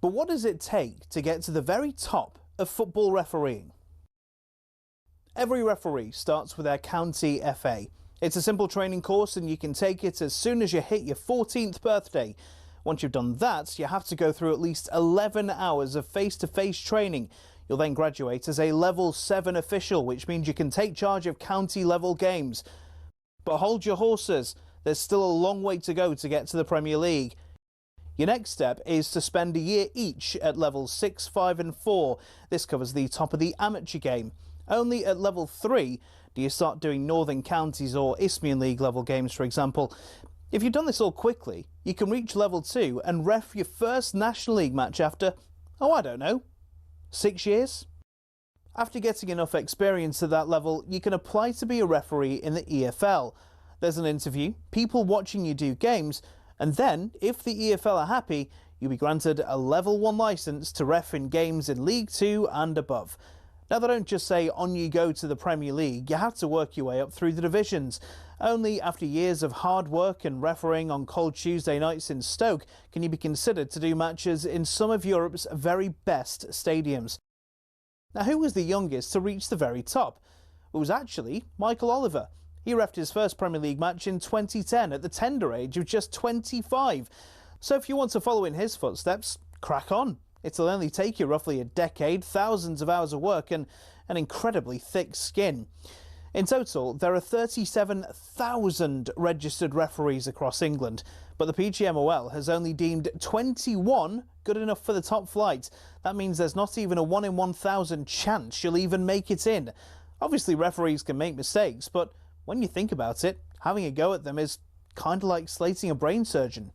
But what does it take to get to the very top of football refereeing? Every referee starts with their county FA. It's a simple training course and you can take it as soon as you hit your 14th birthday. Once you've done that, you have to go through at least 11 hours of face-to-face training. You'll then graduate as a Level 7 official, which means you can take charge of county-level games. But hold your horses, there's still a long way to go to get to the Premier League. Your next step is to spend a year each at levels 6, 5 and 4. This covers the top of the amateur game. Only at level 3 do you start doing Northern Counties or Isthmian League level games, for example. If you've done this all quickly, you can reach level 2 and ref your first National League match after, I don't know, 6 years? After getting enough experience at that level, you can apply to be a referee in the EFL. There's an interview, people watching you do games, and then, if the EFL are happy, you'll be granted a Level 1 licence to ref in games in League 2 and above. Now, they don't just say on you go to the Premier League, you have to work your way up through the divisions. Only after years of hard work and refereeing on cold Tuesday nights in Stoke can you be considered to do matches in some of Europe's very best stadiums. Now, who was the youngest to reach the very top? It was actually Michael Oliver. He reffed his first Premier League match in 2010 at the tender age of just 25. So if you want to follow in his footsteps, crack on. It'll only take you roughly a decade, thousands of hours of work and an incredibly thick skin. In total, there are 37,000 registered referees across England, but the PGMOL has only deemed 21 good enough for the top flight. That means there's not even a 1 in 1,000 chance you'll even make it in. Obviously, referees can make mistakes, but when you think about it, having a go at them is kind of like slating a brain surgeon.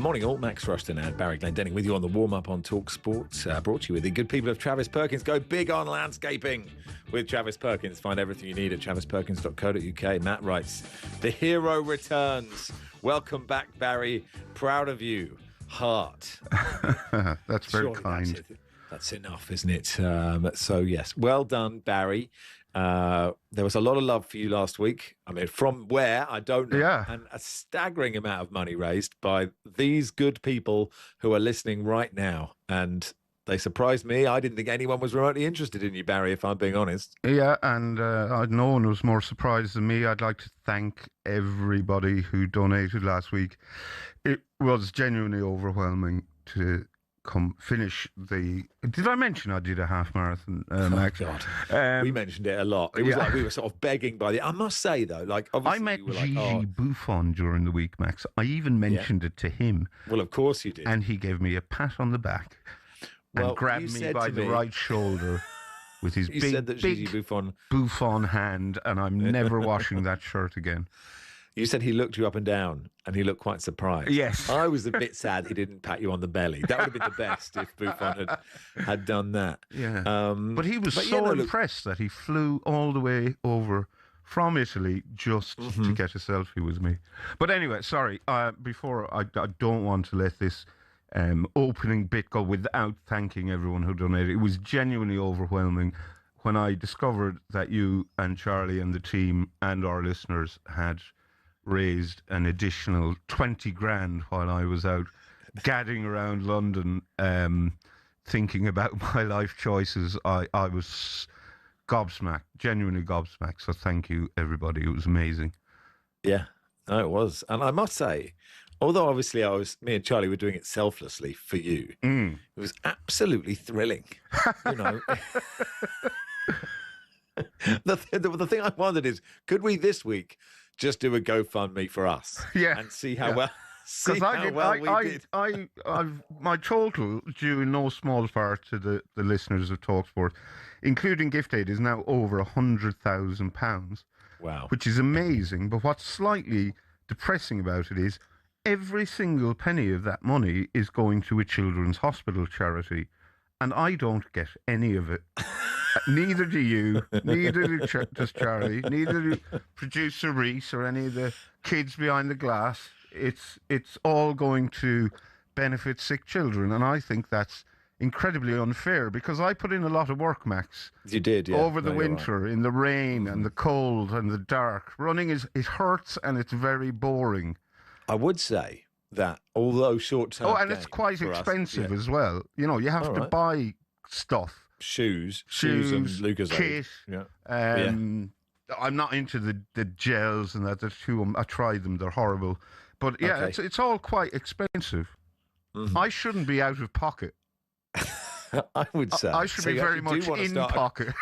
Morning all, Max Rushden and Barry Glendenning with you on the warm-up on talkSPORT, brought to you with the good people of Travis Perkins. Go big on landscaping with Travis Perkins. Find everything you need at travisperkins.co.uk. Matt writes, the hero returns. Welcome back, Barry. Proud of you. Heart. That's very kind. That's enough, isn't it? So, yes, well done, Barry. There was a lot of love for you last week. I mean, from where, I don't know. Yeah. And a staggering amount of money raised by these good people who are listening right now. And they surprised me. I didn't think anyone was remotely interested in you, Barry, if I'm being honest. Yeah, and no one was more surprised than me. I'd like to thank everybody who donated last week. It was genuinely overwhelming to come finish the... Did I mention I did a half marathon, Max? Oh, God. We mentioned it a lot. It was like we were sort of begging by the... I must say, though, like, obviously... I met you were Gigi like, Buffon during the week, Max. I even mentioned it to him. Well, of course you did. And he gave me a pat on the back and grabbed me by the right shoulder with his big Buffon hand, and I'm never washing that shirt again. You said he looked you up and down, and he looked quite surprised. Yes. I was a bit sad he didn't pat you on the belly. That would have been the best if Buffon had done that. Yeah. But he was impressed that he flew all the way over from Italy just to get a selfie with me. But anyway, sorry, before I don't want to let this opening bit go without thanking everyone who donated. It was genuinely overwhelming. when I discovered that you and Charlie and the team and our listeners had raised an additional 20 grand while I was out gadding around London, thinking about my life choices, I was gobsmacked, genuinely gobsmacked. So thank you, everybody. It was amazing. Yeah, no, it was. And I must say, although obviously me and Charlie were doing it selflessly for you, it was absolutely thrilling. You know, the thing I wondered is, could we this week just do a GoFundMe for us? Yeah. And see how well. Because my total, due in no small part to the listeners of talkSPORT, including gift aid, is now over £100,000. Wow. Which is amazing. But what's slightly depressing about it is every single penny of that money is going to a children's hospital charity, and I don't get any of it. Neither do you, neither does Charlie, neither do producer Reese or any of the kids behind the glass. It's all going to benefit sick children, and I think that's incredibly unfair because I put in a lot of work, Max. You did, yeah. Over the winter, in the rain and the cold and the dark. Running it hurts and it's very boring. I would say that although short-term, and it's quite expensive as well. You know, you have to buy stuff. Shoes and Lucas kit. Yeah. I'm not into the gels and that. There's two. I tried them; they're horrible. But yeah, it's all quite expensive. I shouldn't be out of pocket. I would say I should be very much in pocket.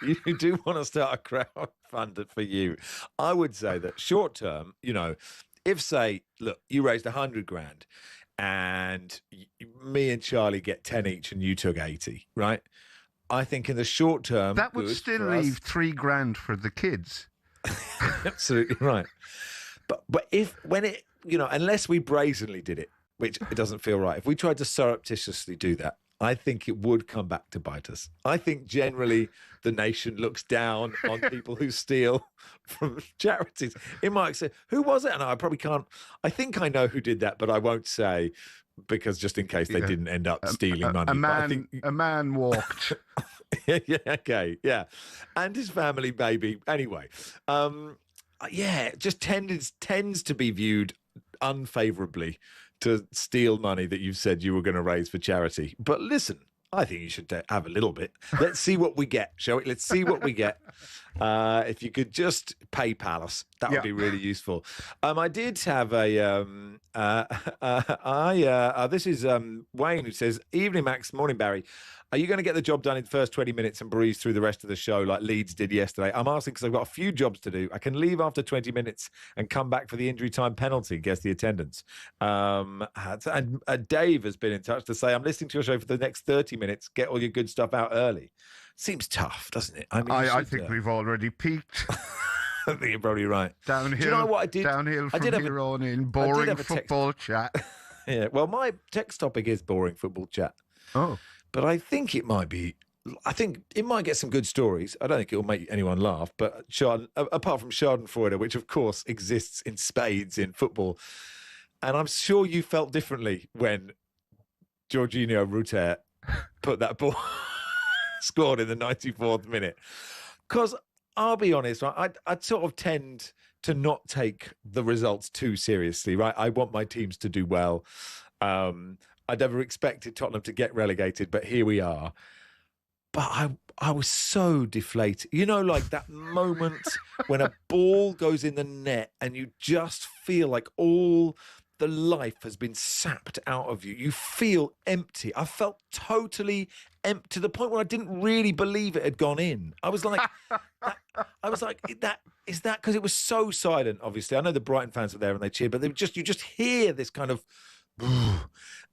You do want to start a crowdfunder for you. I would say that short term, you know, if say, look, you raised 100 grand, and me and Charlie get 10 each, and you took 80, right? I think in the short term, that would still leave 3 grand for the kids. Absolutely right. But unless we brazenly did it, which it doesn't feel right, if we tried to surreptitiously do that, I think it would come back to bite us. I think generally the nation looks down on people who steal from charities. It might say, who was it? And I probably can't. I think I know who did that, but I won't say because just in case they didn't end up stealing money. A man walked. Yeah, okay, yeah. And his family, maybe. Anyway, just tends to be viewed unfavourably to steal money that you've said you were going to raise for charity. But listen, I think you should have a little bit. Let's see what we get, shall we? Let's see what we get. If you could just PayPal us, that would be really useful. I did have this is Wayne who says, "Evening, Max. Morning, Barry. Are you going to get the job done in the first 20 minutes and breeze through the rest of the show like Leeds did yesterday? I'm asking because I've got a few jobs to do. I can leave after 20 minutes and come back for the injury time penalty, guess the attendance." And Dave has been in touch to say, "I'm listening to your show for the next 30 minutes. Get all your good stuff out early." Seems tough, doesn't it? I mean, I think we've already peaked. I think you're probably right. Downhill. Do you know what I did? Downhill from here on in. Boring football chat. Yeah, well, my text topic is boring football chat. Oh. But I think it might get some good stories. I don't think it will make anyone laugh. But apart from Schadenfreude, which of course exists in spades in football, and I'm sure you felt differently when Jorginho Rutter put that ball, scored in the 94th minute. Because I'll be honest, right, I'd sort of tend to not take the results too seriously, right? I want my teams to do well. I never expected Tottenham to get relegated, but here we are. But I was so deflated. You know, like that moment when a ball goes in the net and you just feel like all the life has been sapped out of you. You feel empty. I felt totally empty to the point where I didn't really believe it had gone in. I was like, is that because it was so silent, obviously. I know the Brighton fans were there and they cheered, but you just hear this kind of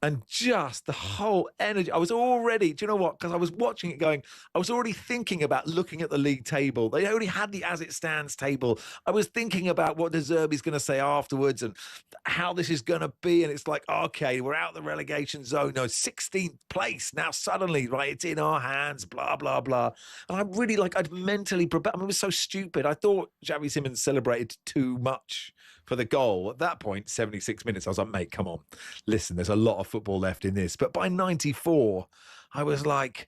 and just the whole energy. I was already, do you know what? Because I was watching it going, I was already thinking about looking at the league table. They already had the as it stands table. I was thinking about what De Zerbi's going to say afterwards and how this is going to be. And it's like, okay, we're out the relegation zone. No, 16th place. Now suddenly, right, it's in our hands, blah, blah, blah. And I'm really I'd mentally prepared. I mean, it was so stupid. I thought Xavi Simons celebrated too much for the goal. At that point, 76 minutes, I was like, mate, come on. Listen, there's a lot of football left in this. But by 94, I was like,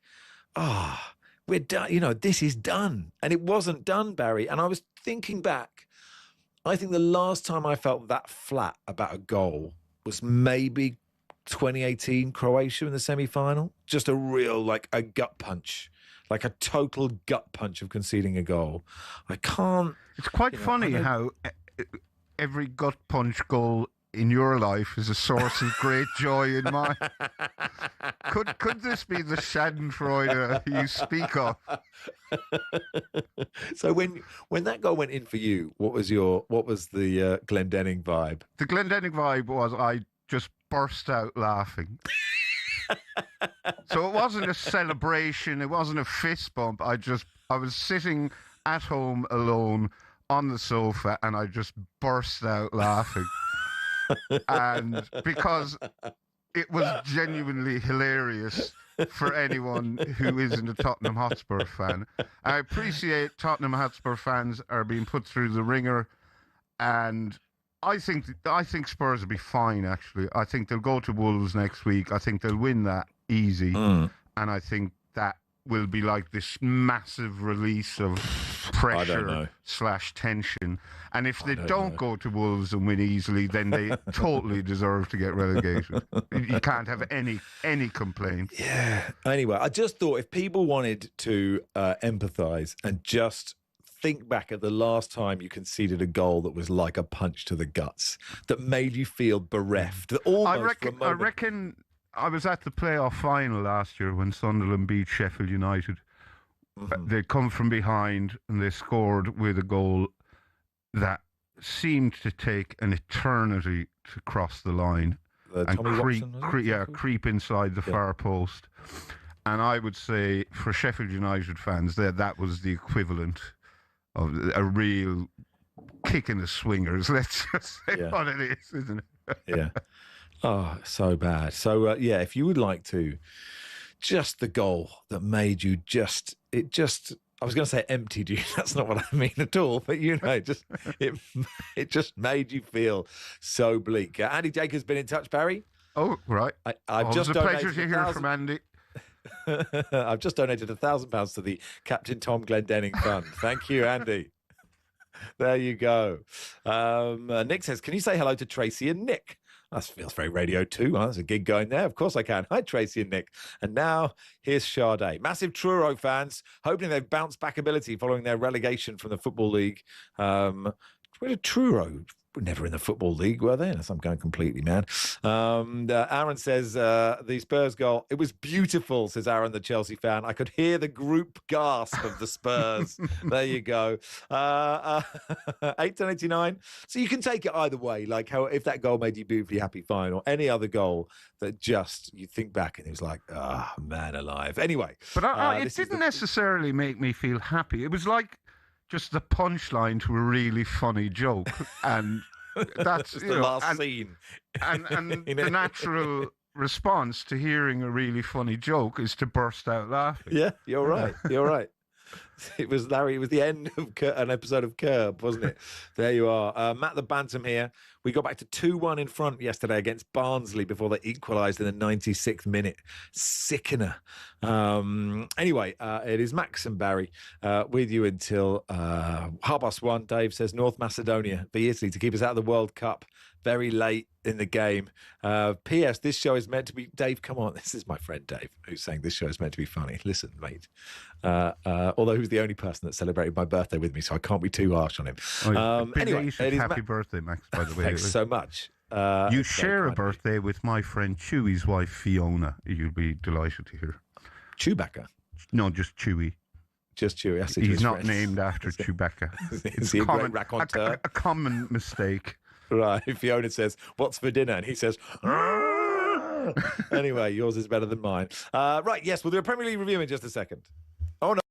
we're done. You know, this is done. And it wasn't done, Barry. And I was thinking back, I think the last time I felt that flat about a goal was maybe 2018 Croatia in the semi-final. Just a real, like, a gut punch. Like a total gut punch of conceding a goal. I can't... It's quite funny how every gut punch goal in your life is a source of great joy in mine. Could this be the Schadenfreude you speak of? So when that goal went in for you, what was the Glendenning vibe? The Glendenning vibe was I just burst out laughing. So it wasn't a celebration, it wasn't a fist bump. I was sitting at home alone on the sofa and I just burst out laughing. And because it was genuinely hilarious for anyone who isn't a Tottenham Hotspur fan. I appreciate Tottenham Hotspur fans are being put through the ringer, and I think Spurs will be fine, actually. I think they'll go to Wolves next week. I think they'll win that easy. And I think that will be like this massive release of pressure / tension. And if they don't go to Wolves and win easily, then they totally deserve to get relegated. You can't have any complaint. Yeah. Anyway, I just thought if people wanted to empathise and just think back at the last time you conceded a goal that was like a punch to the guts, that made you feel bereft. I reckon I was at the playoff final last year when Sunderland beat Sheffield United. They'd come from behind and they scored with a goal that seemed to take an eternity to cross the line and creep inside the far post. And I would say for Sheffield United fans, that was the equivalent of a real kick in the swingers. Let's just say what it is, isn't it? Yeah. Oh, so bad. So, if you would like to, just the goal that made you I was going to say emptied you. That's not what I mean at all. But, it just made you feel so bleak. Andy Jacobs has been in touch, Barry. Oh, right. I've just donated. It's a pleasure to hear from Andy. I've just donated £1,000 to the Captain Tom Glendenning Fund. Thank you, Andy. There you go. Nick says, can you say hello to Tracy and Nick? That feels very Radio 2. Well, there's a gig going there. Of course I can. Hi, Tracy and Nick. And now here's Sade. Massive Truro fans, hoping they've bounced back ability following their relegation from the Football League. Where did Truro? Never in the Football League, were they? Unless I'm going completely mad. Aaron says, the Spurs goal, it was beautiful, says Aaron, the Chelsea fan. I could hear the group gasp of the Spurs. There you go. 8:89. So you can take it either way. Like how if that goal made you beautifully happy, fine. Or any other goal that just, you think back and it was like, man alive. Anyway. But it didn't necessarily make me feel happy. It was like just the punchline to a really funny joke, and that's the last scene. And the natural response to hearing a really funny joke is to burst out laughing. Yeah, you're right. You're right. It was, Larry, it was the end of an episode of Curb, wasn't it? There you are. Matt the Bantam here. We got back to 2-1 in front yesterday against Barnsley before they equalised in the 96th minute. Sickener. Anyway, it is Max and Barry with you until 1:30. Dave says North Macedonia v Italy to keep us out of the World Cup. Very late in the game. P.S. This show is meant to be... Dave, come on. This is my friend Dave, who's saying this show is meant to be funny. Listen, mate. Although he was the only person that celebrated my birthday with me, so I can't be too harsh on him. Anyway, happy birthday, Max, by the way. Thanks so much. You share a birthday with my friend Chewy's wife, Fiona. You'll be delighted to hear. Chewbacca? No, just Chewy. Just Chewy. He's not named after Chewbacca. Is he a great raconteur? A common mistake. Right. Fiona says, what's for dinner? And he says, anyway, yours is better than mine. Right. Yes, we'll do a Premier League review in just a second. Oh, no.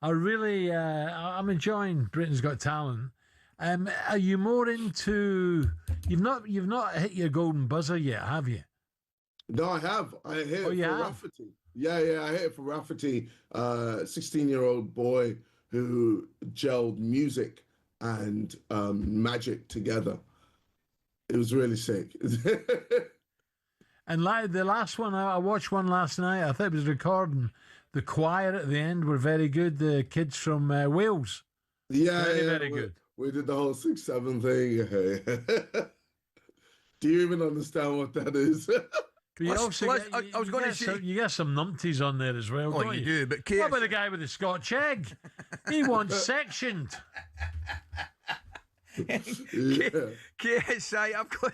I'm enjoying Britain's Got Talent. Are you more into? You've not hit your golden buzzer yet, have you? No, I have. I hit it for Rafferty. Yeah, I hit it for Rafferty, 16-year-old boy who gelled music and magic together. It was really sick. And like the last one, I watched one last night. I thought it was recording. The choir at the end were very good. The kids from Wales. Yeah, very good. We did the whole 6-7 thing. Do you even understand what that is? You get some numpties on there as well. Oh, you do. But what about the guy with the Scotch egg? He wants sectioned. KSI, I've got,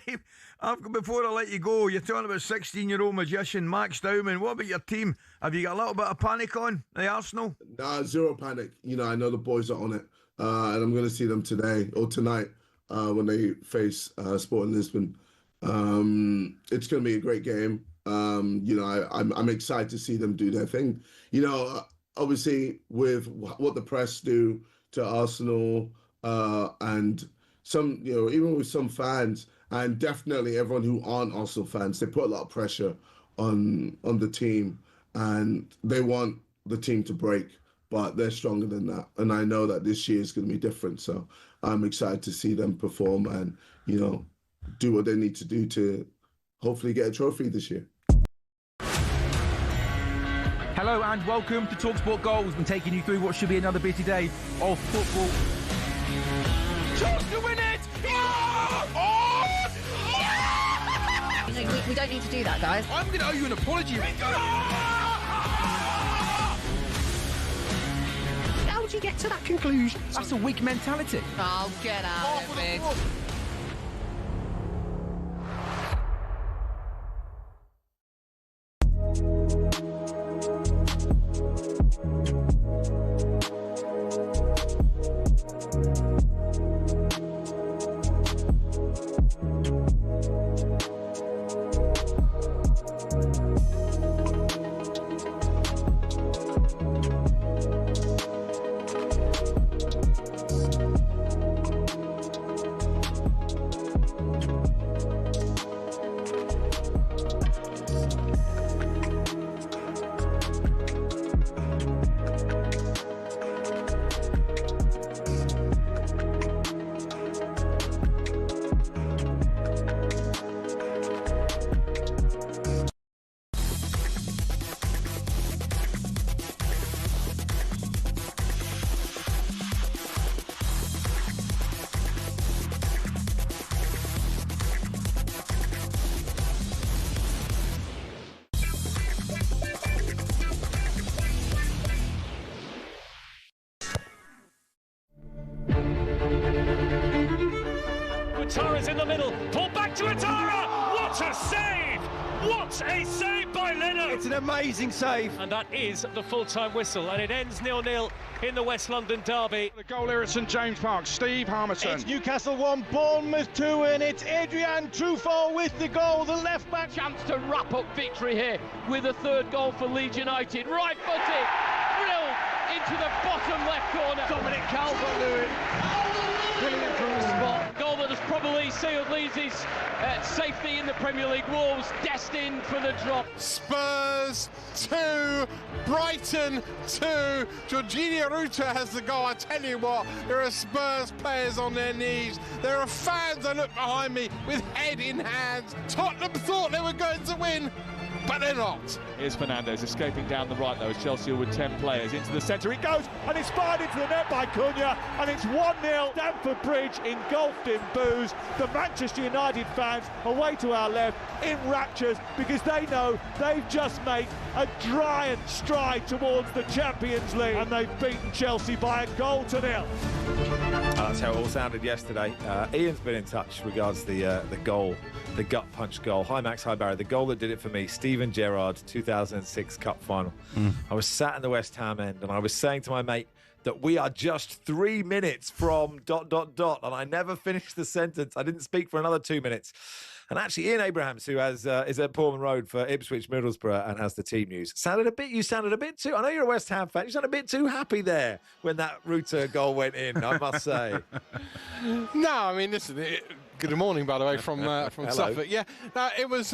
before I let you go, you're talking about 16-year-old magician Max Dowman. What about your team? Have you got a little bit of panic on the Arsenal? Nah, zero panic. I know the boys are on it, and I'm going to see them today or tonight when they face Sporting Lisbon. It's going to be a great game. I'm excited to see them do their thing. Obviously with what the press do to Arsenal, and some, even with some fans, and definitely everyone who aren't Arsenal fans, they put a lot of pressure on the team, and they want the team to break, but they're stronger than that. And I know that this year is going to be different. So I'm excited to see them perform and, do what they need to do to hopefully get a trophy this year. Hello and welcome to talkSPORT Goals. We've been taking you through what should be another busy day of football. Chance to win it! We don't need to do that, guys. I'm going to owe you an apology. How would you get to that conclusion? That's a weak mentality. Oh, get out of it. Atara's in the middle, pulled back to Atara! What a save! What a save by Leonard! It's an amazing save. And that is the full-time whistle, and it ends 0-0 in the West London derby. The goal here at St James Park, Steve Harmison. It's Newcastle 1, Bournemouth 2, and it's Adrian Truffaut with the goal, the left-back. Chance to wrap up victory here with a third goal for Leeds United. Right-footed, drilled into the bottom left corner. Dominic Calvert-Lewin. Brilliant from the spot. Goal that has probably sealed Leeds' safety in the Premier League. Wolves destined for the drop. Spurs 2, Brighton 2. Jorginho Ruta has the goal. I tell you what, there are Spurs players on their knees. There are fans, I look behind me, with head in hands. Tottenham thought they were going to win, but they're not. Here's Fernandes escaping down the right though as Chelsea are with 10 players. Into the centre it goes and it's fired into the net by Cunha and it's 1-0. Stamford Bridge engulfed in boos. The Manchester United fans away to our left in raptures because they know they've just made a giant stride towards the Champions League and they've beaten Chelsea by 1-0. That's how it all sounded yesterday. Ian's been in touch regards the goal, the gut punch goal. Hi Max, hi Barry. The goal that did it for me, Steven Gerrard, 2006 Cup final. I was sat in the West Ham end and I was saying to my mate, that we are just 3 minutes from ... And I never finished the sentence. I didn't speak for another 2 minutes. And actually, Ian Abrahams, who is at Portman Road for Ipswich Middlesbrough and has the team news, you sounded a bit too, I know you're a West Ham fan, you sounded a bit too happy there when that Ruta goal went in, I must say. No, I mean, listen, good morning, by the way, from Suffolk. Yeah, no, it was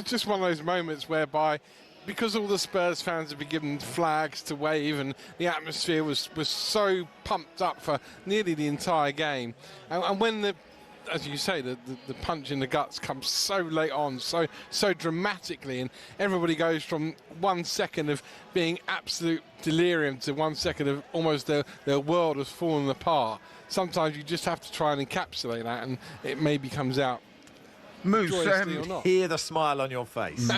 just one of those moments whereby, because all the Spurs fans have been given flags to wave and the atmosphere was so pumped up for nearly the entire game, and when as you say, the punch in the guts comes so late on, so dramatically, and everybody goes from 1 second of being absolute delirium to 1 second of almost their world has fallen apart. Sometimes you just have to try and encapsulate that, and it maybe comes out. Moose, hear the smile on your face.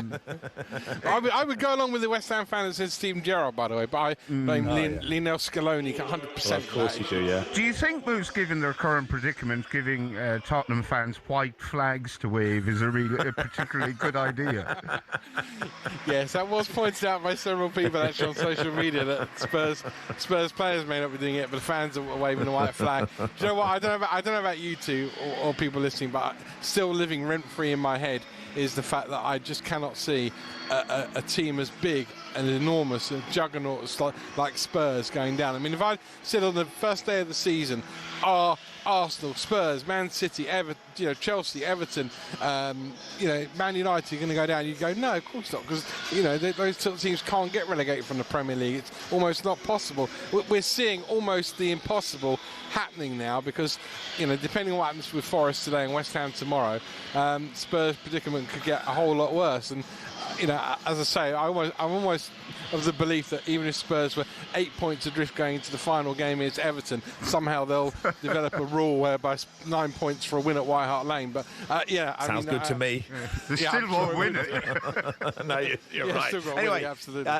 I would go along with the West Ham fan that says Steven Gerrard, by the way, but I blame Lionel Scaloni 100%. Well, of course you do, yeah. Do you think, Moose, given their current predicament, giving Tottenham fans white flags to wave is a particularly good idea? Yes, that was pointed out by several people actually on social media that Spurs players may not be doing it, but the fans are waving the white flag. Do you know what? I don't know about you two or people listening, but still living rent-free in my head is the fact that I just cannot see a team as big and enormous, a juggernaut like Spurs going down. I mean, if I said on the first day of the season, Arsenal, Spurs, Man City, Everton, Chelsea, Everton, Man United are going to go down, you go, no, of course not, because those sort of teams can't get relegated from the Premier League. It's almost not possible. We're seeing almost the impossible happening now, because depending on what happens with Forest today and West Ham tomorrow, Spurs' predicament could get a whole lot worse. And as I say, I'm almost of the belief that even if Spurs were 8 points adrift going into the final game against Everton, somehow they'll develop a rule whereby 9 points for a win at White Hart Lane. But sounds good to me. They still won't win it. No, you're right. Anyway, absolutely.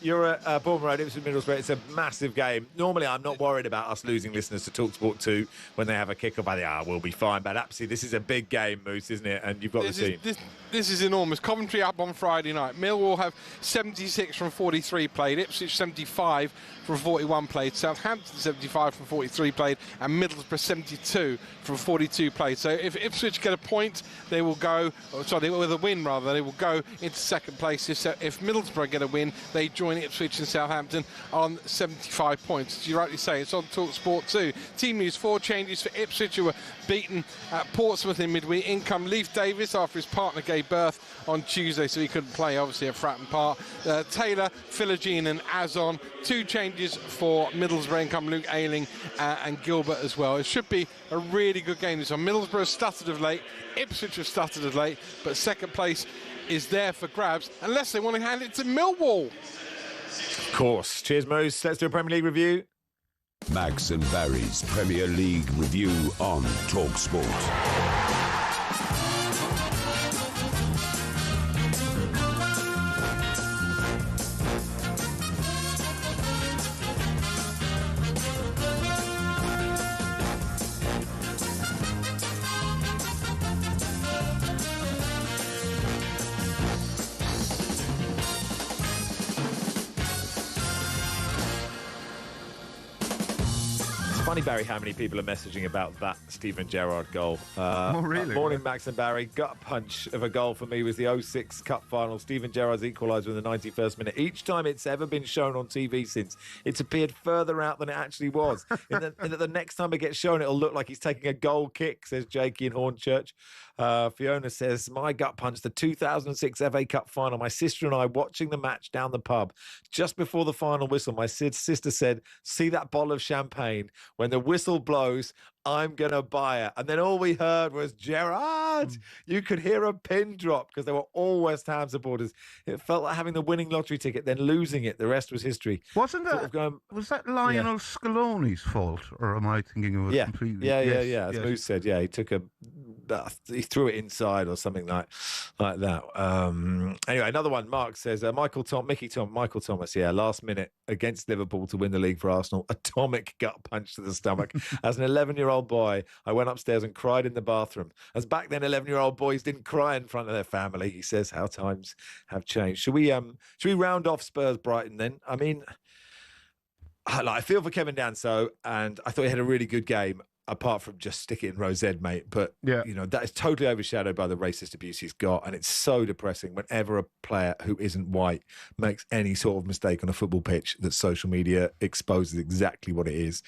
You're at Portman Road, Ipswich Middlesbrough. It's a massive game. Normally, I'm not worried about us losing listeners to talkSPORT 2 when they have a kick-off. I think, we'll be fine. But absolutely, this is a big game, Moose, isn't it? And you've got the team. This is enormous. Coventry up on Friday night. Millwall have 76 from 43 played. Ipswich 75 from 41 played. Southampton 75 from 43 played. And Middlesbrough 72 from 42 played. So if Ipswich get a point, they will go... with a win, rather, they will go into second place. If Middlesbrough get a win, they join Ipswich and Southampton on 75 points. As you rightly say, it's on talkSPORT 2. Team news: 4 changes for Ipswich, who were beaten at Portsmouth in midweek. In come Leif Davis after his partner gave birth on Tuesday, so he couldn't play, obviously, at Fratton Park. Taylor, Philogene and Azon. 2 changes for Middlesbrough. In come Luke Ayling and Gilbert as well. It should be a really good game this one. Middlesbrough stuttered of late. Ipswich have stuttered of late, but second place is there for grabs, unless they want to hand it to Millwall. Of course. Cheers, Moose. Let's do a Premier League review. Max and Barry's Premier League review on talkSPORT. Funny, Barry, how many people are messaging about that Steven Gerrard goal. Really? Morning, Max and Barry. Gut punch of a goal for me was the 06 Cup final. Steven Gerrard's equaliser in the 91st minute. Each time it's ever been shown on TV since, it's appeared further out than it actually was. The next time it gets shown, it'll look like he's taking a goal kick, says Jakey in Hornchurch. Fiona says, my gut punch, the 2006 FA Cup final. My sister and I watching the match down the pub. Just before the final whistle, my sister said, see that bottle of champagne? When the whistle blows, I'm going to buy it. And then all we heard was, Gerrard! You could hear a pin drop because they were all West Ham supporters. It felt like having the winning lottery ticket, then losing it. The rest was history. Wasn't that, was that Lionel Scaloni's fault? Or am I thinking of it completely? Yeah. As Moose said, he took he threw it inside or something like that. Anyway, another one. Mark says, Michael Thomas, last minute against Liverpool to win the league for Arsenal. Atomic gut punch to the stomach. As an 11-year-old boy, I went upstairs and cried in the bathroom. As back then, 11-year-old boys didn't cry in front of their family. He says, how times have changed. Should we round off Spurs Brighton then? I mean, I feel for Kevin Danso, and I thought he had a really good game, apart from just stick it in row Z, mate. But, that is totally overshadowed by the racist abuse he's got. And it's so depressing whenever a player who isn't white makes any sort of mistake on a football pitch that social media exposes exactly what it is.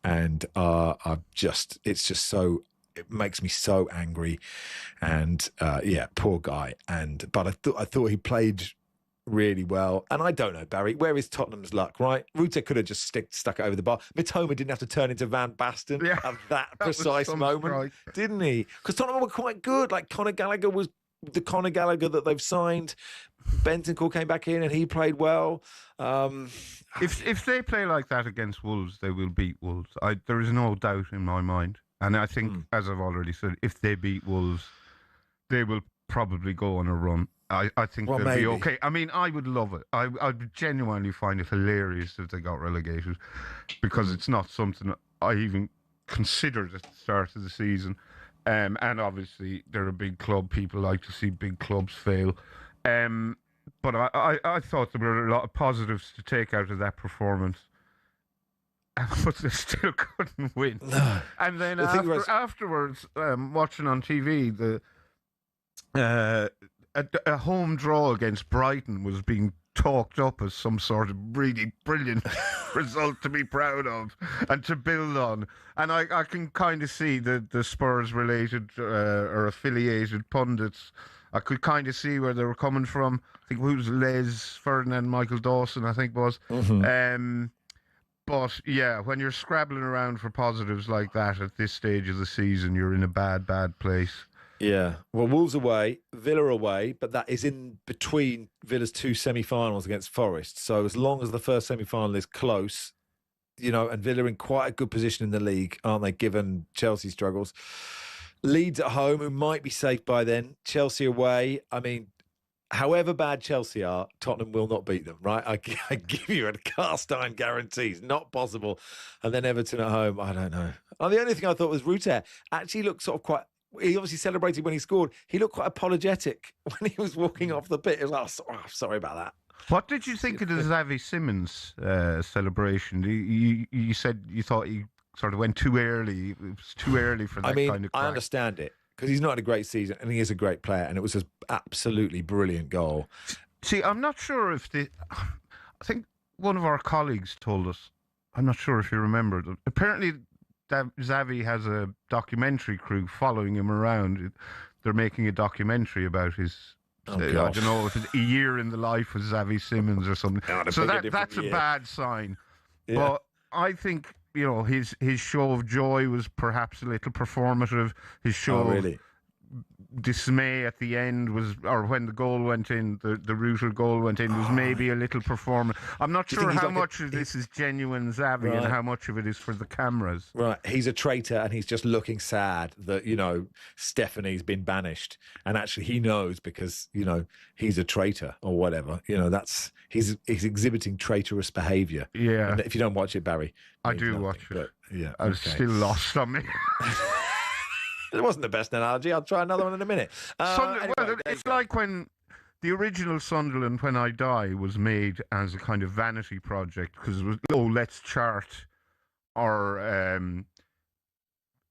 And it's just so... It makes me so angry. And, poor guy. But I thought he played really well. And I don't know, Barry, where is Tottenham's luck, right? Rutte could have just stuck it over the bar. Mitoma didn't have to turn into Van Basten at that precise moment, didn't he? Because Tottenham were quite good. Like, Conor Gallagher was the Conor Gallagher that they've signed. Bentancur came back in and he played well. If they play like that against Wolves, they will beat Wolves. There is no doubt in my mind. And I think, as I've already said, if they beat Wolves, they will probably go on a run. I think they'll be okay. I mean, I would love it. I would genuinely find it hilarious if they got relegated, because it's not something I even considered at the start of the season. And obviously, they're a big club. People like to see big clubs fail. But I thought there were a lot of positives to take out of that performance. But they still couldn't win. No. And then afterwards, watching on TV, a home draw against Brighton was being talked up as some sort of really brilliant result to be proud of and to build on. And I can kind of see the Spurs-related or affiliated pundits. I could kind of see where they were coming from. I think it was Les Ferdinand, Michael Dawson, I think was. Mm-hmm. But, yeah, when you're scrabbling around for positives like that at this stage of the season, you're in a bad, bad place. Yeah. Well, Wolves away, Villa away, but that is in between Villa's two semi-finals against Forest. So as long as the first semi-final is close, and Villa in quite a good position in the league, aren't they, given Chelsea struggles? Leeds at home, who might be safe by then. Chelsea away. I mean, however bad Chelsea are, Tottenham will not beat them, right? I give you a cast iron guarantee. It's not possible. And then Everton at home, I don't know. The only thing I thought was Rutte actually looked sort of quite... He obviously celebrated when he scored. He looked quite apologetic when he was walking off the pitch. He was like, sorry about that. What did you think of the Xavi Simons celebration? You said you thought he sort of went too early. It was too early for that kind of crack. I understand it, because he's not had a great season and he is a great player, and it was an absolutely brilliant goal. See, I'm not sure if I think one of our colleagues told us, I'm not sure if you remember, apparently Xavi has a documentary crew following him around. They're making a documentary about his, I don't know, if it's a year in the life of Xavi Simons or something. So that's a bad sign. Yeah. But I think, his show of joy was perhaps a little performative. His show of dismay at the end or when the goal went in, the Rutter goal went in, was maybe a little performance. I'm not sure how much of this is genuine Xavi and how much of it is for the cameras. Right. He's a traitor and he's just looking sad that, Stephanie's been banished. And actually he knows because, he's a traitor or whatever. He's exhibiting traitorous behaviour. Yeah. And if you don't watch it, Barry. I do watch it. But, yeah. I'm still lost on me. It wasn't the best analogy. I'll try another one in a minute. It's like when the original Sunderland, When I Die, was made as a kind of vanity project because it was, let's chart our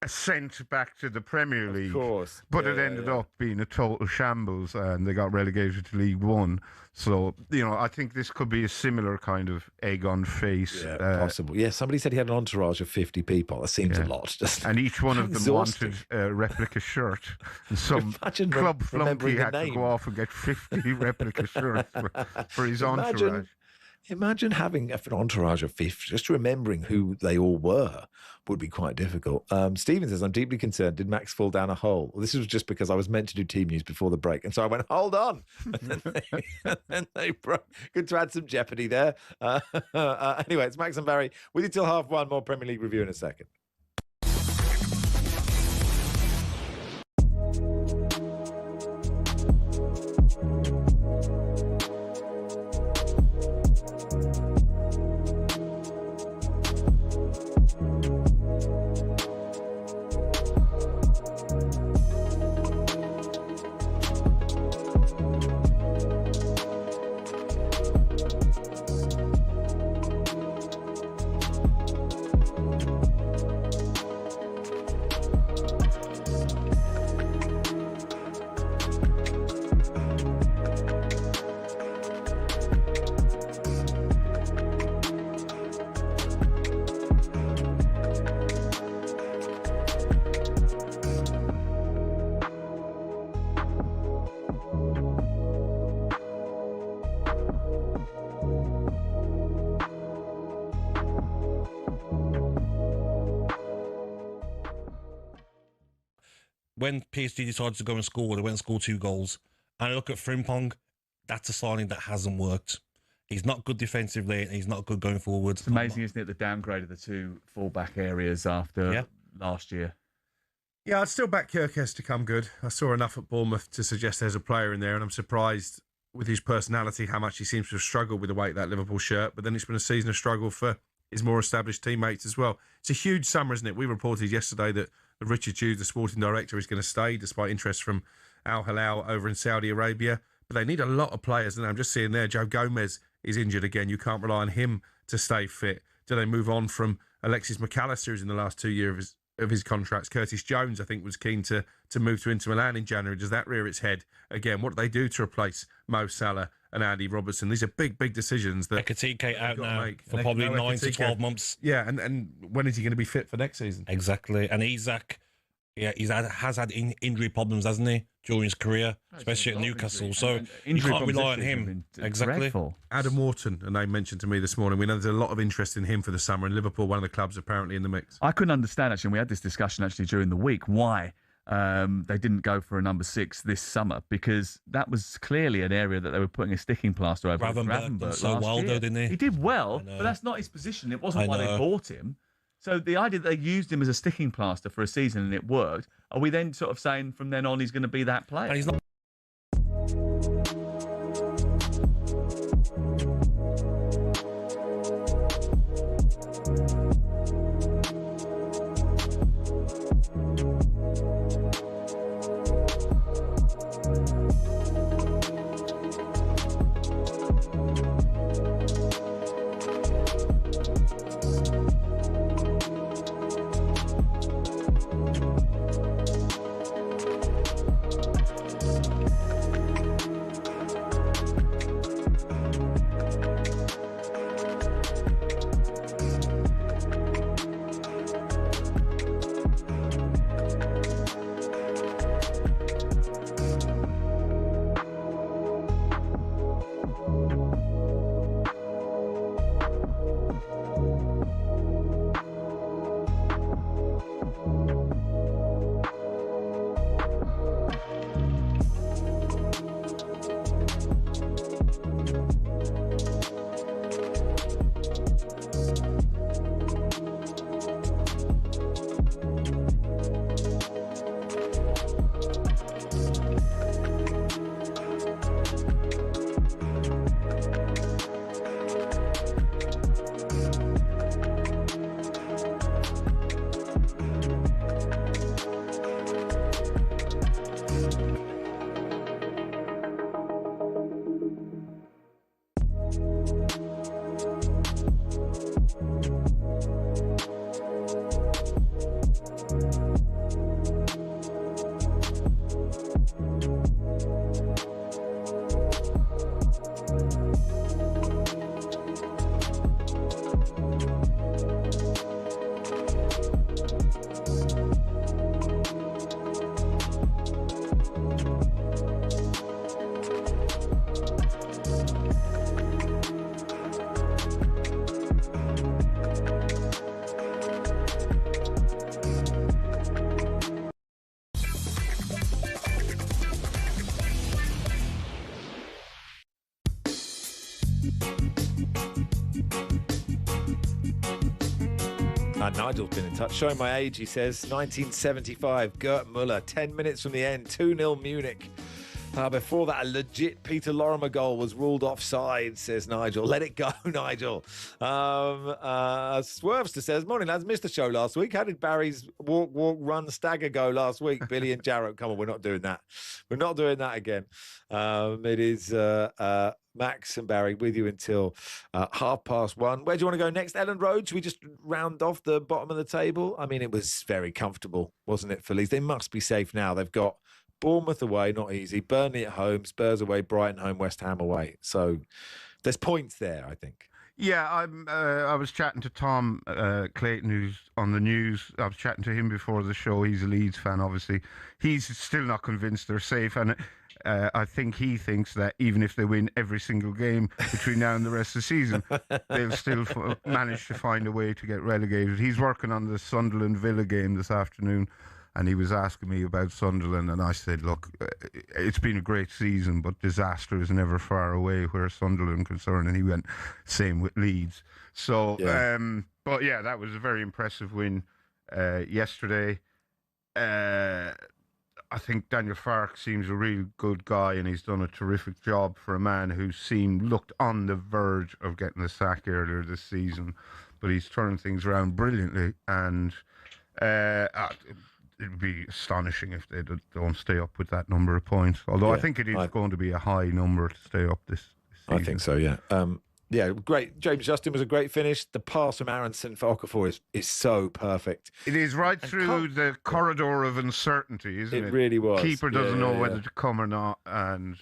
ascent back to the Premier League. Of course. But it ended up being a total shambles and they got relegated to League One. So, I think this could be a similar kind of egg on face. Yeah, possible. Yeah, somebody said he had an entourage of 50 people. That seems a lot. And each one of them wanted a replica shirt. And some club flunky had to go off and get 50 replica shirts for his entourage. Imagine having an entourage of 50, just remembering who they all were would be quite difficult. Stephen says, I'm deeply concerned. Did Max fall down a hole? Well, this was just because I was meant to do team news before the break. And so I went, hold on. And then they broke. Good to add some jeopardy there. Anyway, it's Max and Barry with you till 1:30. More Premier League review in a second. when PSG decided to go and score, they went and scored 2 goals. And I look at Frimpong, that's a signing that hasn't worked. He's not good defensively, and he's not good going forward. It's amazing, isn't it, the downgrade of the 2 full-back areas after last year. Yeah, I'd still back Kyrgios to come good. I saw enough at Bournemouth to suggest there's a player in there, and I'm surprised with his personality how much he seems to have struggled with the weight of that Liverpool shirt. But then it's been a season of struggle for his more established teammates as well. It's a huge summer, isn't it? We reported yesterday that Richard Hughes, the sporting director, is going to stay despite interest from Al Hilal over in Saudi Arabia. But they need a lot of players, and I'm just seeing there, Joe Gomez is injured again. You can't rely on him to stay fit. Do they move on from Alexis McAllister, who's in the last 2 years of his contracts? Curtis Jones, I think, was keen to move to Inter Milan in January. Does that rear its head again? What do they do to replace Mo Salah and Andy Robertson? These are big decisions that Ekitike out now for probably 9 to 12 months. Yeah, and when is he going to be fit for next season? Exactly. And Isak, has had injury problems, hasn't he, during his career, especially at Newcastle. So you can't rely on him. Exactly. Dreadful. Adam Wharton, a name mentioned to me this morning. We know there's a lot of interest in him for the summer, and Liverpool, one of the clubs apparently in the mix. I couldn't understand, actually, and we had this discussion actually during the week, why they didn't go for a number 6 this summer, because that was clearly an area that they were putting a sticking plaster over. Gravenberch so well, though, didn't he? He did well, but that's not his position. It wasn't why they bought him. So the idea that they used him as a sticking plaster for a season and it worked, are we then sort of saying from then on he's going to be that player? And he's not. Nigel's been in touch. Showing my age, he says. 1975, Gerd Müller, 10 minutes from the end, 2-0 Munich. Before that, a legit Peter Lorimer goal was ruled offside, says Nigel. Let it go, Nigel. Swervester says, morning, lads. Missed the show last week. How did Barry's walk, run, stagger go last week? Billy and Jarrett, come on, we're not doing that. We're not doing that again. It is Max and Barry with you until 1:30. Where do you want to go next? Ellen Road? Should we just round off the bottom of the table? I mean, it was very comfortable, wasn't it, for Leeds? They must be safe now. They've got Bournemouth away, not easy. Burnley at home, Spurs away, Brighton home, West Ham away. So there's points there, I think. Yeah, I was chatting to Tom Clayton, who's on the news. I was chatting to him before the show. He's a Leeds fan, obviously. He's still not convinced they're safe, and I think he thinks that even if they win every single game between now and the rest of the season, they'll still manage to find a way to get relegated. He's working on the Sunderland Villa game this afternoon. and he was asking me about Sunderland, and I said, look, it's been a great season, but disaster is never far away where Sunderland concerned, and he went, same with Leeds. So, but yeah, that was a very impressive win yesterday. I think Daniel Farke seems a really good guy, and he's done a terrific job for a man who looked on the verge of getting the sack earlier this season, but he's turned things around brilliantly, and it would be astonishing if they don't stay up with that number of points, although I think it is going to be a high number to stay up this season. I think so, yeah. Yeah, great. James Justin was a great finish. The pass from Aronson for Okafor is so perfect. It is right through the corridor of uncertainty, isn't it? It really was. Keeper doesn't know whether to come or not, and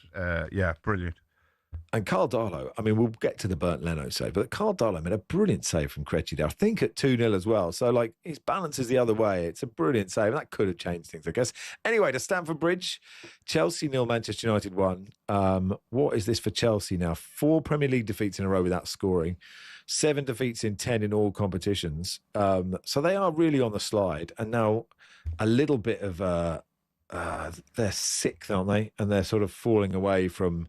brilliant. And Carl Darlow, I mean, we'll get to the Bernd Leno save, but Carl Darlow made a brilliant save from Krejci there, I think at 2-0 as well. So, like, his balance is the other way. It's a brilliant save, and that could have changed things, I guess. Anyway, to Stamford Bridge, Chelsea 0, Manchester United 1. What is this for Chelsea now? 4 Premier League defeats in a row without scoring, 7 defeats in 10 in all competitions. So they are really on the slide, and now a little bit of they're sixth, aren't they? And they're sort of falling away from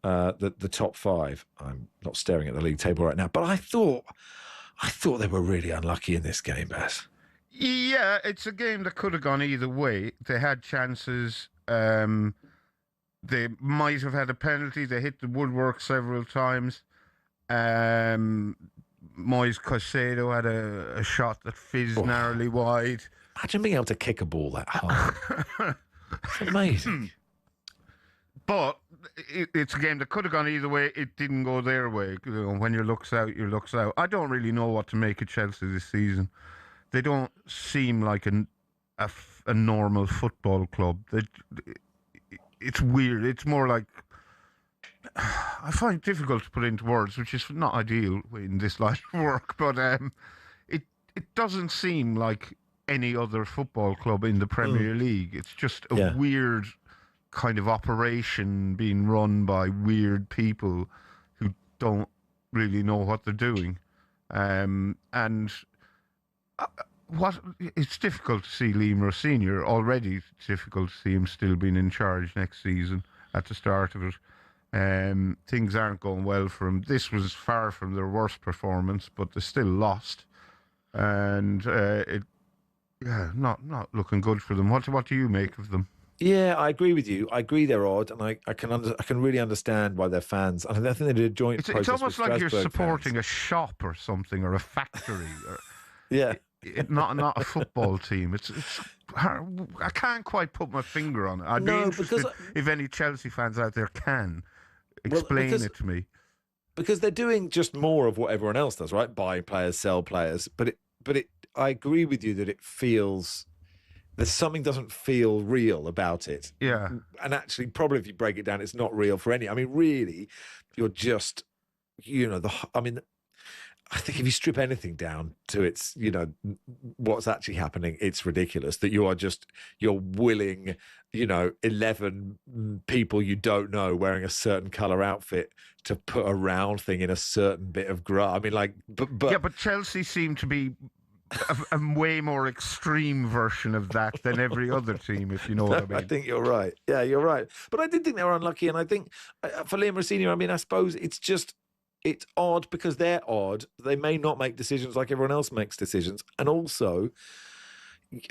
the top 5. I'm not staring at the league table right now, but I thought they were really unlucky in this game, Baz. Yeah, it's a game that could have gone either way. They had chances. They might have had a penalty. They hit the woodwork several times. Moise Caicedo had a shot that fizzed narrowly wide. Imagine being able to kick a ball that hard. It's amazing. But it's a game that could have gone either way. It didn't go their way. You know, when your luck's out, your luck's out. I don't really know what to make of Chelsea this season. They don't seem like a normal football club. It's weird. It's more like, I find it difficult to put into words, which is not ideal in this line of work. But it doesn't seem like any other football club in the Premier League. It's just a weird kind of operation being run by weird people who don't really know what they're doing. It's difficult to see Lima Senior. Already it's difficult to see him still being in charge next season at the start of it. Things aren't going well for him. This was far from their worst performance, but they still lost. And not looking good for them. What do you make of them? Yeah, I agree with you. I agree they're odd, and I can really understand why they're fans. And I think they did a joint protest. It's almost like you're supporting fans. a shop or something, or a factory. Yeah. Not a football team. It's I can't quite put my finger on it. I'd be interested if any Chelsea fans out there can explain it to me. Because they're doing just more of what everyone else does, right? Buy players, sell players. But I agree with you that it feels there's something doesn't feel real about it. Yeah. And actually, probably if you break it down, it's not real for any. I mean, really, you're just, I think if you strip anything down to its, what's actually happening, it's ridiculous that you're willing, 11 people you don't know wearing a certain colour outfit to put a round thing in a certain bit of grass. I mean, but Chelsea seem to be a way more extreme version of that than every other team, if you know what I mean. I think you're right. Yeah, you're right. But I did think they were unlucky, and I think for Liam Rossini, I suppose it's odd because they're odd. They may not make decisions like everyone else makes decisions. And also,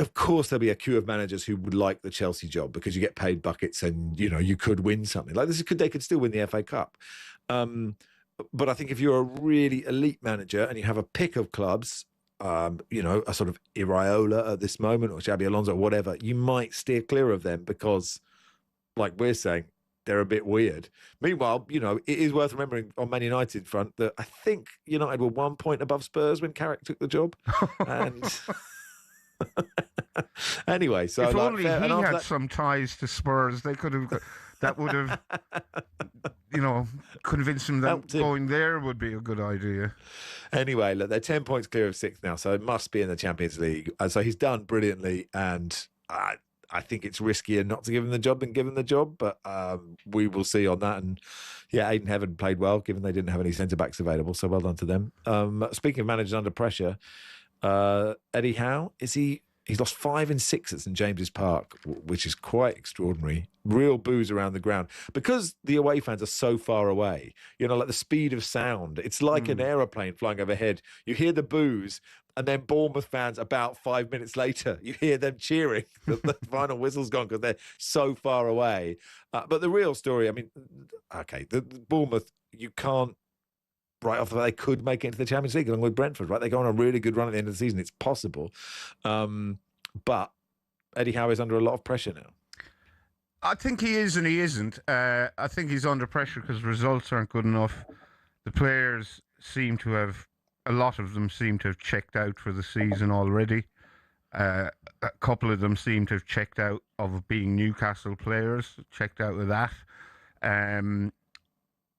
of course, there'll be a queue of managers who would like the Chelsea job because you get paid buckets and, you could win something. Like they could still win the FA Cup. But I think if you're a really elite manager and you have a pick of clubs, a sort of Iraola at this moment or Xabi Alonso or whatever, you might steer clear of them because, like we're saying, they're a bit weird. Meanwhile, it is worth remembering on Man United front that I think United were 1 point above Spurs when Carrick took the job. And anyway, so if only he had some ties to Spurs, they could have. That would have, convinced him that going there would be a good idea. Anyway, look, they're 10 points clear of 6th now, so it must be in the Champions League. So he's done brilliantly, and I think it's riskier not to give him the job than give him the job, but we will see on that. And yeah, Aidan Heaven played well, given they didn't have any centre-backs available, so well done to them. Speaking of managers under pressure, Eddie Howe, is he He's lost 5 in 6 at St James's Park, which is quite extraordinary. Real boos around the ground. Because the away fans are so far away, like the speed of sound, it's like an aeroplane flying overhead. You hear the boos, and then Bournemouth fans, about 5 minutes later, you hear them cheering. The final whistle's gone because they're so far away. But the real story, the Bournemouth, you can't, right off the bat, they could make it into the Champions League along with Brentford, right? They go on a really good run at the end of the season. It's possible. But Eddie Howe is under a lot of pressure now. I think he is and he isn't. I think he's under pressure because results aren't good enough. The players a lot of them seem to have checked out for the season already. A couple of them seem to have checked out of being Newcastle players, checked out of that.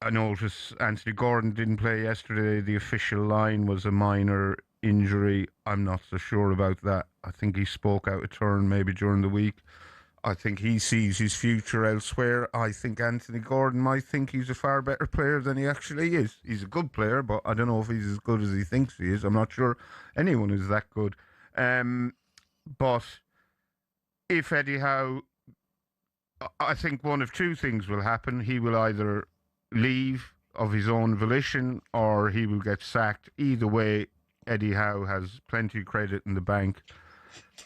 I noticed Anthony Gordon didn't play yesterday. The official line was a minor injury. I'm not so sure about that. I think he spoke out of turn maybe during the week. I think he sees his future elsewhere. I think Anthony Gordon might think he's a far better player than he actually is. He's a good player, but I don't know if he's as good as he thinks he is. I'm not sure anyone is that good. But if Eddie Howe, I think one of two things will happen. He will either leave of his own volition or he will get sacked. Either way, Eddie Howe has plenty of credit in the bank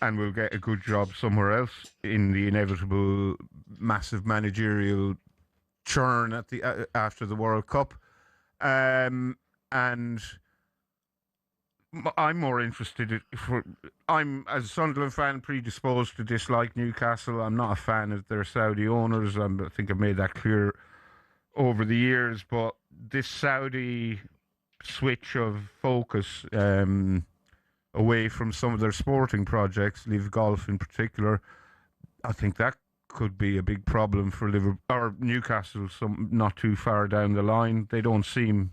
and will get a good job somewhere else in the inevitable massive managerial churn at after the World Cup. And I'm more interested I'm, as a Sunderland fan, predisposed to dislike Newcastle. I'm not a fan of their Saudi owners. I think I've made that clear over the years, but this Saudi switch of focus away from some of their sporting projects, Live Golf in particular, I think that could be a big problem for Liverpool or Newcastle. Not too far down the line, they don't seem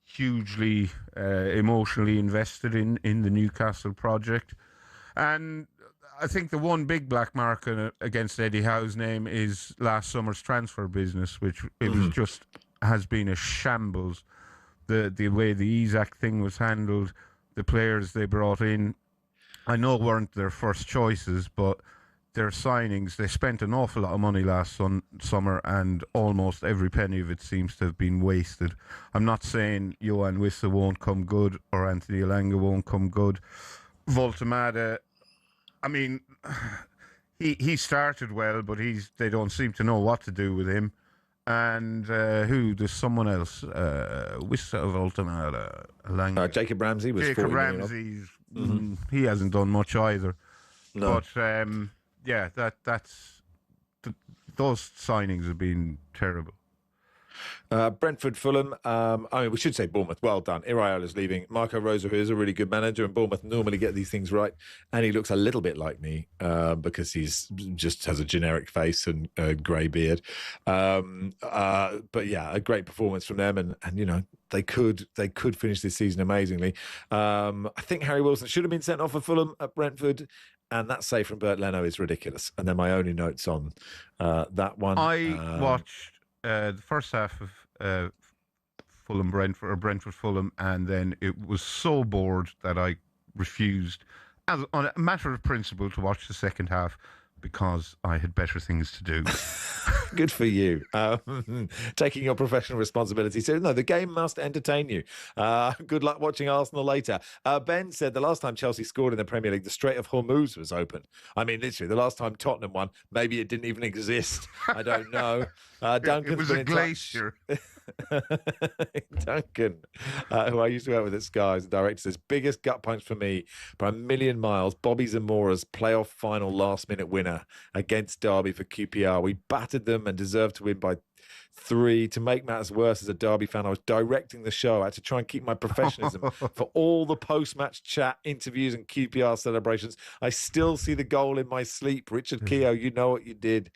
hugely emotionally invested in the Newcastle project, and I think the one big black mark against Eddie Howe's name is last summer's transfer business, which has been a shambles. The way the Isak thing was handled, the players they brought in, I know weren't their first choices, but their signings, they spent an awful lot of money last summer, and almost every penny of it seems to have been wasted. I'm not saying Johan Wissa won't come good or Anthony Elanga won't come good. Voltemada, I mean, he started well, but they don't seem to know what to do with him. And there's someone else, Wissa, Voltemada, Elanga. Jacob Ramsey was Jacob Ramsey. He hasn't done much either. No. But yeah, those signings have been terrible. Brentford, Fulham. We should say Bournemouth. Well done. Iraola's leaving. Marco Rosa, who is a really good manager, and Bournemouth normally get these things right. And he looks a little bit like me because he's just has a generic face and a grey beard. But yeah, a great performance from them, and they could finish this season amazingly. I think Harry Wilson should have been sent off for Fulham at Brentford. And that save from Bert Leno is ridiculous. And then my only notes on that one. I watched the first half of Fulham Brentford or Brentford Fulham, and then it was so bored that I refused, on a matter of principle, to watch the second half because I had better things to do. Good for you. Taking your professional responsibility. So, no, the game must entertain you. Good luck watching Arsenal later. Ben said the last time Chelsea scored in the Premier League, the Strait of Hormuz was open. I mean, literally, the last time Tottenham won, maybe it didn't even exist. I don't know. Duncan's it was a glacier. Duncan, who I used to work with at Sky as a director, says, biggest gut punch for me by a million miles, Bobby Zamora's playoff final last-minute winner against Derby for QPR. We battered them and deserved to win by 3. To make matters worse, as a Derby fan, I was directing the show. I had to try and keep my professionalism for all the post-match chat, interviews and QPR celebrations. I still see the goal in my sleep. Richard Keogh, you know what you did.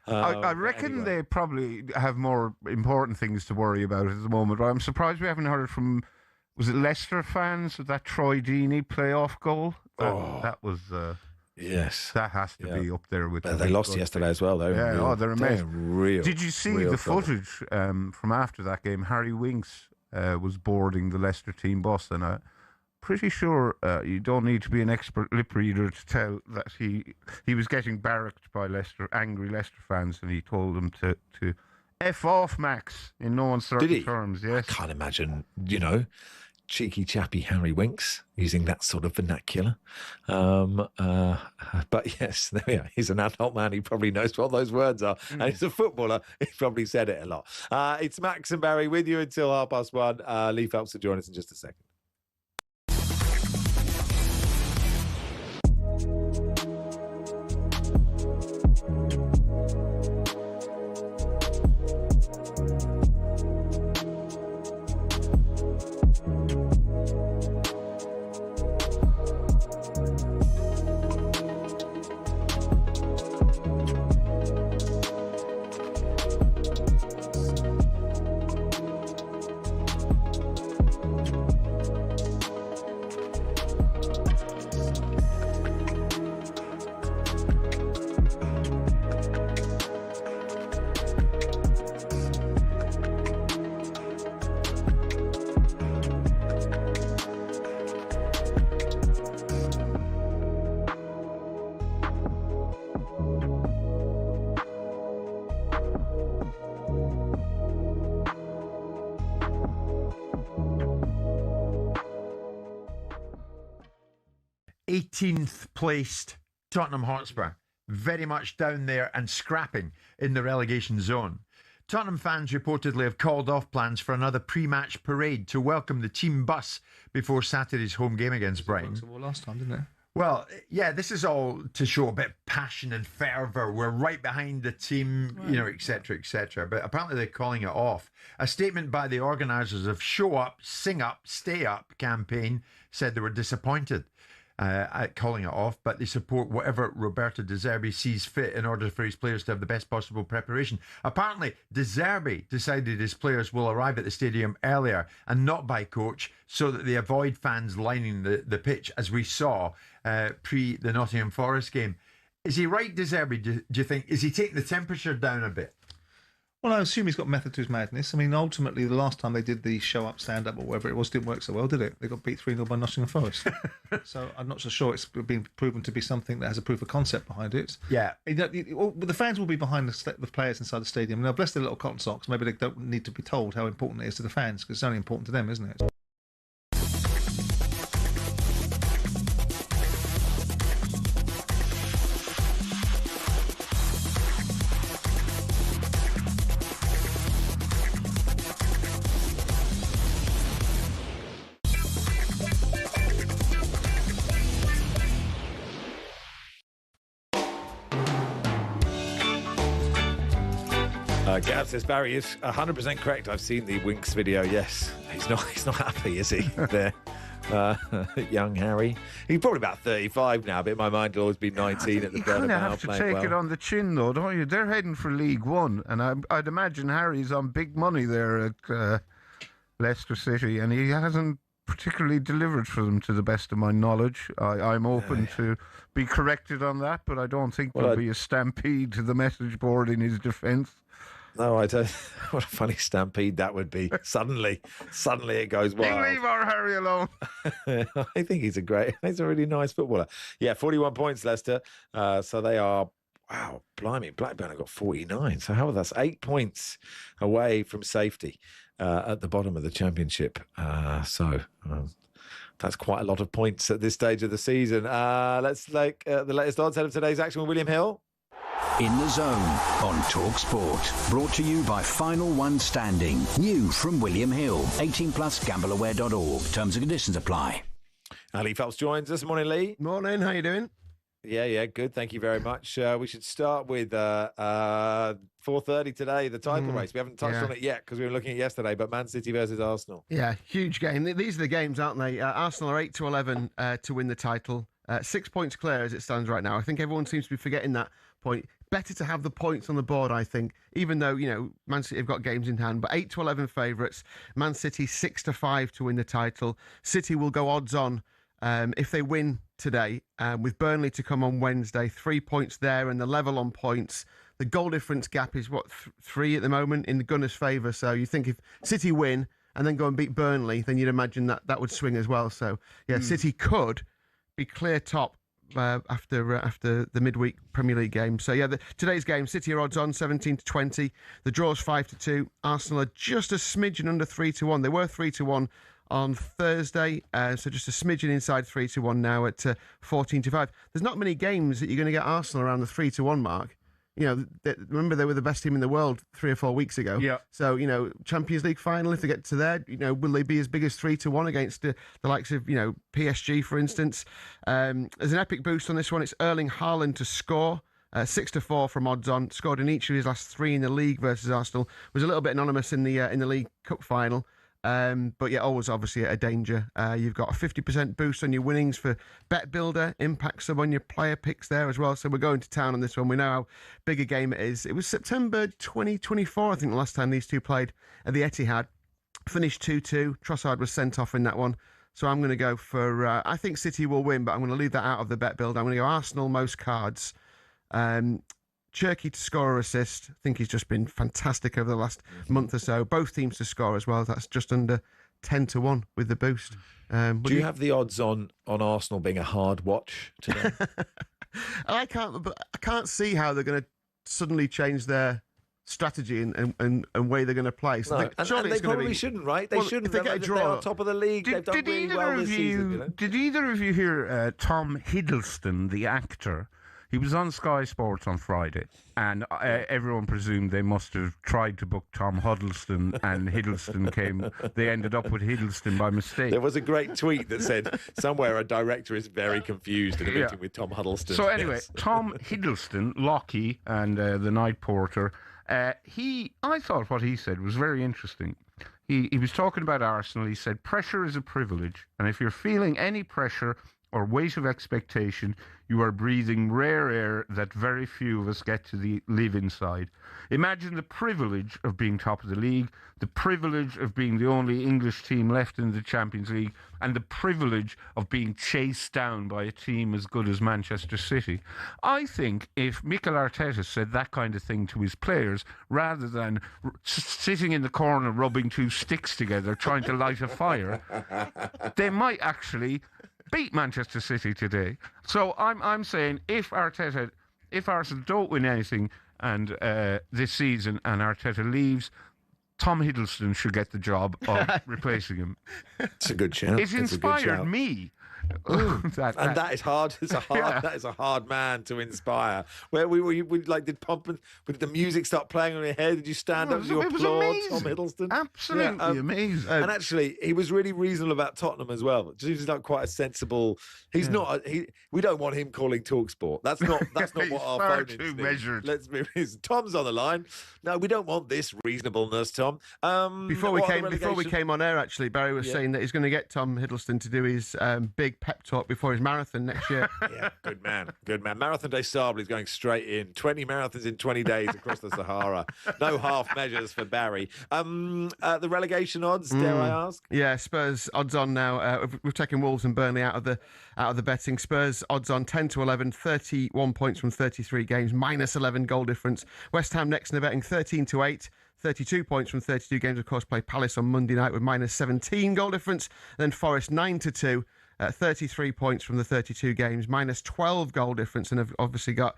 I reckon they probably have more important things to worry about at the moment. I'm surprised we haven't heard from, was it Leicester fans with that Troy Deeney playoff goal? That was... Yes, that has to be up there with. They lost yesterday as well, though. Yeah, they're amazing. Did you see the footage from after that game? Harry Winks was boarding the Leicester team bus, and a pretty sure you don't need to be an expert lip reader to tell that he was getting barracked by angry Leicester fans, and he told them to F off, Max, in no uncertain terms. Yes. I can't imagine, cheeky chappy Harry Winks using that sort of vernacular. But yes, there we are. He's an adult man. He probably knows what those words are. And he's a footballer. He's probably said it a lot. It's Max and Barry with you until 1:30. Lee Phelps will join us in just a second. Placed Tottenham Hotspur, very much down there and scrapping in the relegation zone. Tottenham fans reportedly have called off plans for another pre-match parade to welcome the team bus before Saturday's home game against Brighton. Last time, didn't it? Well, yeah, this is all to show a bit of passion and fervour. We're right behind the team, etc., etc. But apparently they're calling it off. A statement by the organisers of Show Up, Sing Up, Stay Up campaign said they were disappointed at calling it off, but they support whatever Roberto De Zerbi sees fit in order for his players to have the best possible preparation. Apparently, De Zerbi decided his players will arrive at the stadium earlier and not by coach so that they avoid fans lining the pitch, as we saw pre the Nottingham Forest game. Is he right, De Zerbi, do you think? Is he taking the temperature down a bit? Well, I assume he's got method to his madness. I mean, ultimately, the last time they did the show up, stand up, or whatever it was, didn't work so well, did it? They got beat 3-0 by Nottingham Forest. So I'm not so sure it's been proven to be something that has a proof of concept behind it. Yeah. The fans will be behind the players inside the stadium. Now, bless their little cotton socks. Maybe they don't need to be told how important it is to the fans, because it's only important to them, isn't it? Gav says Barry is 100% correct. I've seen the Winks video. Yes, he's not happy, is he? There, young Harry. He's probably about 35 now, but in my mind, he'll always be 19 at the Bernabeu. You kind of have to take well. it on the chin, though, don't you? They're heading for League One, and I'd imagine Harry's on big money there at Leicester City, and he hasn't particularly delivered for them, to the best of my knowledge. I'm open to be corrected on that, but I don't think there'll be a stampede to the message board in his defence. No, I don't. What a funny stampede that would be. Suddenly it goes wild. You leave our Harry alone. I think he's a really nice footballer. Yeah, 41 points, Leicester. So they are, wow, blimey, Blackburn have got 49. So that's 8 points away from safety at the bottom of the Championship. That's quite a lot of points at this stage of the season. Let's take the latest odds ahead of today's action with William Hill. In the Zone on talkSPORT. Brought to you by Final One Standing. New from William Hill. 18 plus gambleaware.org. Terms and conditions apply. Lee Phelps joins us. Morning, Lee. Morning. How you doing? Yeah, good. Thank you very much. We should start with 4:30 today, the title race. We haven't touched on it yet because we were looking at yesterday, but Man City versus Arsenal. Yeah, huge game. These are the games, aren't they? Arsenal are 8-11 to win the title. 6 points clear as it stands right now. I think everyone seems to be forgetting that point. Better to have the points on the board, I think, even though, Man City have got games in hand. But 8-11 favourites. Man City 6-5 to win the title. City will go odds on if they win today, with Burnley to come on Wednesday. 3 points there and the level on points. The goal difference gap is, 3 at the moment in the Gunners' favour. So you think if City win and then go and beat Burnley, then you'd imagine that would swing as well. So, yeah, City could be clear top after the midweek Premier League game. So, yeah, today's game, City are odds on 17-20. The draw's 5-2. Arsenal are just a smidgen under 3-1. They were 3-1 on Thursday, so just a smidgen inside 3-1 now at 14-5. There's not many games that you're going to get Arsenal around the 3-1 mark. You know, remember they were the best team in the world 3 or 4 weeks ago. Yeah. So, you know, Champions League final, if they get to there, you know, will they be as big as 3-1 against the likes of, you know, PSG, for instance? There's an epic boost on this one. It's Erling Haaland to score. 6-4 from odds on. Scored in each of his last 3 in the league versus Arsenal. Was a little bit anonymous in the League Cup final. But yeah, always obviously a danger. You've got a 50% boost on your winnings for Bet Builder, impact some on your player picks there as well. So we're going to town on this one. We know how big a game it is. It was September 2024, I think, the last time these two played at the Etihad. Finished 2-2. Trossard was sent off in that one. So I'm going to go for, I think City will win, but I'm going to leave that out of the Bet Builder. I'm going to go Arsenal, most cards. Cherky to score or assist. I think he's just been fantastic over the last month or so. Both teams to score as well. That's just under 10-1 with the boost. Do you have the odds on Arsenal being a hard watch today? I can't see how they're going to suddenly change their strategy and way they're going to play. So no. and they probably shouldn't, right? They shouldn't. If they get a draw, they're on top of the league. They've done really well this season. You know? Did either of you hear Tom Hiddleston, the actor? He was on Sky Sports on Friday, and everyone presumed they must have tried to book Tom Huddleston, and Hiddleston came. They ended up with Hiddleston by mistake. There was a great tweet that said somewhere a director is very confused in a meeting with Tom Huddleston. So anyway, Tom Hiddleston, Lockie, and the night porter, I thought what he said was very interesting. He was talking about Arsenal. He said, pressure is a privilege, and if you're feeling any pressure or weight of expectation, you are breathing rare air that very few of us get to live inside. Imagine the privilege of being top of the league, the privilege of being the only English team left in the Champions League, and the privilege of being chased down by a team as good as Manchester City. I think if Mikel Arteta said that kind of thing to his players, rather than sitting in the corner rubbing 2 sticks together trying to light a fire, they might actually beat Manchester City today. So I'm saying if Arsenal don't win anything and this season and Arteta leaves, Tom Hiddleston should get the job of replacing him. It's a good shout. It's inspired me. That is hard. That is a hard man to inspire. Where we like did pump and did the music start playing on your head? Did you stand up? Did you applaud Tom Hiddleston? Absolutely amazing. And actually, he was really reasonable about Tottenham as well. He's like quite a sensible. He's not. We don't want him calling talkSPORT. That's not what our phone is. Too measured. Let's be. Tom's on the line. No, we don't want this reasonableness, Tom. Before we came on air, actually, Barry was saying that he's going to get Tom Hiddleston to do his big pep talk before his marathon next year. Yeah, good man. Marathon Day Sable is going straight in. 20 marathons in 20 days across the Sahara. No half measures for Barry. The relegation odds, dare I ask? Yeah, Spurs odds on now. We've taken Wolves and Burnley out of the betting. Spurs odds on 10-11, 31 points from 33 games, minus 11 goal difference. West Ham next in the betting, 13-8. 32 points from 32 games, of course, play Palace on Monday night with minus 17 goal difference. Then Forest 9-2, 33 points from the 32 games, minus 12 goal difference, and have obviously got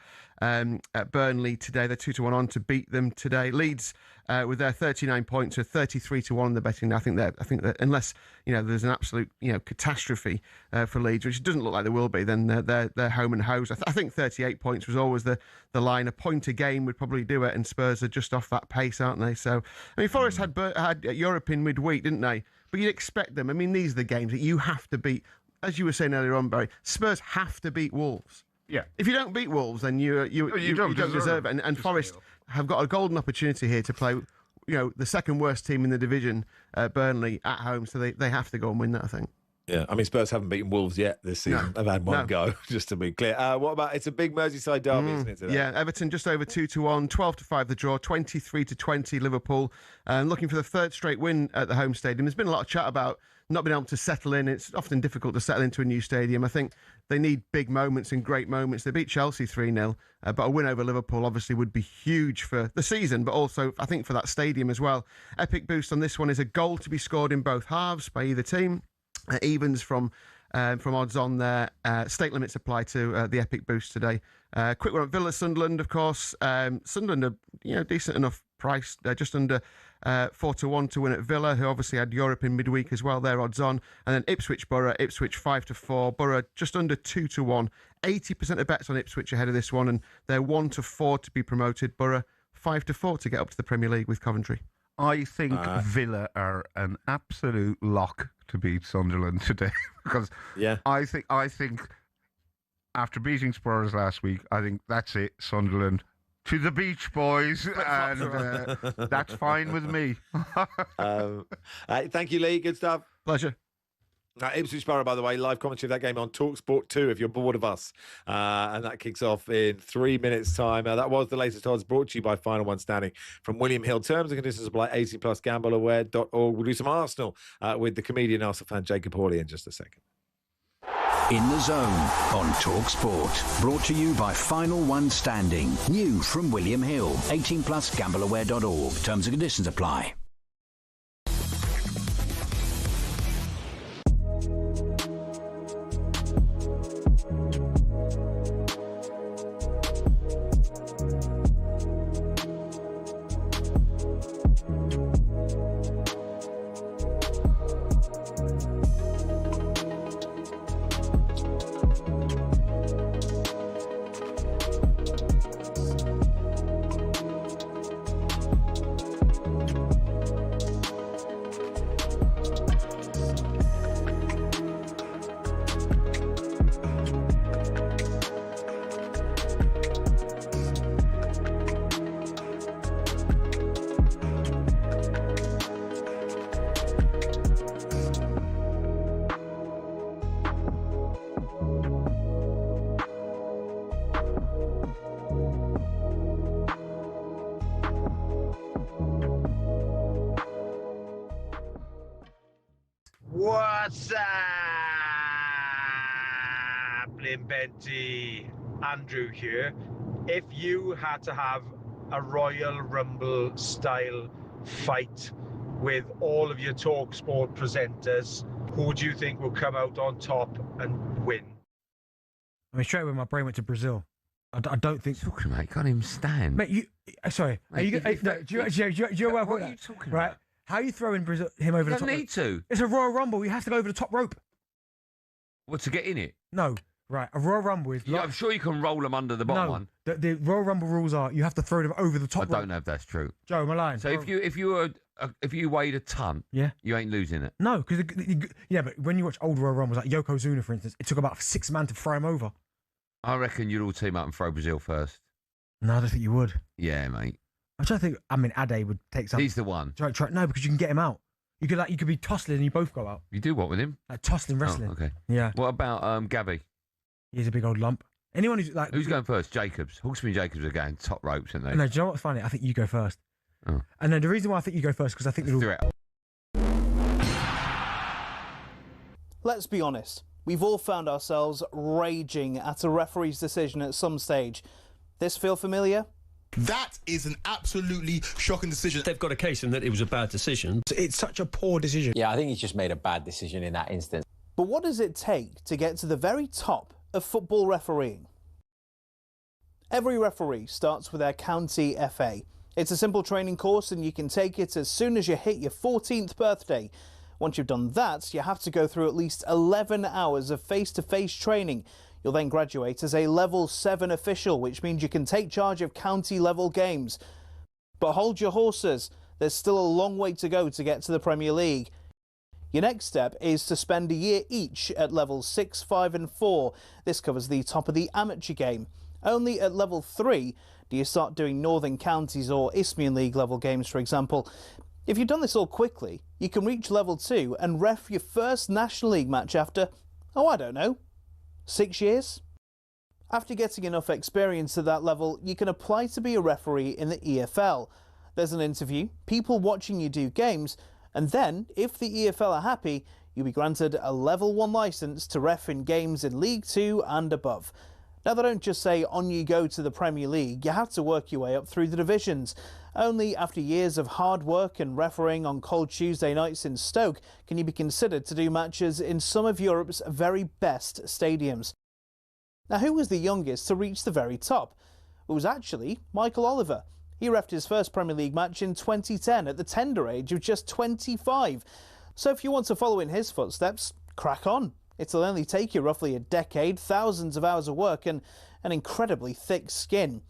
Burnley today. They're 2-1 on to beat them today. Leeds with their 39 points are 33-1 in the betting. I think that unless there's an absolute catastrophe for Leeds, which it doesn't look like there will be, then they're home and hosed. I think 38 points was always the line. A point a game would probably do it, and Spurs are just off that pace, aren't they? So I mean, Forest had Europe in midweek, didn't they? But you'd expect them. I mean, these are the games that you have to beat. As you were saying earlier on, Barry, Spurs have to beat Wolves. Yeah. If you don't beat Wolves, then you don't deserve it. And Forest have got a golden opportunity here to play, the second worst team in the division, Burnley, at home. So they have to go and win that, I think. Yeah, I mean, Spurs haven't beaten Wolves yet this season. They've had one go, just to be clear. What about, it's a big Merseyside derby, isn't it, today? Yeah, Everton just over 2-1, 12-5 the draw, 23-20 Liverpool. Looking for the third straight win at the home stadium. There's been a lot of chat about not been able to settle in. It's often difficult to settle into a new stadium. I think they need big moments and great moments. They beat Chelsea 3-0, but a win over Liverpool obviously would be huge for the season, but also I think for that stadium as well. Epic boost on this one is a goal to be scored in both halves by either team. Evens from odds on there. Stake limits apply to the Epic boost today. Quick one at Villa Sunderland, of course. Sunderland are decent enough price, just under 4-1 to win at Villa, who obviously had Europe in midweek as well. Their odds on, and then Ipswich Borough, Ipswich 5-4, Borough just under 2-1. 80% of bets on Ipswich ahead of this one, and they're 1-4 to be promoted. Borough 5-4 to get up to the Premier League with Coventry. I think Villa are an absolute lock to beat Sunderland today because I think after beating Spurs last week, I think that's it. Sunderland to the beach, boys, and that's fine with me. Thank you, Lee. Good stuff. Pleasure. Ipswich Borough, by the way, live commentary of that game on talkSPORT 2 if you're bored of us. And that kicks off in 3 minutes' time. That was the latest odds brought to you by Final One Standing from William Hill. Terms and conditions apply. 18 plus gambleaware.org. We'll do some Arsenal with the comedian Arsenal fan Jacob Hawley in just a second. In the Zone on talkSPORT. Brought to you by Final One Standing. New from William Hill. 18 plus gambleaware.org. Terms and conditions apply. What's happening, Benty? Andrew here. If you had to have a Royal Rumble style fight with all of your talkSPORT presenters, who do you think will come out on top and win? I mean, straight away my brain went to Brazil. I don't think. Talking about, can't even stand. Mate, you. Sorry. Mate, are you? Do you what are you talking about? Right. How are you throwing Brazil, him over the top? You don't need to. It's a Royal Rumble. You have to go over the top rope. What, to get in it? No. Right. A Royal Rumble is. Yeah, I'm sure you can roll them under the bottom one. The Royal Rumble rules are you have to throw them over the top rope. I don't know if that's true. Joe, am I lying? So if you weighed a ton, you ain't losing it. No, because but when you watch old Royal Rumbles, like Yokozuna, for instance, it took about 6 men to throw him over. I reckon you'd all team up and throw Brazil first. No, I don't think you would. Yeah, mate. I don't think. I mean, Ade would take some. He's the one. No, because you can get him out. You could be tussling and you both go out. You do what with him? Like tussling wrestling. Oh, okay. Yeah. What about Gabby? He's a big old lump. Anyone who's going first? Jacobs. Hawksby and Jacobs are going top ropes, aren't they? No, do you know what's funny? I think you go first. Oh. And then the reason why I think you go first because I think Let's be honest. We've all found ourselves raging at a referee's decision at some stage. This feel familiar? That is an absolutely shocking decision. They've got a case in that it was a bad decision. It's such a poor decision. Yeah, I think he's just made a bad decision in that instance. But what does it take to get to the very top of football refereeing? Every referee starts with their county FA. It's a simple training course and you can take it as soon as you hit your 14th birthday. Once you've done that, you have to go through at least 11 hours of face-to-face training. You'll then graduate as a Level 7 official, which means you can take charge of county-level games. But hold your horses, there's still a long way to go to get to the Premier League. Your next step is to spend a year each at Levels 6, 5 and 4. This covers the top of the amateur game. Only at Level 3 do you start doing Northern Counties or Isthmian League level games, for example. If you've done this all quickly, you can reach Level 2 and ref your first National League match after, I don't know, 6 years? After getting enough experience at that level, you can apply to be a referee in the EFL. There's an interview, people watching you do games, and then, if the EFL are happy, you'll be granted a Level 1 licence to ref in games in League 2 and above. Now, they don't just say on you go to the Premier League, you have to work your way up through the divisions. Only after years of hard work and refereeing on cold Tuesday nights in Stoke can you be considered to do matches in some of Europe's very best stadiums. Now, who was the youngest to reach the very top? It was actually Michael Oliver. He refed his first Premier League match in 2010 at the tender age of just 25. So if you want to follow in his footsteps, crack on. It'll only take you roughly a decade, thousands of hours of work and an incredibly thick skin.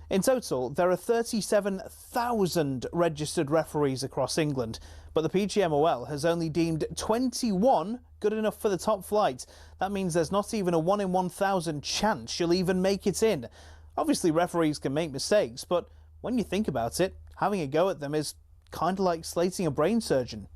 In total, there are 37,000 registered referees across England, but the PGMOL has only deemed 21 good enough for the top flight. That means there's not even a 1 in 1,000 chance you'll even make it in. Obviously, referees can make mistakes, but when you think about it, having a go at them is kind of like slating a brain surgeon.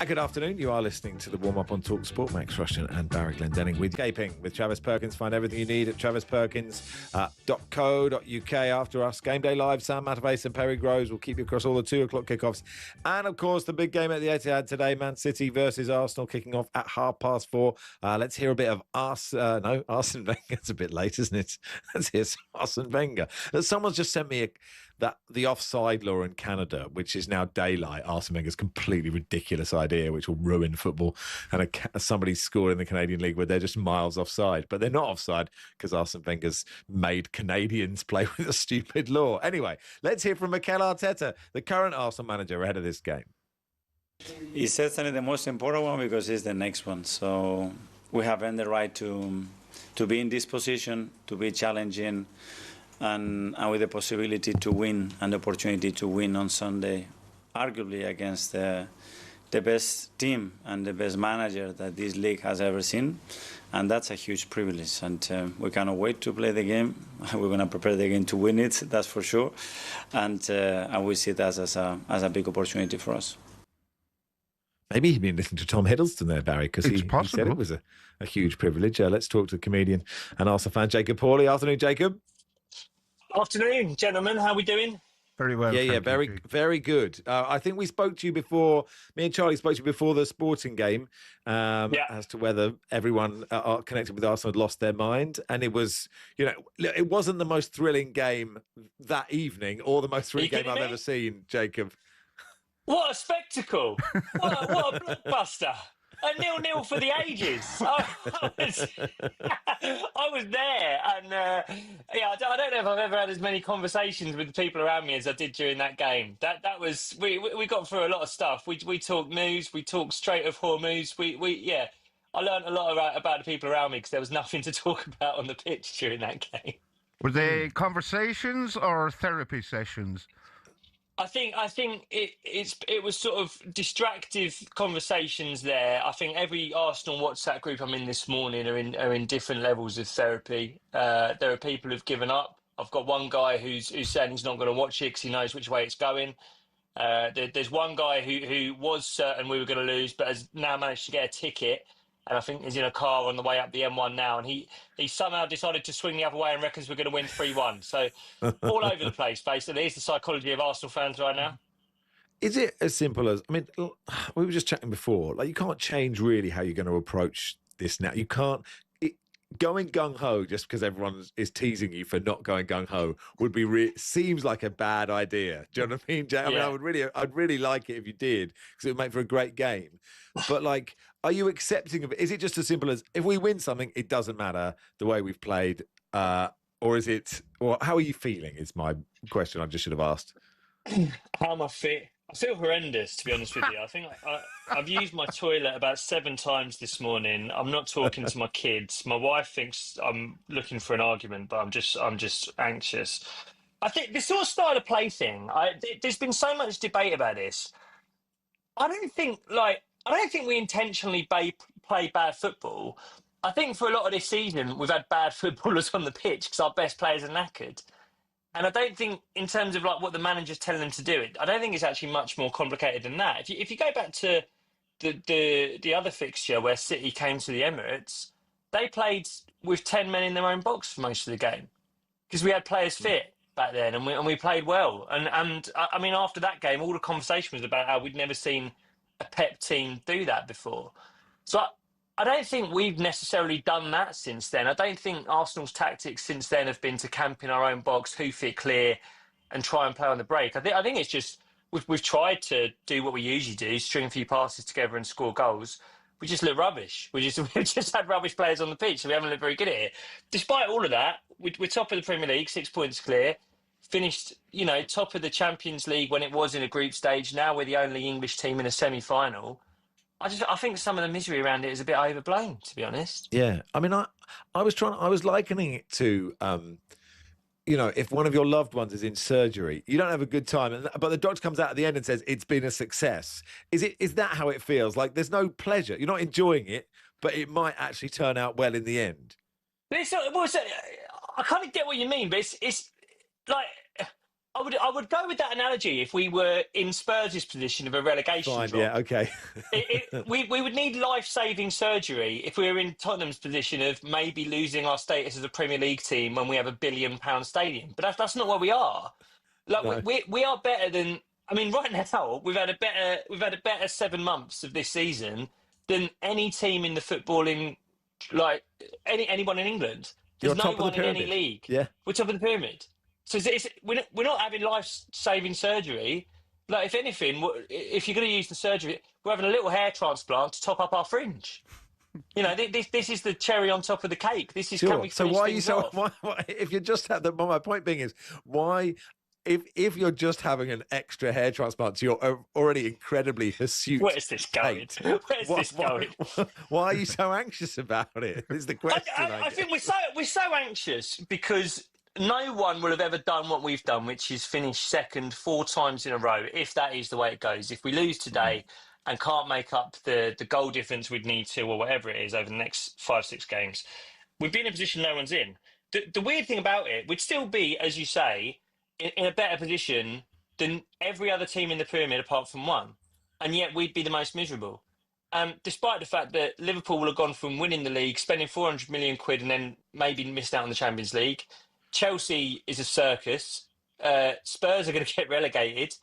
Good afternoon. You are listening to the warm-up on talkSPORT. Max Rushden and Barry Glendenning with Escaping with Travis Perkins. Find everything you need at travisperkins.co.uk. After us, Game Day Live, Sam Matterface and Perry Groves will keep you across all the 2 o'clock kickoffs. And, of course, the big game at the Etihad today, Man City versus Arsenal, kicking off at 4:30. Let's hear a bit of Arsene Wenger. It's a bit late, isn't it? Let's hear some Arsene Wenger. Someone's just sent me that the offside law in Canada, which is now daylight, Arsene Wenger's completely ridiculous idea, which will ruin football. And somebody scored in the Canadian League where they're just miles offside, but they're not offside because Arsene Wenger's made Canadians play with a stupid law. Anyway, let's hear from Mikel Arteta, the current Arsenal manager, ahead of this game. It's certainly the most important one because it's the next one. So we have earned the right to be in this position, to be challenging, and with the possibility to win and the opportunity to win on Sunday, arguably against the best team and the best manager that this league has ever seen. And that's a huge privilege. And we cannot wait to play the game. We're going to prepare the game to win it, that's for sure. And we see it as a big opportunity for us. Maybe he'd been listening to Tom Hiddleston there, Barry, because he said it was a huge privilege. Let's talk to the comedian and Arsenal fan Jacob Hawley. Afternoon, Jacob. Afternoon, gentlemen. How are we doing? Very well. Yeah, very good. I think we spoke to you before, me and Charlie spoke to you before the sporting game as to whether everyone connected with Arsenal had lost their mind. And it was, it wasn't the most thrilling game that evening or the most thrilling game I've ever seen, Jacob. What a spectacle. What a blockbuster. A 0-0 for the ages. I was there, and I don't know if I've ever had as many conversations with the people around me as I did during that game. That was we got through a lot of stuff. We talked news, we talked Strait of Hormuz. I learned a lot about the people around me because there was nothing to talk about on the pitch during that game. Were they conversations or therapy sessions? I think it was sort of distractive conversations there. I think every Arsenal WhatsApp group I'm in this morning are in different levels of therapy. There are people who've given up. I've got one guy who's saying he's not going to watch it because he knows which way it's going. There's one guy who was certain we were going to lose, but has now managed to get a ticket, and I think he's in a car on the way up the M1 now, and he somehow decided to swing the other way and reckons we're going to win 3-1. So all over the place, basically. It's the psychology of Arsenal fans right now. Is it as simple as, I mean, we were just chatting before, like you can't change really how you're going to approach this now. You can't, going gung-ho just because everyone is teasing you for not going gung-ho would be, seems like a bad idea. Do you know what I mean, Jay? I mean, I'd really like it if you did, because it would make for a great game. But like, are you accepting of it? Is it just as simple as, if we win something, it doesn't matter the way we've played? Or is it, or how are you feeling is my question I just should have asked. How am I fit? I feel horrendous, to be honest with you. I think I've used my toilet about 7 times this morning. I'm not talking to my kids. My wife thinks I'm looking for an argument, but I'm just anxious. I think this sort of style of play thing, there's been so much debate about this. I don't think we intentionally play bad football. I think for a lot of this season, we've had bad footballers on the pitch because our best players are knackered. And I don't think, in terms of like what the manager's telling them to do, I don't think it's actually much more complicated than that. If you go back to the other fixture where City came to the Emirates, they played with 10 men in their own box for most of the game because we had players fit back then, and we played well. And I mean, after that game, all the conversation was about how we'd never seen a Pep team do that before. So I don't think we've necessarily done that since then. I don't think Arsenal's tactics since then have been to camp in our own box, hoof it clear, and try and play on the break. I think it's just we've tried to do what we usually do, string a few passes together and score goals. We just look rubbish. We've just had rubbish players on the pitch, so we haven't looked very good at it. Despite all of that, we're top of the Premier League, 6 points clear. Finished, top of the Champions League when it was in a group stage. Now we're the only English team in a semi-final. I think some of the misery around it is a bit overblown, to be honest. Yeah, I mean, I was likening it to, if one of your loved ones is in surgery, you don't have a good time, but the doctor comes out at the end and says it's been a success. Is that how it feels? Like there's no pleasure. You're not enjoying it, but it might actually turn out well in the end. But I kind of get what you mean, but it's like. I would go with that analogy if we were in Spurs' position of a relegation drop. Yeah, okay. We would need life-saving surgery if we were in Tottenham's position of maybe losing our status as a Premier League team when we have £1 billion stadium. But that's not where we are. Like no. we are better than. I mean, right now we've had a better 7 months of this season than any team in the footballing, like anyone in England. There's no one in any league. Yeah, we're top of the pyramid. So we're not having life-saving surgery. Like, if anything, if you're going to use the surgery, we're having a little hair transplant to top up our fringe. This is the cherry on top of the cake. This is can we so why are you so? Why, if you're just my point being is why. If you're just having an extra hair transplant to your already incredibly hirsute, where's this going? Why are you so anxious about it? Is the question. I think we're so anxious because no one will have ever done what we've done, which is finish second 4 times in a row, if that is the way it goes. If we lose today and can't make up the goal difference we'd need to, or whatever it is, over the next 5-6 games, we'd be in a position no one's in. The weird thing about it, we'd still be, as you say, in a better position than every other team in the pyramid apart from one. And yet we'd be the most miserable. Despite the fact that Liverpool will have gone from winning the league, spending 400 million quid and then maybe missed out on the Champions League. Chelsea is a circus. Spurs are going to get relegated.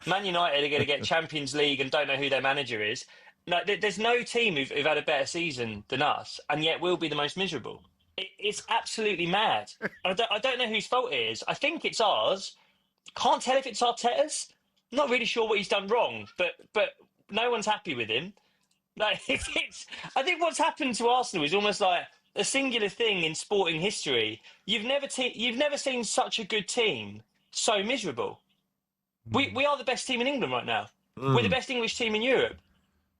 Man United are going to get Champions League and don't know who their manager is. No, there's no team who've had a better season than us, and yet we'll be the most miserable. It's absolutely mad. I don't know whose fault it is. I think it's ours. Can't tell if it's Arteta's. I'm not really sure what he's done wrong, but no one's happy with him. Like I think what's happened to Arsenal is almost like a singular thing in sporting history. You've never seen such a good team so miserable. We are the best team in England right now. We're the best English team in Europe,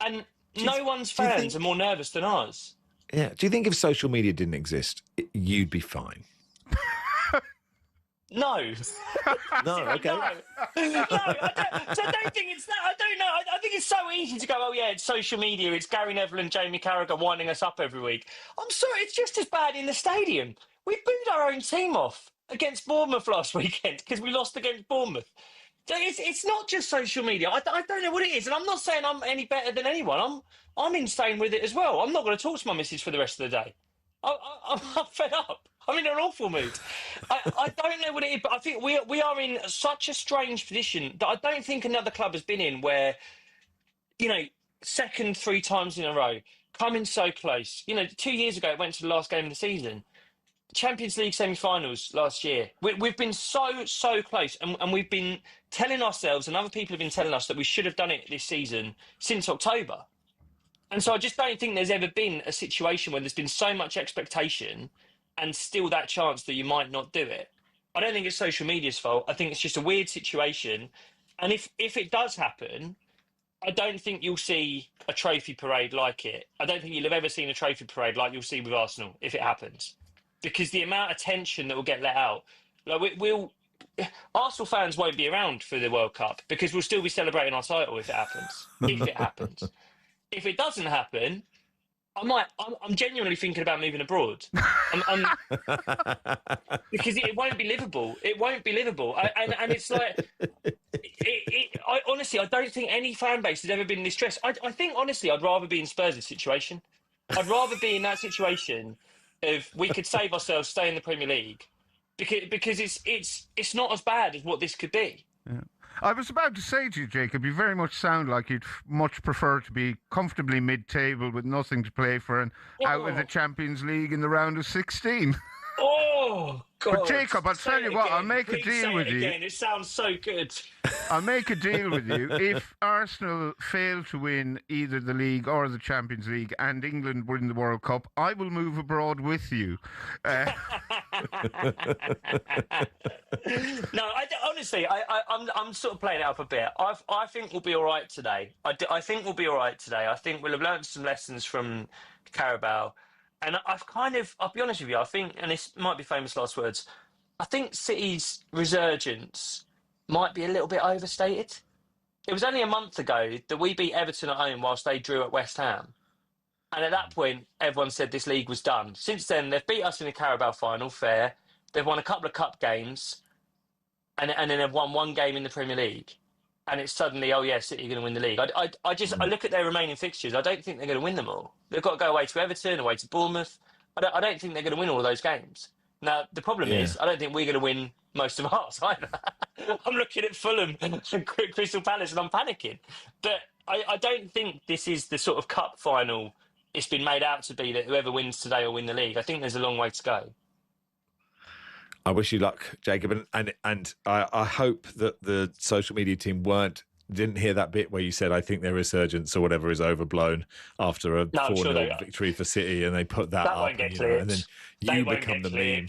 and no one's fans are more nervous than ours. Yeah. Do you think if social media didn't exist, you'd be fine? No. No, okay. No, I don't think it's that. I don't know. I think it's so easy to go, oh, yeah, it's social media. It's Gary Neville and Jamie Carragher winding us up every week. I'm sorry, it's just as bad in the stadium. We booed our own team off against Bournemouth last weekend because we lost against Bournemouth. So it's not just social media. I don't know what it is. And I'm not saying I'm any better than anyone. I'm insane with it as well. I'm not going to talk to my missus for the rest of the day. I'm fed up. I'm in an awful mood. I don't know what it is, but I think we are in such a strange position that I don't think another club has been in where, second 3 times in a row, coming so close. 2 years ago, it went to the last game of the season. Champions League semi-finals last year. We've been so close, and we've been telling ourselves, and other people have been telling us that we should have done it this season since October. And so I just don't think there's ever been a situation where there's been so much expectation and still that chance that you might not do it. I don't think it's social media's fault. I think it's just a weird situation. And if it does happen, I don't think you'll see a trophy parade like it. I don't think you'll have ever seen a trophy parade like you'll see with Arsenal if it happens. Because the amount of tension that will get let out, Arsenal fans won't be around for the World Cup because we'll still be celebrating our title if it happens. If it happens. If it doesn't happen, I'm genuinely thinking about moving abroad. Because it won't be livable. It won't be livable. And it's like, honestly, I don't think any fan base has ever been this stressed. I think, honestly, I'd rather be in Spurs' situation. I'd rather be in that situation of we could save ourselves, stay in the Premier League, because it's not as bad as what this could be. Yeah. I was about to say to you, Jacob, you very much sound like you'd much prefer to be comfortably mid-table with nothing to play for and out of the Champions League in the round of 16. Oh, God. But Jacob, I'll tell you what, I'll make a deal with you. It sounds so good. I'll make a deal with you. If Arsenal fail to win either the league or the Champions League and England win the World Cup, I will move abroad with you. No, honestly, I'm sort of playing it up a bit. I think we'll be all right today. I think we'll be all right today. I think we'll have learned some lessons from Carabao. And I'll be honest with you, I think, and this might be famous last words, I think City's resurgence might be a little bit overstated. It was only a month ago that we beat Everton at home whilst they drew at West Ham. And at that point, everyone said this league was done. Since then, they've beat us in the Carabao final, fair. They've won a couple of cup games, and then they've won 1 game in the Premier League. And it's suddenly, oh yeah, City are going to win the league. I look at their remaining fixtures. I don't think they're going to win them all. They've got to go away to Everton, away to Bournemouth. I don't think they're going to win all of those games. Now, the problem is, I don't think we're going to win most of ours either. I'm looking at Fulham and Crystal Palace and I'm panicking. But I don't think this is the sort of cup final it's been made out to be, that whoever wins today will win the league. I think there's a long way to go. I wish you luck, Jacob, and I hope that the social media team didn't hear that bit where you said, I think their resurgence or whatever is overblown after a 4-0 victory for City, and they put that up, and then you become the meme.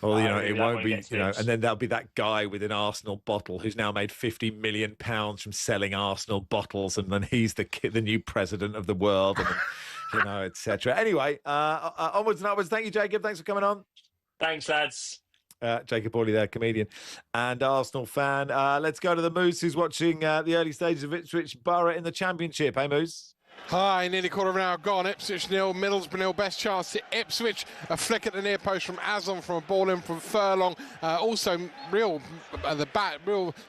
Well, it won't be, and then there'll be that guy with an Arsenal bottle who's now made £50 million from selling Arsenal bottles, and then he's the new president of the world, and etc. Anyway, onwards and upwards. Thank you, Jacob. Thanks for coming on. Thanks, lads. Jacob Borley there, comedian and Arsenal fan. Let's go to the Moose, who's watching the early stages of Ipswich Borough in the Championship. Hey, Moose. Hi, nearly quarter of an hour gone. Ipswich 0, Middlesbrough 0. Best chance to Ipswich. A flick at the near post from Aslam from a ball in from Furlong. Also, real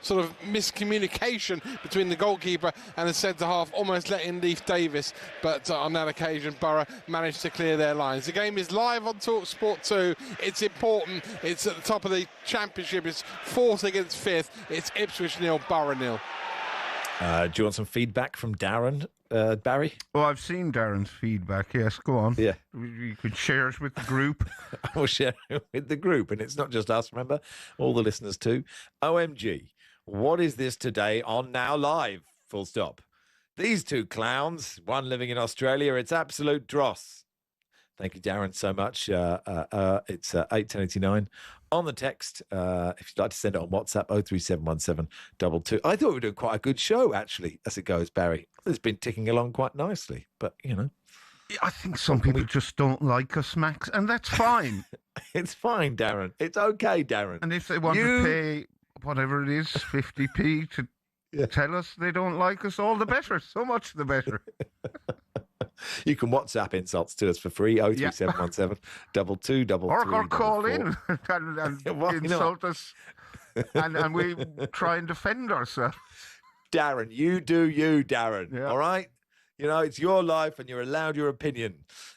sort of miscommunication between the goalkeeper and the centre half, almost letting Leif Davis. But on that occasion, Borough managed to clear their lines. The game is live on talkSPORT 2. It's important. It's at the top of the Championship. It's 4th against 5th. It's Ipswich 0, Borough 0. Do you want some feedback from Darren, Barry? Well, I've seen Darren's feedback. Yes, go on. Yeah. You could share it with the group. I will share it with the group. And it's not just us, remember? All the listeners too. OMG. What is this today on Now Live? Full stop. These 2 clowns, one living in Australia, it's absolute dross. Thank you, Darren, so much. It's 81089 on the text. If you'd like to send it on WhatsApp, 0371722. I thought we were doing quite a good show, actually, as it goes, Barry. It's been ticking along quite nicely, but, I think some people just don't like us, Max, and that's fine. It's fine, Darren. It's okay, Darren. And if they want to pay whatever it is, 50p to tell us they don't like us, all the better. So much the better. You can WhatsApp insults to us for free, 03717 222 Or call in and insult us, and we try and defend ourselves. Darren, you do you, Darren. All right? You know, it's your life and you're allowed your opinion,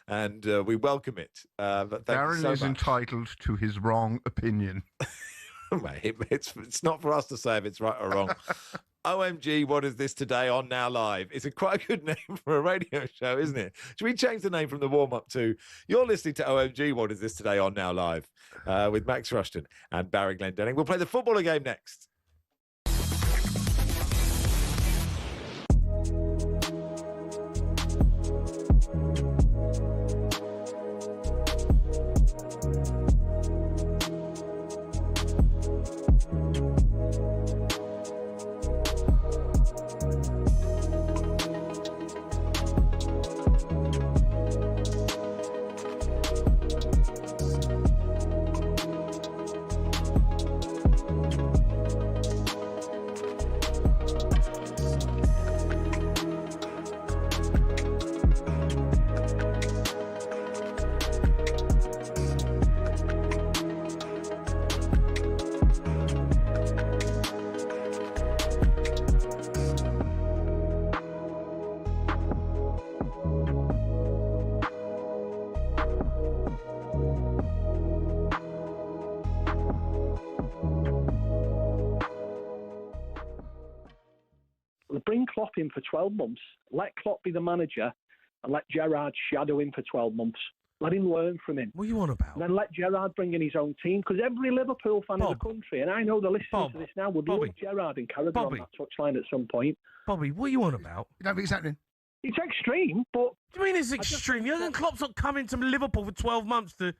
and we welcome it. But thank Darren you so is much. entitled to his wrong opinion. Mate, it's not for us to say if it's right or wrong. OMG, what is this today on Now Live? It's quite a good name for a radio show, isn't it? Should we change the name from the warm-up to you're listening to OMG, what is this today on Now Live with Max Rushden and Barry Glendenning. We'll play the footballer game next. Bring Klopp in for 12 months, let Klopp be the manager, and let Gerrard shadow him for 12 months. Let him learn from him. What are you on about? And then let Gerrard bring in his own team, because every Liverpool fan in the country, and I know they're listening to this now, would love Gerrard and Carragher on that touchline at some point. Bobby, what are you on about? You don't think it's happening? It's extreme, but... What do you mean it's extreme? Jurgen Klopp's not coming to Liverpool for 12 months to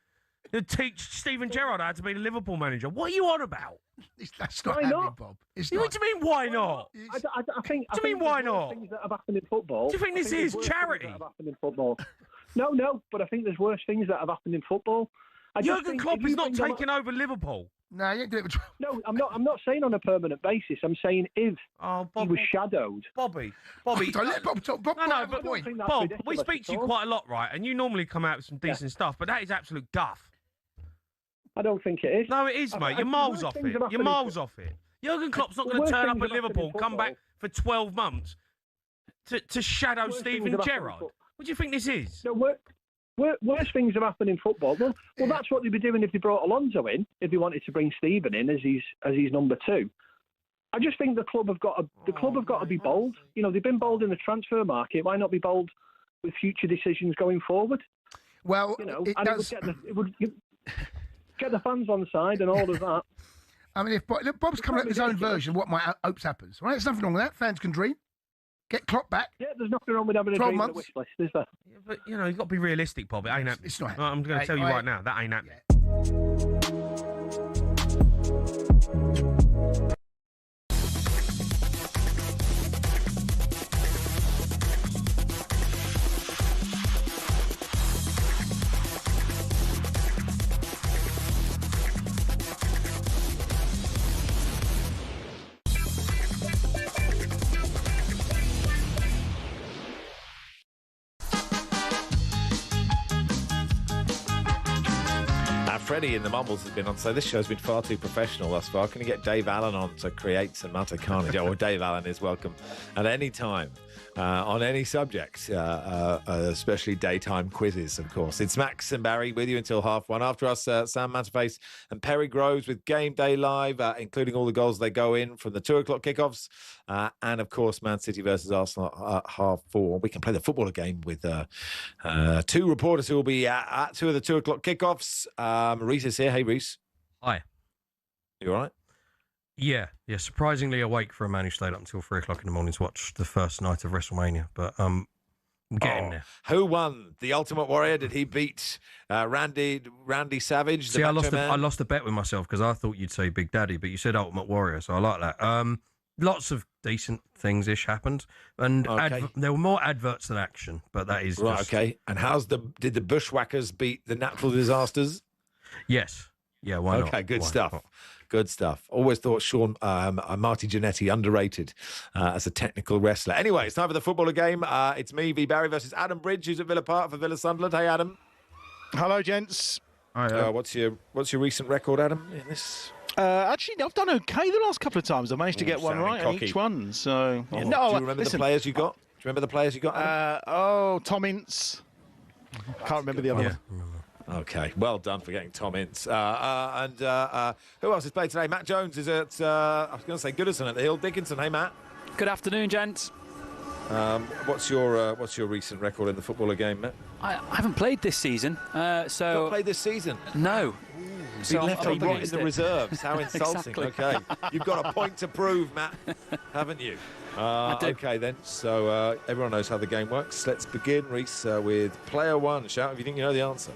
teach Steven Gerrard how to be the Liverpool manager. What are you on about? That's not Why happening, not? Bob. What do you mean, why not? I think. What do you mean, why not? Things that have happened in football. Do you think this is charity? That have happened in football. No, but I think there's worse things that have happened in football. Jurgen Klopp is not taking over Liverpool. No, you ain't doing it. No, I'm not saying on a permanent basis. I'm saying if he was shadowed. Bobby. Don't let Bob talk. Bob, No, but Bob, we speak to you quite a lot, right? And you normally come out with some decent stuff, but that is absolute guff. I don't think it is. No, it is, mate. You're miles off it. You're miles off it. Jurgen Klopp's not going to turn up at Liverpool, come back for 12 months to shadow Steven Gerrard. What do you think this is? No, worse things have happened in football. Well, that's what they'd be doing if they brought Alonso in, if they wanted to bring Steven in as his number two. I just think the club have got to be bold. You know, they've been bold in the transfer market. Why not be bold with future decisions going forward? Well, you know, it would get the fans on side and all of that. I mean, if Bob's coming up with his own version of what my hopes happens, right? There's nothing wrong with that. Fans can dream. Get Klopp back. Yeah, there's nothing wrong with having a 12 dream on months. the wish list, is there? Yeah, but, you know, you've got to be realistic, Bob. It ain't happening. It's not happening. I'm going to tell you right now, that ain't happening. Freddie in the Mumbles has been on, so this show's been far too professional thus far. Can you get Dave Allen on to create some utter carnage? Well, Dave Allen is welcome at any time on any subject, especially daytime quizzes, of course. It's Max and Barry with you until 1:30. After us, Sam Manterface and Perry Groves with Game Day Live, including all the goals they go in from the 2 o'clock kickoffs. And, of course, Man City versus Arsenal at 4:30. We can play the footballer game with two reporters who will be at 2 of the 2 o'clock kickoffs. Reese is here. Hey, Reese. Hi. You all right? Yeah, surprisingly awake for a man who stayed up until 3 o'clock in the morning to watch the first night of WrestleMania, but I'm getting there. Who won? The Ultimate Warrior? Did he beat Randy Savage? See, I lost a bet with myself because I thought you'd say Big Daddy, but you said Ultimate Warrior, so I like that. lots of decent things-ish happened, and there were more adverts than action. But that is right. just... Okay, and did the bushwhackers beat the natural disasters? Yes. Yeah. Why not? Okay. Good Why stuff. not? Good stuff. Always thought Marty Jannetty underrated as a technical wrestler. Anyway, it's time for the footballer game. It's me, V. Barry, versus Adam Bridge, who's at Villa Park for Villa Sunderland. Hey, Adam. Hello, gents. Hi. What's your recent record, Adam? In this. Actually, I've done okay the last couple of times. I've managed to get one right on each one. So do you remember the players you got? Do you remember the players you got? Tom Ince. Can't remember the other one. Okay, well done for getting Tom Ince. And who else has played today? Matt Jones is at, I was going to say Goodison at the Hill. Dickinson, hey Matt. Good afternoon, gents. What's your recent record in the footballer game, Matt? I haven't played this season, so... Not played this season? No. So left on right in the reserves. How insulting. Exactly. Okay, you've got a point to prove, Matt, haven't you? Okay, then. So everyone knows how the game works. Let's begin, Reece, with player one. Shout if you think you know the answer.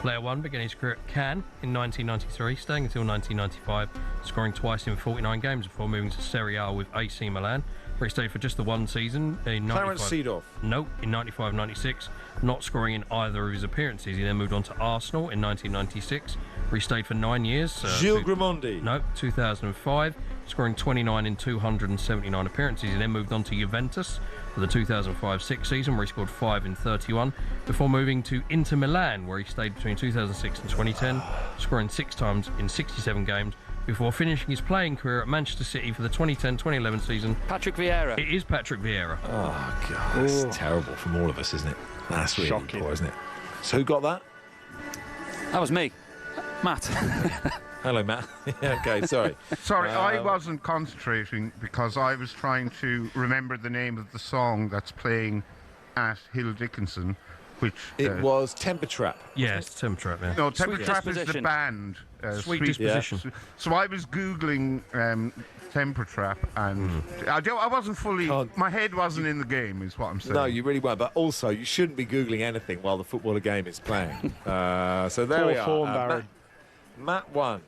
Player one began his career at Cannes in 1993, staying until 1995, scoring twice in 49 games before moving to Serie A with AC Milan, where he stayed for just the one season in Clarence Seedorf. No, in 95-96, not scoring in either of his appearances. He then moved on to Arsenal in 1996, where he stayed for 9 years. Gilles Grimondi. No, 2005, scoring 29 in 279 appearances. He then moved on to Juventus for the 2005-06 season, where he scored 5 in 31, before moving to Inter Milan, where he stayed between 2006 and 2010, scoring 6 times in 67 games, before finishing his playing career at Manchester City for the 2010-2011 season. Patrick Vieira. It is Patrick Vieira. Oh, God. It's terrible from all of us, isn't it? That's really shocking, poor, isn't it? So who got that? That was me. Matt. Hello, Matt. Okay, sorry. Sorry, I wasn't concentrating because I was trying to remember the name of the song that's playing at Hill Dickinson, which... It was Temper Trap. Yeah, it's Temper Trap, yeah. No, Temper Sweet Trap is the Disposition. band. Sweet Disposition. Yeah. So I was Googling Temper Trap, and I wasn't fully... My head wasn't in the game, is what I'm saying. No, you really weren't. But also, you shouldn't be Googling anything while the footballer game is playing. So there we are. Form, Matt won.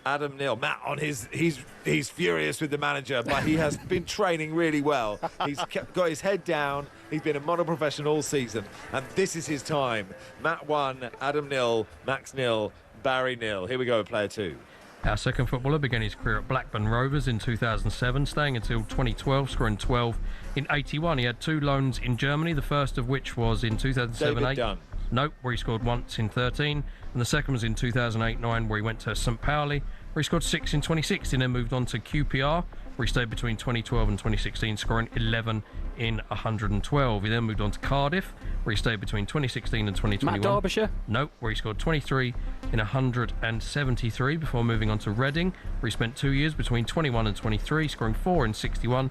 Adam 0. Matt on he's furious with the manager, but he has been training really well. He's got his head down. He's been a model professional all season, and this is his time. Matt 1, Adam 0, Max 0, Barry 0. Here we go, player 2. Our second footballer began his career at Blackburn Rovers in 2007, staying until 2012, scoring 12 in 81. He had 2 loans in Germany, the first of which was in 2007-8. David Dunn. Nope, where he scored once in 13, and the second was in 2008-9, where he went to St. Pauli, where he scored 6 in 2016, then moved on to QPR, where he stayed between 2012 and 2016, scoring 11 in 112. He then moved on to Cardiff, where he stayed between 2016 and 2021. Matt Derbyshire? Nope, where he scored 23 in 173, before moving on to Reading, where he spent 2 years between 21 and 23, scoring 4 in 61.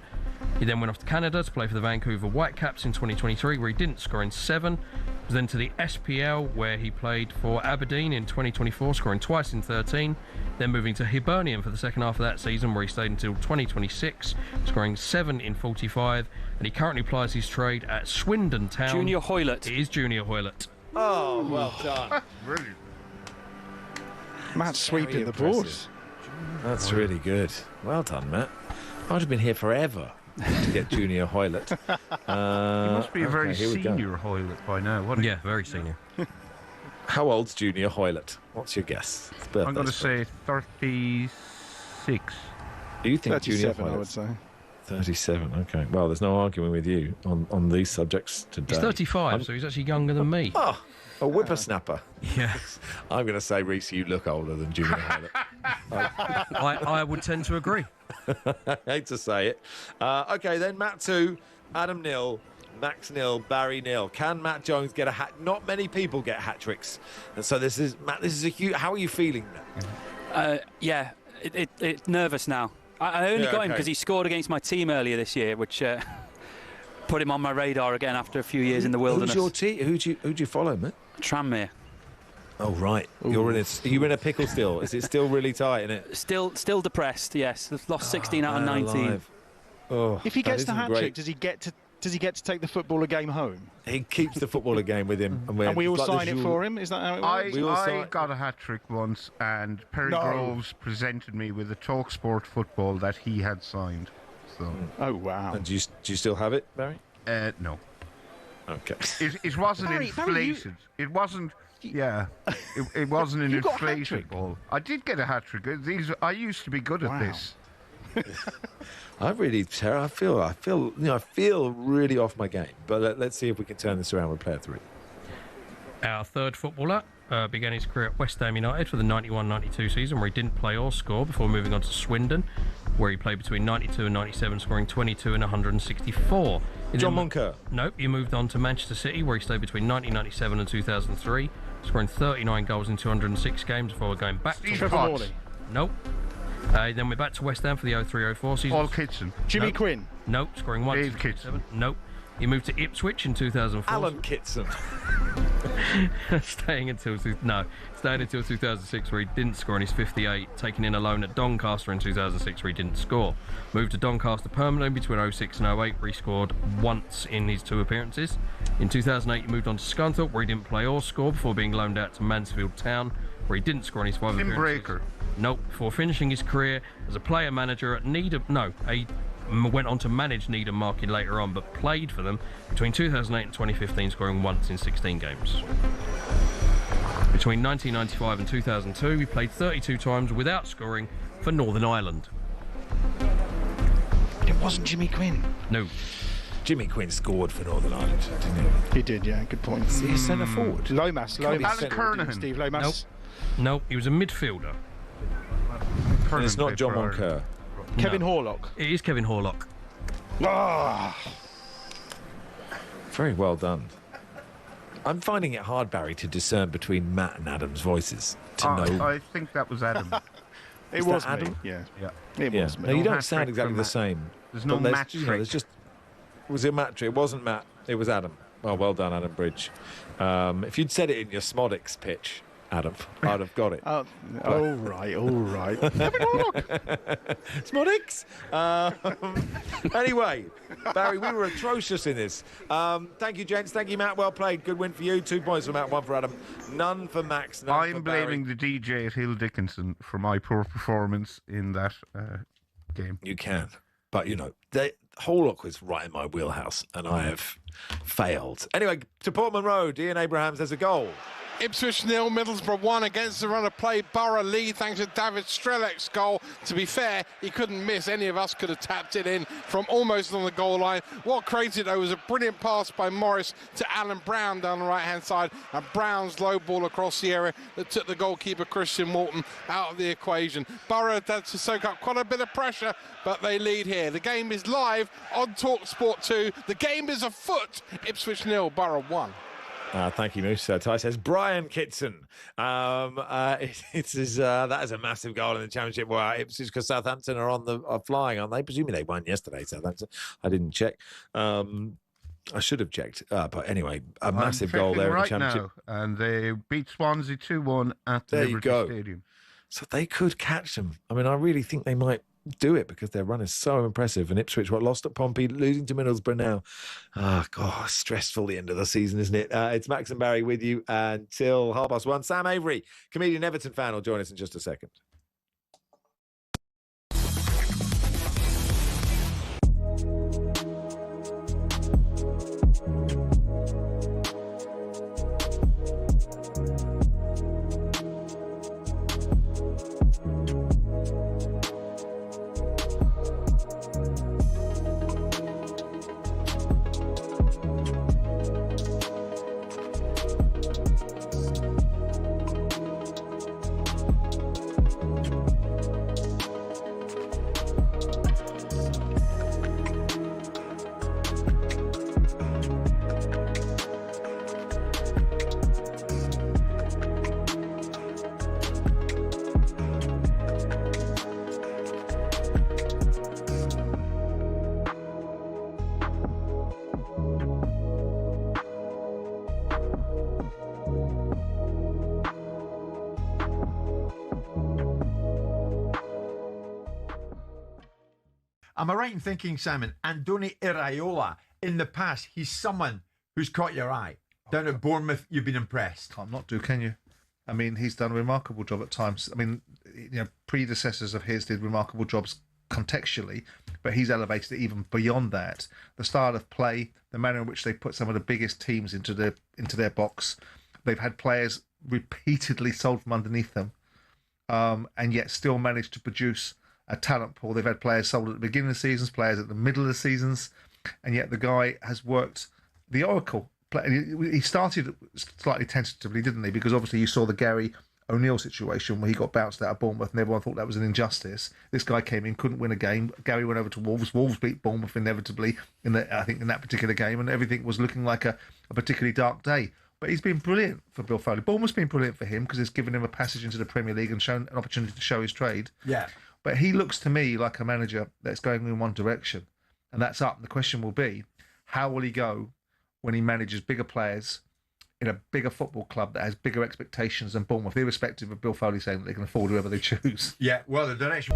He then went off to Canada to play for the Vancouver Whitecaps in 2023, where he didn't score in 7. Then to the SPL, where he played for Aberdeen in 2024, scoring twice in 13. Then moving to Hibernian for the second half of that season, where he stayed until 2026, scoring 7 in 45. And he currently plies his trade at Swindon Town. Junior Hoylett. It is Junior Hoylett. Oh, well done. Brilliant. Matt's sweeping the boards. That's really good. Well done, Matt. I'd have been here forever to get Junior Hoylett. He must be a very here we go. senior Hoylett by now. What Yeah, very senior. How old's Junior Hoylett? What's your guess? I'm going to say 36. Do you think Junior 37, I would Hoylett? say. 37, okay. Well, there's no arguing with you on these subjects today. He's 35, so he's actually younger than me. Oh, a whippersnapper. Yeah. I'm going to say, Reece, you look older than Junior Hoylett. I would tend to agree. I hate to say it. Okay, then Matt 2, Adam 0, Max 0, Barry 0. Can Matt Jones get a hat? Not many people get hat tricks, and so this is Matt. This is a huge. How are you feeling, Matt? Yeah, it's nervous now. I only got him because he scored against my team earlier this year, which put him on my radar again after a few years in the wilderness. Who's your team? Who do you follow, Matt? Tranmere. Oh right, you're in a. Are you in a pickle still? Is it still really tight in it? Still depressed. Yes, they've lost 16 out of 19. Alive. Oh, If he gets the that hat isn't trick, great. does he get to take the footballer game home? He keeps the footballer game with him, And we all sign it for him? Is that how it works? I got a hat trick once, and Perry Groves presented me with a talkSPORT football that he had signed. though. Oh, wow. And do you still have it, Barry? No. Okay. It wasn't Barry, inflated. It wasn't. Yeah, it wasn't an You got a inflated hat-trick? ball. I did get a hat trick. I used to be good at this. I really, Sarah, I feel really off my game. But let's see if we can turn this around with player 3. Our third footballer began his career at West Ham United for the 91-92 season, where he didn't play or score before moving on to Swindon, where he played between 92 and 97, scoring 22 and 164. John Moncur. Nope, he moved on to Manchester City, where he stayed between 1997 and 2003, scoring 39 goals in 206 games before going back to Trevor Morley. Nope. Then we're back to West Ham for the 03-04 season. Paul Kitson. Jimmy Nope. Quinn. Nope, scoring 1 Dave Kitson. Nope. He moved to Ipswich in 2004. Alan Kitson. staying until 2006, where he didn't score in his 58, taking in a loan at Doncaster in 2006, where he didn't score. Moved to Doncaster permanently between 06 and 08, where he scored once in his 2 appearances. In 2008, he moved on to Scunthorpe, where he didn't play or score before being loaned out to Mansfield Town, where he didn't score in his 5 Tim appearances. Breaker. Nope. Before finishing his career as a player manager at Needham. No, he went on to manage Needham Market later on, but played for them between 2008 and 2015, scoring once in 16 games. Between 1995 and 2002, he played 32 times without scoring for Northern Ireland. It wasn't Jimmy Quinn. No. Jimmy Quinn scored for Northern Ireland, didn't he? He did, yeah. Good point. Is he a centre forward? Lomas. Alan Kernahan. Steve Lomas. Nope. Nope, he was a midfielder. And it's not John Moncur. Kevin Horlock. It is Kevin Horlock. Ah. Very well done. I'm finding it hard, Barry, to discern between Matt and Adam's voices. I think that was Adam. It was that me. Adam? Yeah. Yeah. It was me. No, you don't hat sound trick exactly from the Matt. same. There's no But Matt there's just. Was it Matt? It wasn't Matt. It was Adam. Oh, well done, Adam Bridge. If you'd said it in your Smodics pitch, Adam, I'd have got it. All right. Kevin Horlock. Smodics. Anyway, Barry, we were atrocious in this. Thank you, gents. Thank you, Matt. Well played. Good win for you. 2 points for Matt, 1 for Adam. None for Max. None for I'm Barry. blaming the DJ at Hill Dickinson for my poor performance in that game. You can. But, Horlock was right in my wheelhouse, and I have failed. Anyway, to Portman Road, Ian Abrahams, there's a goal. Ipswich 0, Middlesbrough 1 against the run of play. Borough lead thanks to David Strelek's goal. To be fair, he couldn't miss. Any of us could have tapped it in from almost on the goal line. What created, though, was a brilliant pass by Morris to Alan Brown down the right-hand side. And Brown's low ball across the area that took the goalkeeper, Christian Morton, out of the equation. Borough had to soak up quite a bit of pressure, but they lead here. The game is live on talkSPORT 2. The game is afoot. Ipswich 0, Borough 1. Thank you, Moose. Ty says Brian Kitson. That is a massive goal in the Championship. Well, Ipswich, because Southampton are flying, aren't they? Presumably they won yesterday, Southampton. I didn't check. I should have checked. But anyway, a massive goal there in the Championship. Now, and they beat Swansea 2-1 at the Liberty Stadium. So they could catch them. I mean, I really think they might do it because their run is so impressive. And Ipswich lost at Pompey, losing to Middlesbrough now. God, stressful the end of the season, isn't it? It's Max and Barry with you until 1:30. Sam Avery, comedian Everton fan, will join us in just a second. Am I right in thinking, Simon, Andoni Iraola, in the past, he's someone who's caught your eye? Down at Bournemouth, you've been impressed. Can't not do, can you? I mean, he's done a remarkable job at times. I mean, predecessors of his did remarkable jobs contextually. but he's elevated it even beyond that. The style of play, the manner in which they put some of the biggest teams into their box. They've had players repeatedly sold from underneath them, and yet still managed to produce a talent pool. They've had players sold at the beginning of the seasons, players at the middle of the seasons, and yet the guy has worked the oracle. He started slightly tentatively, didn't he? Because obviously you saw the Gary O'Neill situation where he got bounced out of Bournemouth and everyone thought that was an injustice. This guy came in, couldn't win a game. Gary went over to Wolves. Wolves beat Bournemouth inevitably in that particular game, and everything was looking like a particularly dark day. But he's been brilliant for Bill Foley. Bournemouth's been brilliant for him because it's given him a passage into the Premier League and shown an opportunity to show his trade. Yeah. But he looks to me like a manager that's going in one direction, and that's up. The question will be, how will he go when he manages bigger players in a bigger football club that has bigger expectations than Bournemouth, irrespective of Bill Foley saying that they can afford whoever they choose? Yeah, well, the direction...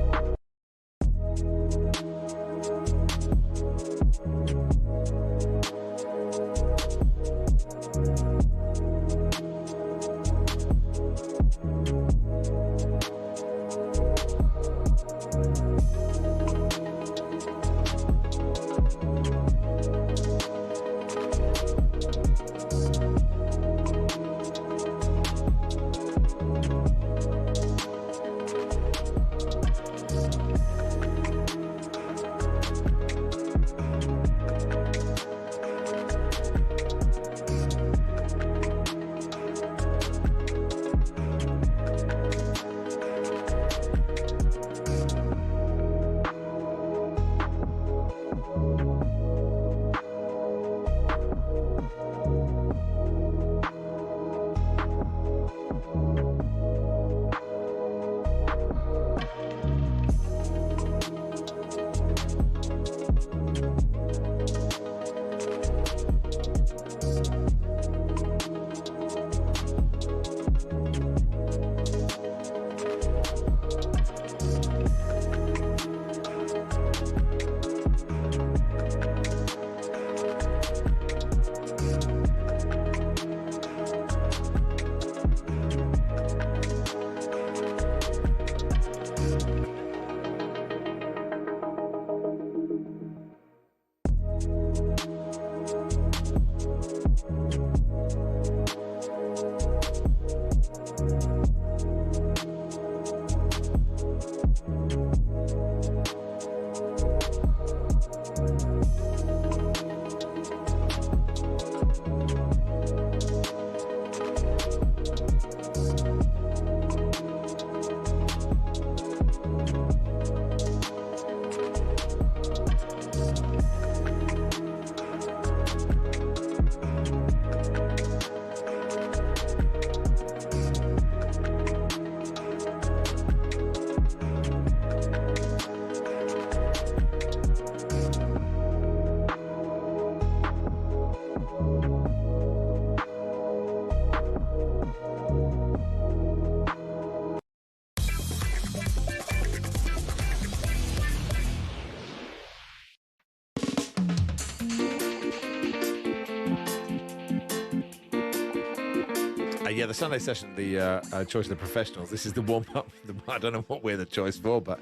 Yeah, the Sunday session, the choice of the professionals. This is the warm-up. I don't know what we're the choice for, but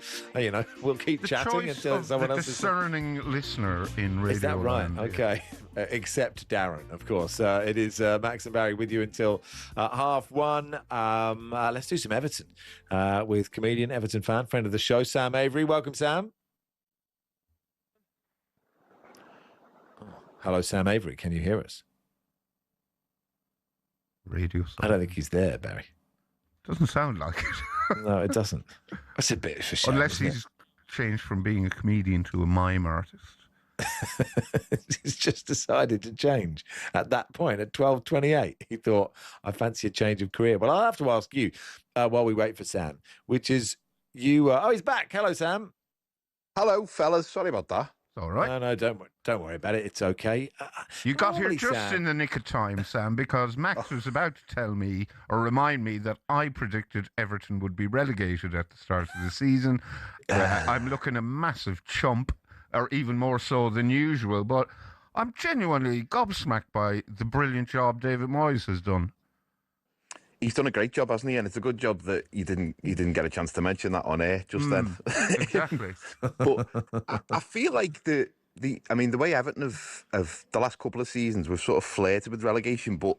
we'll keep chatting until someone else is... The discerning listener in radio. Is that right? Land, okay. Except Darren, of course. It is Max and Barry with you until 1:30. Let's do some Everton with comedian, Everton fan, friend of the show, Sam Avery. Welcome, Sam. Oh, hello, Sam Avery. Can you hear us? Radio. I don't think he's there, Barry. Doesn't sound like it. No, it doesn't. That's a bit of a shame. Unless he's changed from being a comedian to a mime artist. He's just decided to change at that point at 12:28. He thought, I fancy a change of career. Well, I'll have to ask you while we wait for Sam, which is you. He's back. Hello, Sam. Hello, fellas. Sorry about that. All right. No, don't worry about it. It's okay. You got here just in the nick of time, Sam, because Max was about to tell me or remind me that I predicted Everton would be relegated at the start of the season. I'm looking a massive chump, or even more so than usual, but I'm genuinely gobsmacked by the brilliant job David Moyes has done. He's done a great job, hasn't he? And it's a good job that you didn't get a chance to mention that on air just then. Exactly. But I feel like the way Everton have the last couple of seasons, we've sort of flirted with relegation, but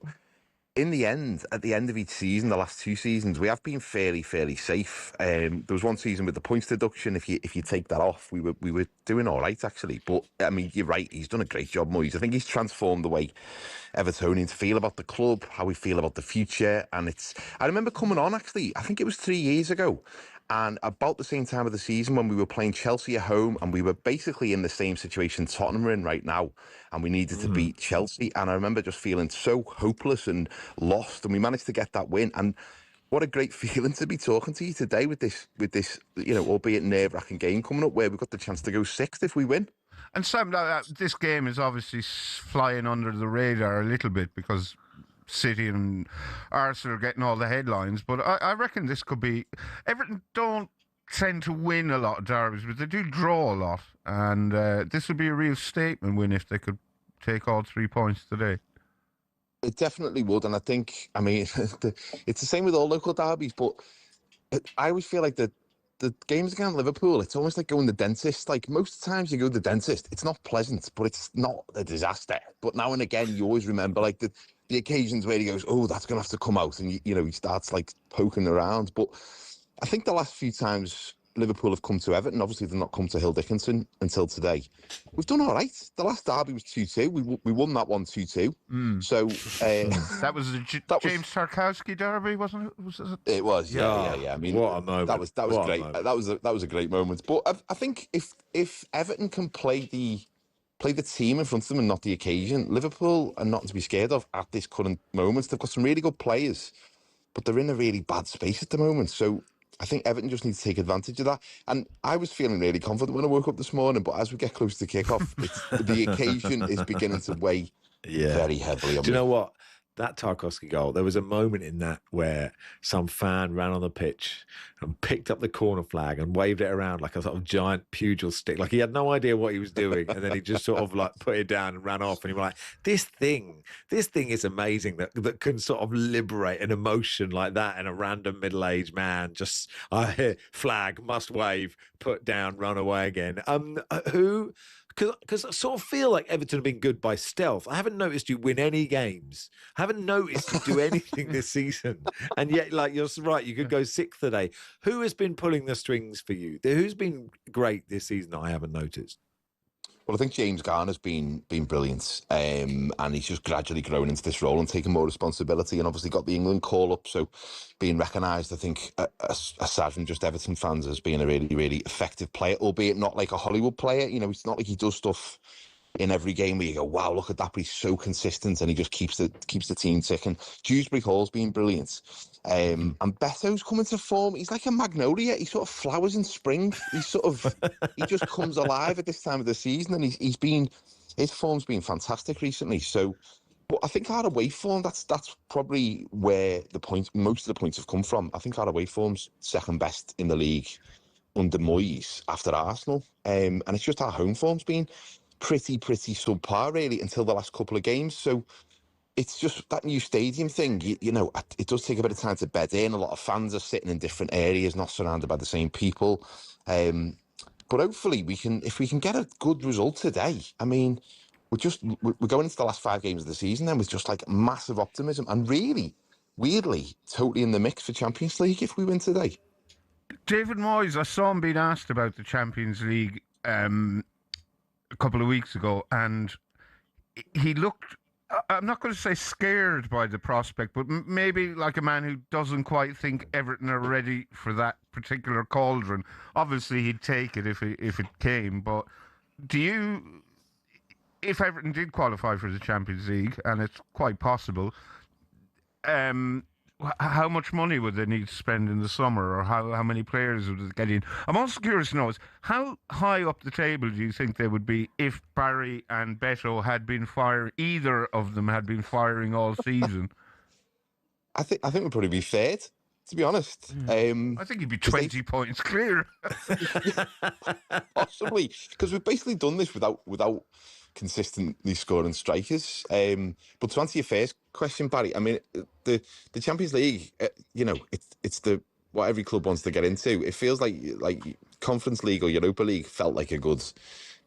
in the end, at the end of each season, the last 2 seasons, we have been fairly safe. There was one season with the points deduction. If you take that off, we were doing all right actually. But I mean, you're right. He's done a great job, Moyes. I think he's transformed the way Evertonians feel about the club, how we feel about the future. And I remember coming on actually. I think it was 3 years ago. And about the same time of the season when we were playing Chelsea at home, and we were basically in the same situation Tottenham are in right now, and we needed to beat Chelsea. And I remember just feeling so hopeless and lost, and we managed to get that win. And what a great feeling to be talking to you today with this, albeit nerve-wracking game coming up where we've got the chance to go 6th if we win. And Sam, this game is obviously flying under the radar a little bit because City and Arsenal are getting all the headlines, but I reckon this could be... Everton don't tend to win a lot of derbies, but they do draw a lot, and this would be a real statement win if they could take all 3 points today. It definitely would, and I think, it's the same with all local derbies, but I always feel like the games against Liverpool, it's almost like going to the dentist. Like, most of the times you go to the dentist, it's not pleasant, but it's not a disaster. But now and again, you always remember, like, the occasions where he goes, oh, that's going to have to come out. And, he starts, like, poking around. But I think the last few times Liverpool have come to Everton, obviously they've not come to Hill Dickinson until today. We've done all right. The last derby was 2-2. We won that one 2-2. So that was the James Tarkowski derby, wasn't it? It was, yeah. I mean, what a moment! That was great. That was a great moment. But I think if Everton can play the team in front of them and not the occasion, Liverpool are not to be scared of at this current moment. They've got some really good players, but they're in a really bad space at the moment. So I think Everton just need to take advantage of that. And I was feeling really confident when I woke up this morning, but as we get close to kick-off, the occasion is beginning to weigh very heavily on me. Do you know what? That Tarkowski goal, there was a moment in that where some fan ran on the pitch and picked up the corner flag and waved it around like a sort of giant pugil stick. Like he had no idea what he was doing. And then he just sort of like put it down and ran off. And he was like, this thing is amazing that can sort of liberate an emotion like that in a random middle-aged man. Just, I hear flag, must wave, put down, run away again. Because I sort of feel like Everton have been good by stealth. I haven't noticed you win any games. I haven't noticed you do anything this season. And yet, like, you're right, you could go 6th today. Who has been pulling the strings for you? Who's been great this season that I haven't noticed? Well, I think James Garner's been brilliant, and he's just gradually grown into this role and taking more responsibility, and obviously got the England call-up, so being recognised, I think, aside from just Everton fans, as being a really, really effective player, albeit not like a Hollywood player. It's not like he does stuff in every game where you go, wow, look at that, but he's so consistent and he just keeps the team ticking. Dewsbury Hall's been brilliant. And Beto's coming to form. He's like a magnolia. He sort of flowers in spring. He just comes alive at this time of the season, and his form's been fantastic recently. So, but I think our away form, that's probably where most of the points have come from. I think our away form's second best in the league under Moyes after Arsenal. And it's just our home form's been pretty subpar really until the last couple of games. So it's just that new stadium thing, it does take a bit of time to bed in. A lot of fans are sitting in different areas, not surrounded by the same people. But hopefully if we can get a good result today. I mean, we're going into the last 5 games of the season then with just like massive optimism and really, weirdly, totally in the mix for Champions League if we win today. David Moyes, I saw him being asked about the Champions League a couple of weeks ago, and he looked, I'm not going to say scared by the prospect, but maybe like a man who doesn't quite think Everton are ready for that particular cauldron. Obviously, he'd take it if it came, but if Everton did qualify for the Champions League, and it's quite possible, how much money would they need to spend in the summer, or how many players would they get in? I'm also curious to know is how high up the table do you think they would be if Barry and Beto had been firing, either of them had been firing all season? I think we'd probably be third, to be honest. I think he'd be 20 points clear. Possibly, because we've basically done this without consistently scoring strikers. But to answer your first question, Barry, I mean, the Champions League, it's what every club wants to get into. It feels like Conference League or Europa League felt like a good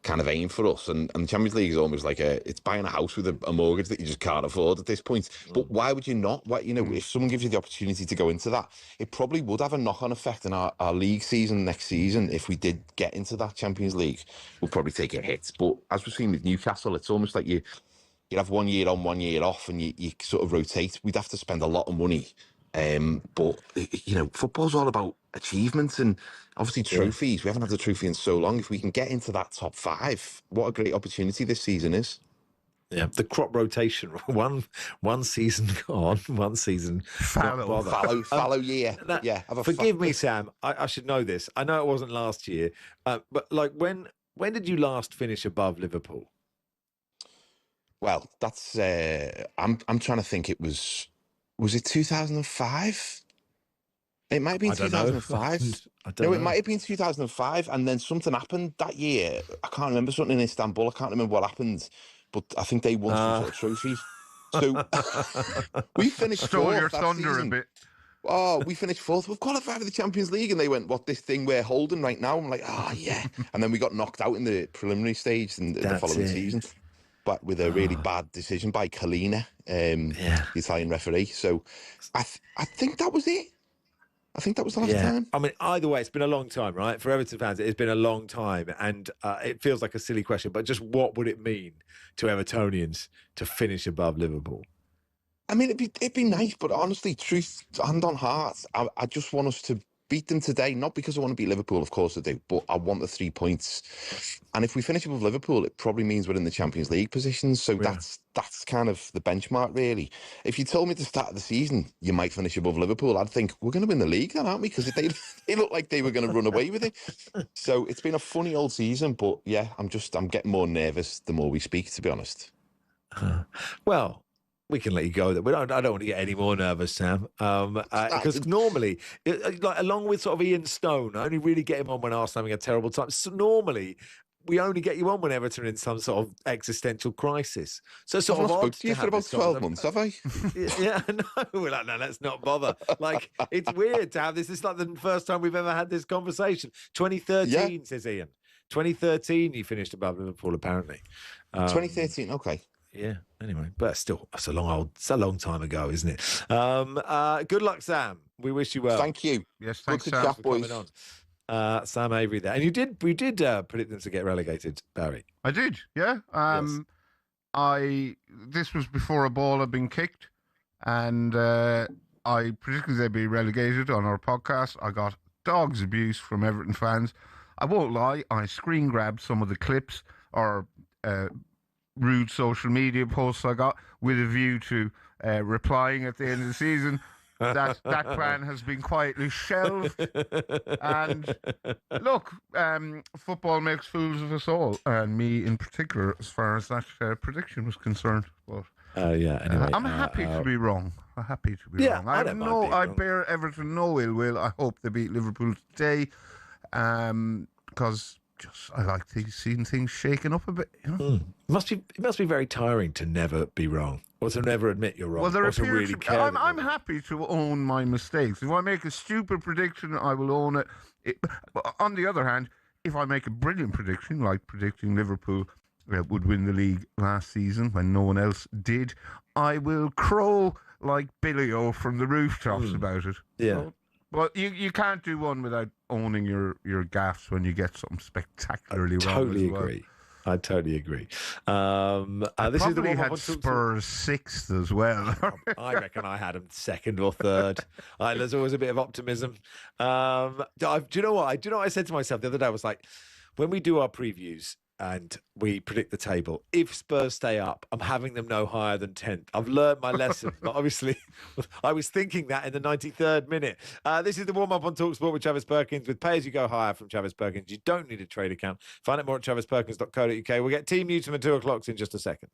kind of aim for us, and the Champions League is almost like it's buying a house with a mortgage that you just can't afford at this point. But why would you not? If someone gives you the opportunity to go into that, it probably would have a knock-on effect in our league season next season. If we did get into that Champions League, we'll probably take a hit. But as we've seen with Newcastle, it's almost like you have 1 year on, 1 year off, and you sort of rotate. We'd have to spend a lot of money. But football's all about achievements and obviously trophies. We haven't had a trophy in so long. If we can get into that top 5, what a great opportunity this season is. Yeah, the crop rotation. One season on, one season fallow year. Forgive me, Sam. I should know this. I know it wasn't last year, but like when did you last finish above Liverpool? Well, that's I'm trying to think. It was it 2005? It might have been 2005. No, it might have been 2005, and then something happened that year. I can't remember, something in Istanbul. I can't remember what happened, but I think they won some sort of trophies. So we finished Stole your fourth that thunder season. a bit. Oh, we finished fourth. We've qualified for the Champions League, and they went, "What, this thing we're holding right now?" I'm like, yeah. And then we got knocked out in the preliminary stage in the following season, but with a really bad decision by Collina, the Italian referee. So I think that was it. I think that was the last time. I mean, either way, it's been a long time, right? For Everton fans, it's been a long time, and it feels like a silly question, but just what would it mean to Evertonians to finish above Liverpool? I mean, it'd be nice, but honestly, truth, hand on heart, I just want us to beat them today, not because I want to beat Liverpool, of course I do, but I want the 3 points. And if we finish above Liverpool, it probably means we're in the Champions League positions. So that's kind of the benchmark, really. If you told me at the start of the season you might finish above Liverpool, I'd think we're going to win the league then, aren't we? Because they look like they were going to run away with it. So it's been a funny old season, but yeah, I'm getting more nervous the more we speak, to be honest. Well, we can let you go. I don't want to get any more nervous, Sam, because normally, like along with sort of Ian Stone, I only really get him on when Arsenal having a terrible time. So normally, we only get you on when Everton are in some sort of existential crisis. So sort of spoke to you for about 12 months, have I? Yeah, I know. We're like, no, let's not bother. Like, it's weird to have this. It's like the first time we've ever had this conversation. 2013, says Ian. 2013, you finished above Liverpool, apparently. 2013, okay. Yeah. Anyway, but still, it's a long time ago, isn't it? Good luck, Sam. We wish you well. Thank you. Yes, thanks, Good Sam. chat, boys. Coming on. Sam Avery there, and we did predict them to get relegated, Barry. I did, yeah. This was before a ball had been kicked, and I predicted they'd be relegated on our podcast. I got dog's abuse from Everton fans. I won't lie, I screen grabbed some of the clips or rude social media posts I got with a view to replying at the end of the season. That plan has been quietly shelved. And look, football makes fools of us all, and me in particular, as far as that prediction was concerned. But anyway, I'm happy to be wrong. I'm happy to be wrong. I bear Everton no ill will. I hope they beat Liverpool today, because I like seeing things shaken up a bit. You know? It must be very tiring to never be wrong, or to never admit you're wrong. Well, there or to really care. I'm happy to own my mistakes. If I make a stupid prediction, I will own it. On the other hand, if I make a brilliant prediction, like predicting Liverpool would win the league last season when no one else did, I will crow like Billy O from the rooftops about it. Yeah. So, but you can't do one without owning your gaffes when you get something spectacularly wrong. I totally agree. This is the one had Spurs sixth as well. I reckon I had them second or third. There's always a bit of optimism. Do you know what? I said to myself the other day? I was like, when we do our previews and we predict the table, if Spurs stay up, I'm having them no higher than 10th. I've learned my lesson, but obviously I was thinking that in the 93rd minute. This is the warm-up on talkSPORT with Travis Perkins, with pay-as-you-go hire from Travis Perkins. You don't need a trade account. Find out more at travisperkins.co.uk. We'll get team news from the 2 o'clocks in just a second.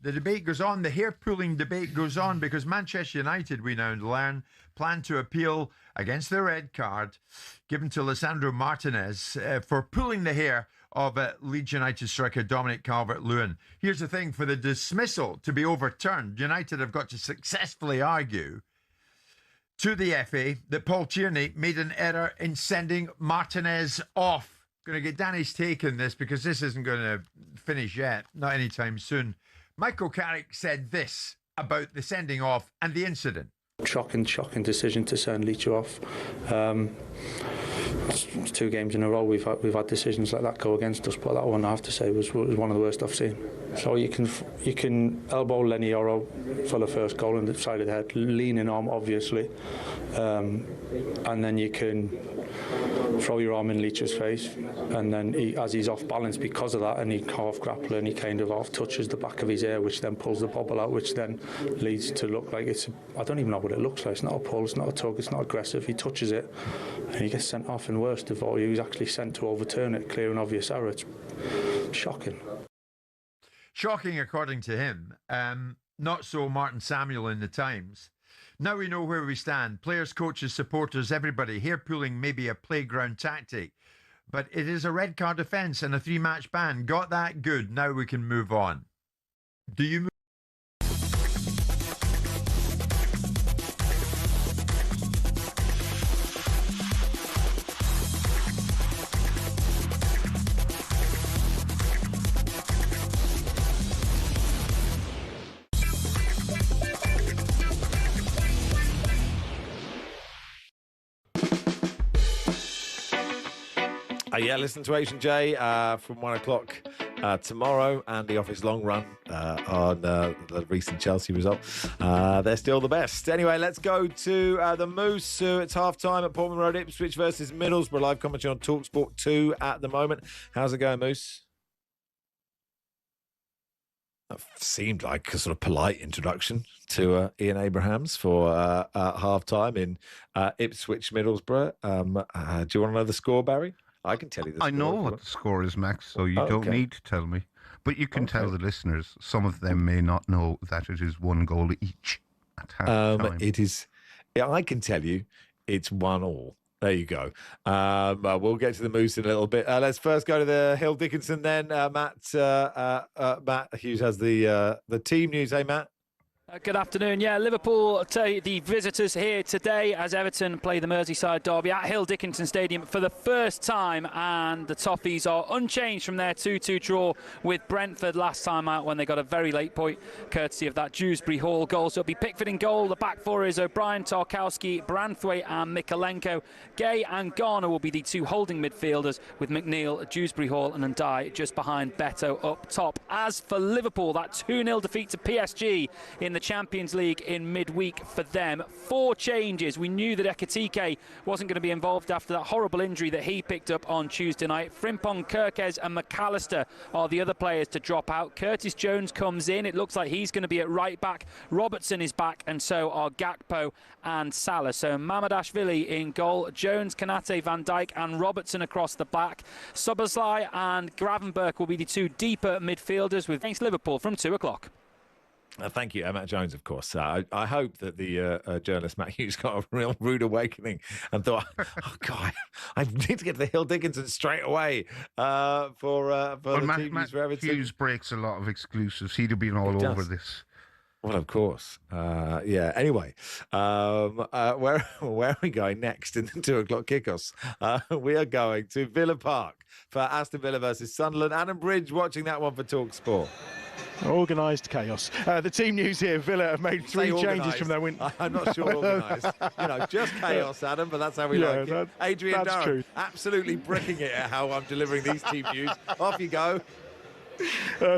The debate goes on. The hair-pulling debate goes on because Manchester United, we now learn, plan to appeal against the red card given to Lisandro Martinez for pulling the hair of Leeds United striker Dominic Calvert-Lewin. Here's the thing. For the dismissal to be overturned, United have got to successfully argue to the FA that Paul Tierney made an error in sending Martinez off. Going to get Danny's take on this because this isn't going to finish yet, not anytime soon. Michael Carrick said this about the sending off and the incident. Shocking decision to send Leach off. It's 2 games in a row we've had decisions like that go against us, but that one I have to say was one of the worst I've seen. So you can elbow Lenny Oro for the first goal in the side of the head, leaning on obviously, and then you can throw your arm in Leach's face, and then as he's off balance because of that, and he half grapple and he kind of half touches the back of his ear, which then pulls the bobble out, which then leads to look like I don't even know what it looks like. It's not a pull, it's not a tug, it's not aggressive. He touches it and he gets sent off, and worst of all, he was actually sent to overturn it, clear and obvious error. It's shocking. Shocking, according to him. Not so Martin Samuel in the Times. Now we know where we stand. Players, coaches, supporters, everybody. Hair pulling may be a playground tactic, but it is a red card offence and a 3-match ban. Got that? Good. Now we can move on. Do you move? Yeah, listen to H&J from 1 o'clock tomorrow, and the Office Long Run on the recent Chelsea result. They're still the best. Anyway, let's go to the Moose. It's half-time at Portman Road, Ipswich versus Middlesbrough. Live commentary on talkSPORT 2 at the moment. How's it going, Moose? That seemed like a sort of polite introduction to Ian Abrahams for half-time in Ipswich, Middlesbrough. Do you want to know the score, Barry? I can tell you the score. I know what the score is, Max, so you don't need to tell me. But you can tell the listeners. Some of them may not know that it is 1 goal each at half-time. It is. I can tell you it's 1-1. There you go. We'll get to the Moose in a little bit. Let's first go to the Hill Dickinson then. Matt Hughes has the team news. Hey, Matt. Good afternoon. Yeah, Liverpool, the visitors here today as Everton play the Merseyside derby at Hill Dickinson Stadium for the first time, and the Toffees are unchanged from their 2-2 draw with Brentford last time out when they got a very late point courtesy of that Dewsbury Hall goal. So it'll be Pickford in goal. The back four is O'Brien, Tarkowski, Branthwaite and Mikalenko. Gay and Garner will be the 2 holding midfielders, with McNeil, Dewsbury Hall and Ndai just behind Beto up top. As for Liverpool, that 2-0 defeat to PSG in the Champions League in midweek for them. 4 changes. We knew that Ekitike wasn't going to be involved after that horrible injury that he picked up on Tuesday night. Frimpong, Kirkes and McAllister are the other players to drop out. Curtis Jones comes in. It looks like he's going to be at right back. Robertson is back, and so are Gakpo and Salah. So Mamadashvili in goal. Jones, Kanate, Van Dijk and Robertson across the back. Soboslai and Gravenberch will be the 2 deeper midfielders with against Liverpool from 2 o'clock. Thank you, Matt Jones, of course. I hope that the journalist Matt Hughes got a real rude awakening and thought, oh, God, I need to get to the Hill Dickinson straight away for the team news for Everton. Hughes breaks a lot of exclusives. He'd have been all over this. Well, of course. Yeah. Anyway, where are we going next in the 2 o'clock kickoffs? We are going to Villa Park for Aston Villa versus Sunderland. Adam Bridge watching that one for talkSPORT. Organised chaos. The team news here, Villa have made 3 changes from their win. I'm not sure organised. Just chaos, Adam, but that's how we like it. Adrian Durham, true. Absolutely bricking it at how I'm delivering these team news. Off you go.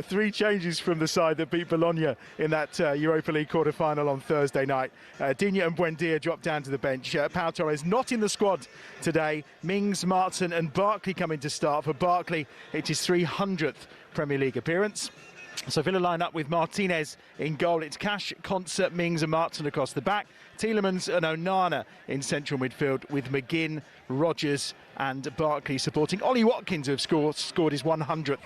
3 changes from the side that beat Bologna in that Europa League quarter-final on Thursday night. Digne and Buendia dropped down to the bench. Pau Torres not in the squad today. Mings, Martin and Barkley coming to start. For Barkley, it's his 300th Premier League appearance. So Villa line up with Martinez in goal. It's Cash, Concert, Mings and Martin across the back. Tielemans and Onana in central midfield with McGinn, Rodgers and Barkley supporting Ollie Watkins, who have scored his 100th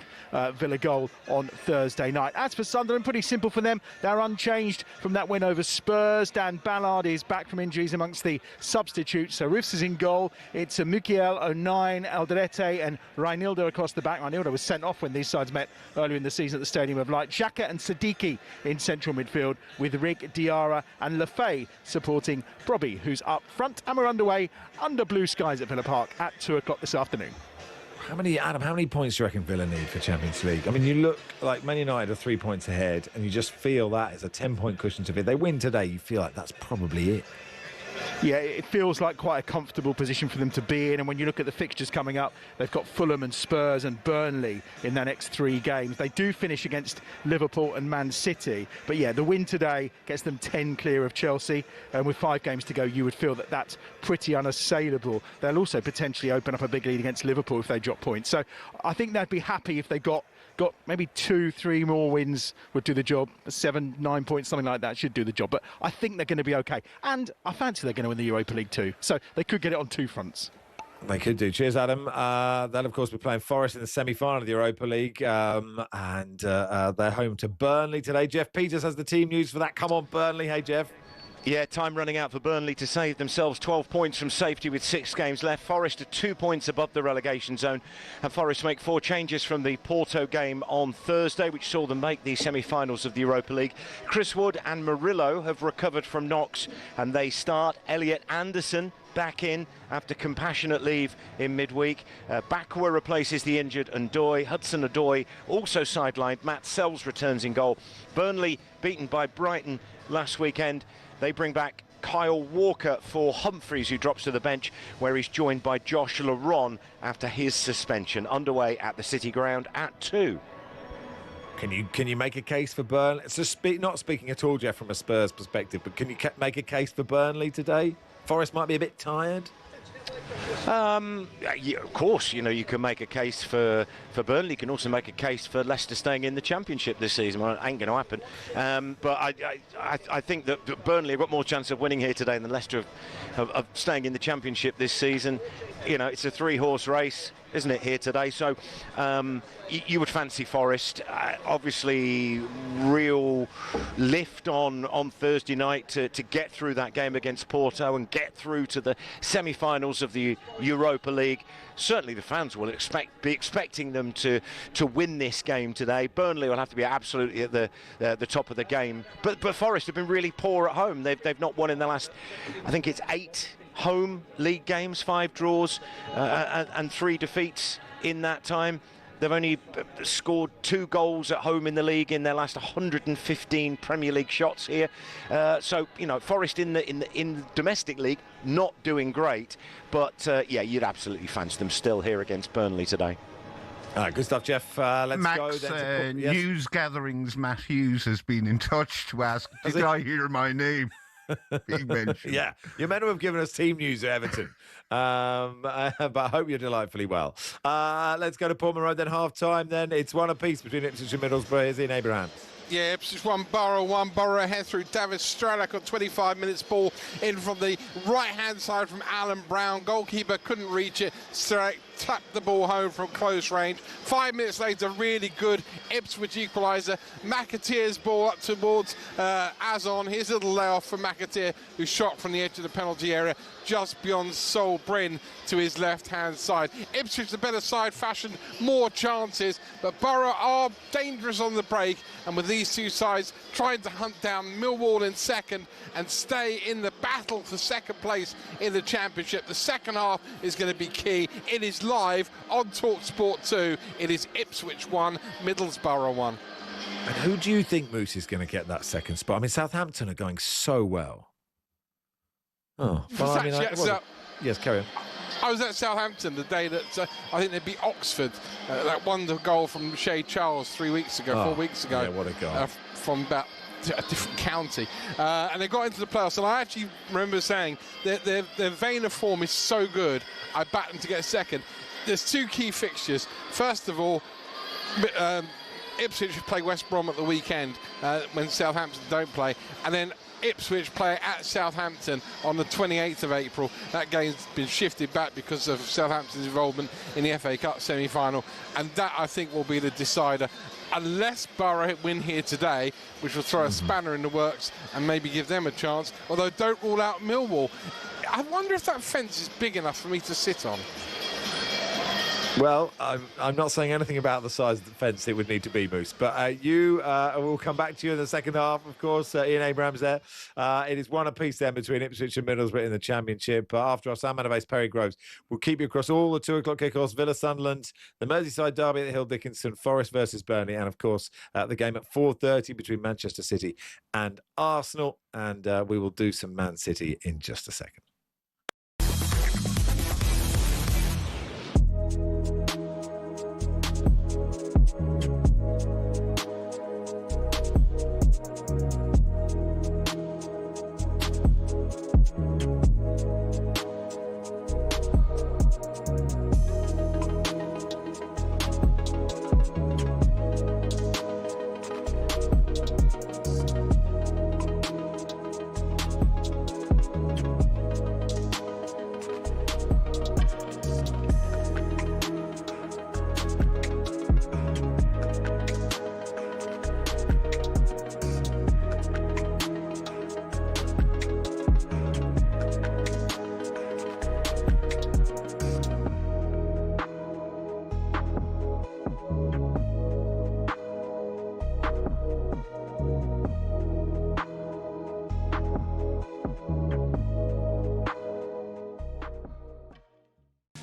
Villa goal on Thursday night. As for Sunderland, pretty simple for them. They're unchanged from that win over Spurs. Dan Ballard is back from injuries amongst the substitutes. So Riffs is in goal. It's Mukiel, O'Nien, Alderete and Reinildo across the back. Reinildo was sent off when these sides met earlier in the season at the Stadium of Light. Xhaka and Siddiqui in central midfield with Rig, Diarra and Lafay supporting Brobby, who's up front. And we're underway under blue skies at Villa Park at 2 o'clock this afternoon. How many points do you reckon Villa need for Champions League? I mean, you look like Man United are 3 points ahead, and you just feel that is a 10-point cushion to Villa. They win today, you feel like that's probably it. Yeah, it feels like quite a comfortable position for them to be in. And when you look at the fixtures coming up, they've got Fulham and Spurs and Burnley in their next 3 games. They do finish against Liverpool and Man City. But yeah, the win today gets them 10 clear of Chelsea. And with 5 games to go, you would feel that that's pretty unassailable. They'll also potentially open up a big lead against Liverpool if they drop points. So I think they'd be happy if they got maybe 2-3 more wins would do the job. 7-9 points, something like that should do the job. But I think they're going to be okay. And I fancy they're going to win the Europa League too. So they could get it on 2 fronts. They could do. Cheers, Adam. They'll, of course, be playing Forest in the semi-final of the Europa League. And they're home to Burnley today. Jeff Peters has the team news for that. Come on, Burnley. Hey, Jeff. Yeah, time running out for Burnley to save themselves 12 points from safety with 6 games left. Forest are 2 points above the relegation zone. And Forest make 4 changes from the Porto game on Thursday, which saw them make the semi-finals of the Europa League. Chris Wood and Murillo have recovered from knocks, and they start. Elliot Anderson back in after compassionate leave in midweek. Bakwa replaces the injured Ndoye. Hudson-Odoi also sidelined. Matt Sells returns in goal. Burnley beaten by Brighton last weekend. They bring back Kyle Walker for Humphreys, who drops to the bench, where he's joined by Josh Laron after his suspension. Underway at the City Ground at 2. Can you make a case for Burnley? Not speaking at all, Jeff, from a Spurs perspective, but can you make a case for Burnley today? Forest might be a bit tired. Yeah, of course, you can make a case for Burnley. You can also make a case for Leicester staying in the Championship this season. Well, it ain't going to happen. But I think that Burnley have got more chance of winning here today than Leicester of staying in the Championship this season. It's a 3-horse race, isn't it, here today? So you would fancy Forest. Obviously, real lift on Thursday night to get through that game against Porto and get through to the semi-finals of the Europa League. Certainly the fans will be expecting them to win this game today. Burnley will have to be absolutely at the top of the game. But Forest have been really poor at home. They've not won in the last, I think it's 8 home league games, 5 draws and 3 defeats in that time. They've only scored 2 goals at home in the league in their last 115 Premier League shots here. So Forest in the domestic league not doing great, but yeah, you'd absolutely fancy them still here against Burnley today. All right, good stuff, Jeff. Let's Max, go then. Yes? News gatherings, Matt Hughes has been in touch to ask, did I hear my name? Yeah, you're meant to have given us team news at Everton, but I hope you're delightfully well. Let's go to Portman Road then, half-time then. It's 1 apiece between Ipswich and Middlesbrough. Here's Ian Abraham. Yeah, Ipswich 1, Borough ahead through David Strelak on 25 minutes. Ball in from the right-hand side from Alan Brown. Goalkeeper couldn't reach it. Strelak tapped the ball home from close range. 5 minutes later, really good Ipswich equaliser. McAteer's ball up towards Azon. Here's a little layoff for McAteer, who shot from the edge of the penalty area just beyond Sol Bryn to his left-hand side. Ipswich, the better side, fashioned more chances, but Borough are dangerous on the break, and with these 2 sides trying to hunt down Millwall in second and stay in the battle for second place in the Championship. The second half is going to be key. It is live on talkSPORT 2. It is Ipswich 1, Middlesbrough 1. And who do you think, Moose, is going to get that second spot? I mean, Southampton are going so well. Oh, well, yes, carry on. I was at Southampton the day that I think they beat Oxford. That wonder goal from Shea Charles 4 weeks ago. Yeah, what a goal. From about a different county. And they got into the playoffs. And I actually remember saying that their vein of form is so good, I backed them to get second. There's 2 key fixtures. First of all, Ipswich play West Brom at the weekend when Southampton don't play, and then Ipswich play at Southampton on the 28th of April. That game's been shifted back because of Southampton's involvement in the FA Cup semi-final, and that, I think, will be the decider. Unless Borough win here today, which will throw a spanner in the works and maybe give them a chance, although don't rule out Millwall. I wonder if that fence is big enough for me to sit on. Well, I'm not saying anything about the size of the fence it would need to be, Moose. But we'll come back to you in the second half, of course. Ian Abrams there. It is one apiece then between Ipswich and Middlesbrough in the Championship. After our Sam Manaves, Perry Groves will keep you across all the 2 o'clock kickoffs. Villa Sunderland, the Merseyside derby at the Hill Dickinson, Forest versus Burnley, and of course the game at 4:30 between Manchester City and Arsenal. And we will do some Man City in just a second.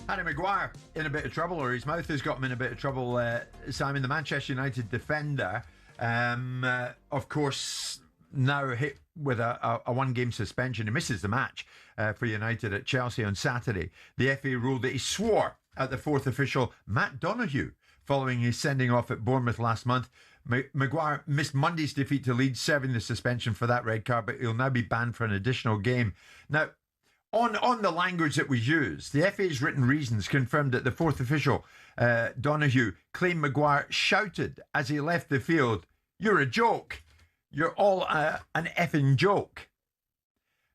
Harry Maguire in a bit of trouble, or his mouth has got him in a bit of trouble, Simon. The Manchester United defender, of course, now hit with a one-game suspension. He misses the match for United at Chelsea on Saturday. The FA ruled that he swore at the fourth official, Matt Donoghue, following his sending off at Bournemouth last month. Maguire missed Monday's defeat to Leeds, serving the suspension for that red card, but he'll now be banned for an additional game. Now, on the language that was used, the FA's written reasons confirmed that the fourth official, Donoghue, claimed Maguire shouted as he left the field, "You're a joke. You're all an effing joke."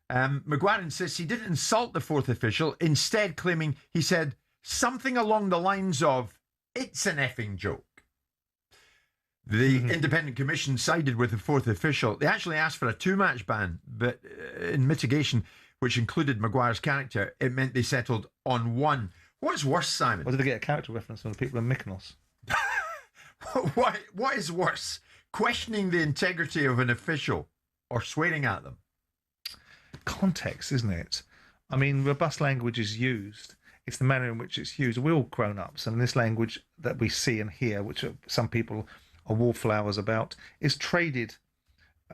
Maguire insists he didn't insult the fourth official, instead claiming he said something along the lines of, "It's an effing joke." The independent commission sided with the fourth official. They actually asked for a 2-match ban, but in mitigation, which included Maguire's character, it meant they settled on 1. What's worse, Simon? Or did they get a character reference from the people in Mykonos? What is worse? Questioning the integrity of an official or swearing at them? Context, isn't it? I mean, robust language is used. It's the manner in which it's used. We're all grown-ups, and this language that we see and hear, which some people are wallflowers about, is traded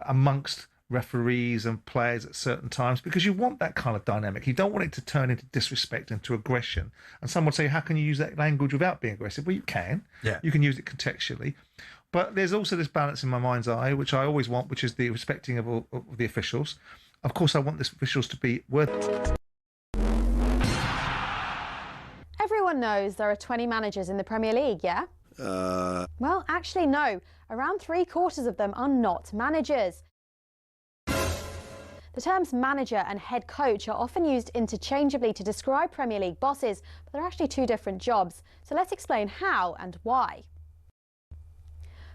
amongst referees and players at certain times, because you want that kind of dynamic. You don't want it to turn into disrespect, into aggression. And some would say, how can you use that language without being aggressive? Well, you can. Yeah. You can use it contextually. But there's also this balance in my mind's eye, which I always want, which is the respecting of all of the officials. Of course, I want the officials to be worthy. Everyone knows there are 20 managers in the Premier League, yeah? Well, actually, no. Around 3/4 of them are not managers. The terms manager and head coach are often used interchangeably to describe Premier League bosses, but they're actually 2 different jobs. So let's explain how and why.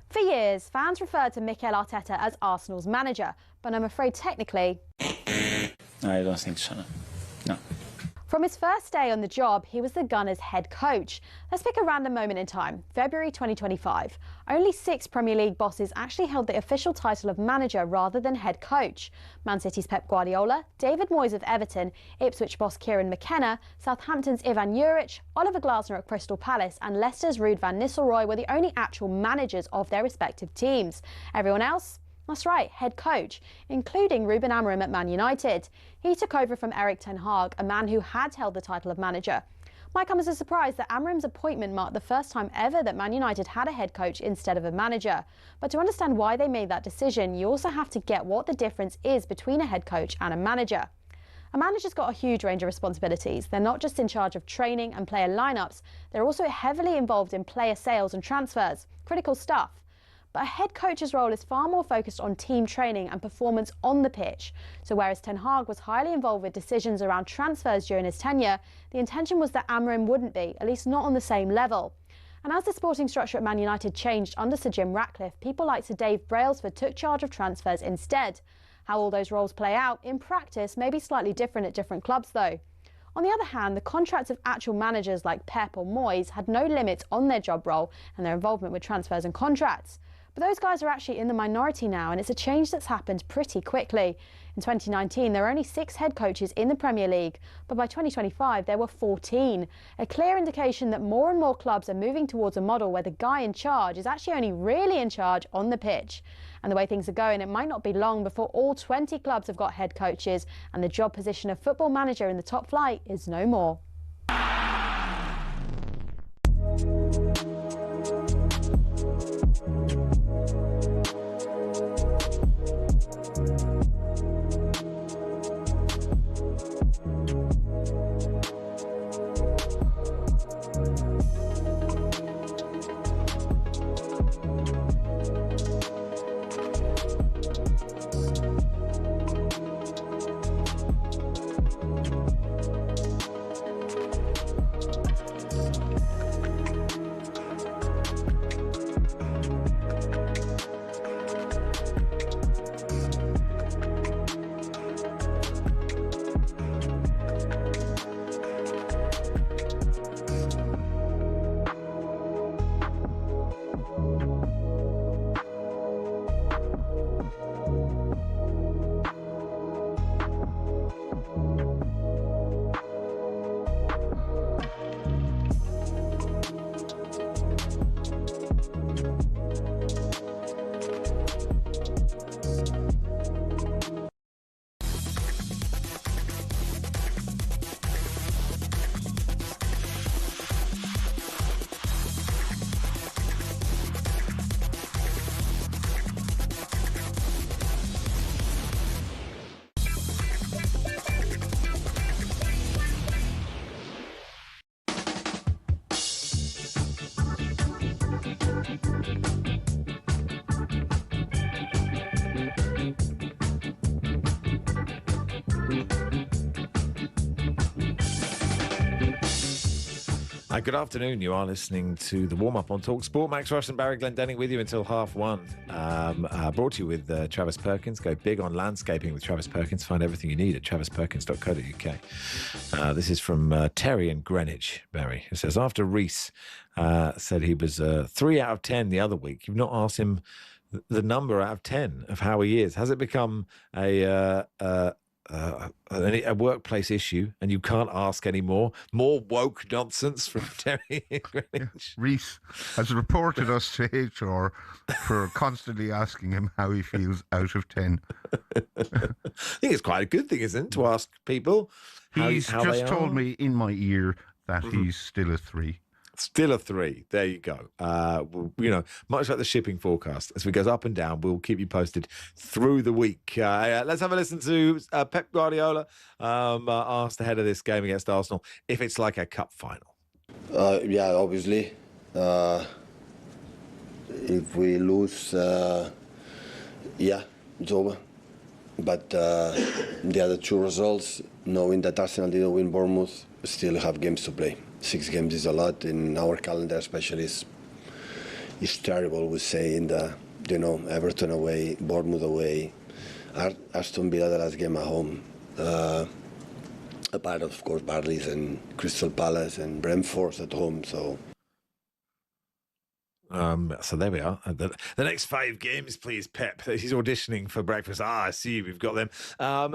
For years, fans referred to Mikel Arteta as Arsenal's manager, but I'm afraid technically... I don't think so, no. From his first day on the job, he was the Gunners' head coach. Let's pick a random moment in time, February 2025. Only 6 Premier League bosses actually held the official title of manager rather than head coach. Man City's Pep Guardiola, David Moyes of Everton, Ipswich boss Kieran McKenna, Southampton's Ivan Juric, Oliver Glasner at Crystal Palace, and Leicester's Ruud van Nistelrooy were the only actual managers of their respective teams. Everyone else? That's right, head coach, including Ruben Amorim at Man United. He took over from Erik ten Hag, a man who had held the title of manager. Might come as a surprise that Amorim's appointment marked the first time ever that Man United had a head coach instead of a manager. But to understand why they made that decision, you also have to get what the difference is between a head coach and a manager. A manager's got a huge range of responsibilities. They're not just in charge of training and player lineups, they're also heavily involved in player sales and transfers. Critical stuff. But a head coach's role is far more focused on team training and performance on the pitch. So whereas Ten Hag was highly involved with decisions around transfers during his tenure, the intention was that Amorim wouldn't be, at least not on the same level. And as the sporting structure at Man United changed under Sir Jim Ratcliffe, people like Sir Dave Brailsford took charge of transfers instead. How all those roles play out in practice may be slightly different at different clubs though. On the other hand, the contracts of actual managers like Pep or Moyes had no limits on their job role and their involvement with transfers and contracts. But those guys are actually in the minority now, and it's a change that's happened pretty quickly. In 2019, there were only 6 head coaches in the Premier League, but by 2025 there were 14. A clear indication that more and more clubs are moving towards a model where the guy in charge is actually only really in charge on the pitch. And the way things are going, it might not be long before all 20 clubs have got head coaches, and the job position of football manager in the top flight is no more. Good afternoon. You are listening to the warm-up on talkSPORT. Max Rushden and Barry Glendenning with you until 1:30. Brought to you with Travis Perkins. Go big on landscaping with Travis Perkins. Find everything you need at travisperkins.co.uk. This is from Terry in Greenwich, Barry. It says, after Reece said he was 3 out of 10 the other week, you've not asked him the number out of 10 of how he is. Has it become a workplace issue and you can't ask any more woke nonsense from Terry in Greenwich? Reece has reported us to HR for constantly asking him how he feels out of 10. I think it's quite a good thing, isn't it, to ask people how He's how just they told are? me in my ear that he's still a 3. Still a 3. There you go. Much like the shipping forecast, as it goes up and down, we'll keep you posted through the week. Let's have a listen to Pep Guardiola asked ahead of this game against Arsenal if it's like a cup final. Yeah, obviously. If we lose, yeah, it's over. But the other 2 results, knowing that Arsenal didn't win Bournemouth, still have games to play. 6 games is a lot in our calendar, especially. It's terrible. We say in the, Everton away, Bournemouth away, Aston Villa the last game at home. Apart of course, Barley's and Crystal Palace and Brentford at home. So there we are. The next 5 games, please, Pep. He's auditioning for breakfast. I see we've got them.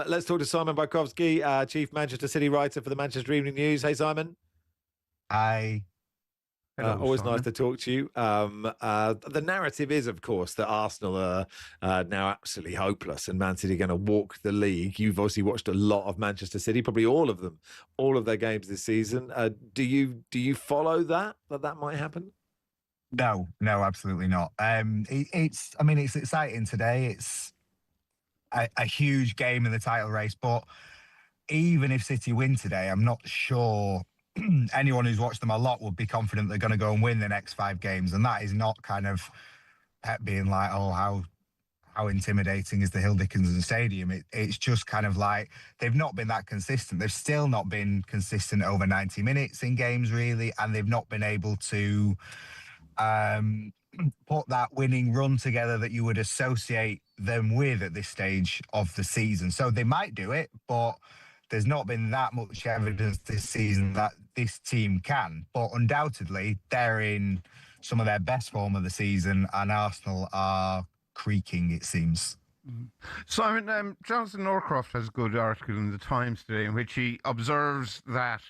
Let's talk to Simon Barkowski, Chief Manchester City writer for the Manchester Evening News. Hey, Simon. Hi. Hello, Always Simon. nice to talk to you. The narrative is, of course, that Arsenal are now absolutely hopeless and Man City are going to walk the league. You've obviously watched a lot of Manchester City, probably all of them, all of their games this season. Do you follow that might happen? No, absolutely not. It's exciting today. It's a huge game in the title race, but even if City win today, I'm not sure anyone who's watched them a lot would be confident they're going to go and win the next 5 games, and that is not kind of Pep being like, oh, how intimidating is the Hill Dickinson Stadium? It's just kind of like they've not been that consistent. They've still not been consistent over 90 minutes in games, really, and they've not been able to put that winning run together that you would associate them with at this stage of the season. So they might do it, but there's not been that much evidence this season that this team can. But undoubtedly, they're in some of their best form of the season, and Arsenal are creaking, it seems. Simon, Jonathan Norcroft has a good article in the Times today in which he observes that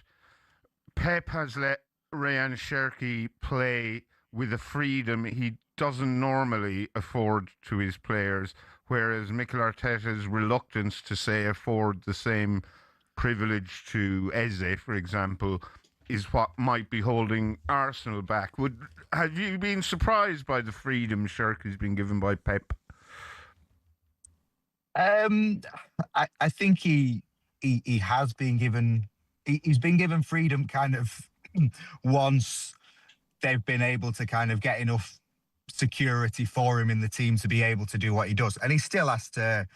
Pep has let Ryan Cherki play with a freedom he doesn't normally afford to his players, whereas Mikel Arteta's reluctance to, say, afford the same privilege to Eze, for example, is what might be holding Arsenal back. Have you been surprised by the freedom Cherki's been given by Pep? I think he has been given. He's been given freedom kind of once they've been able to kind of get enough security for him in the team to be able to do what he does. And he still has to,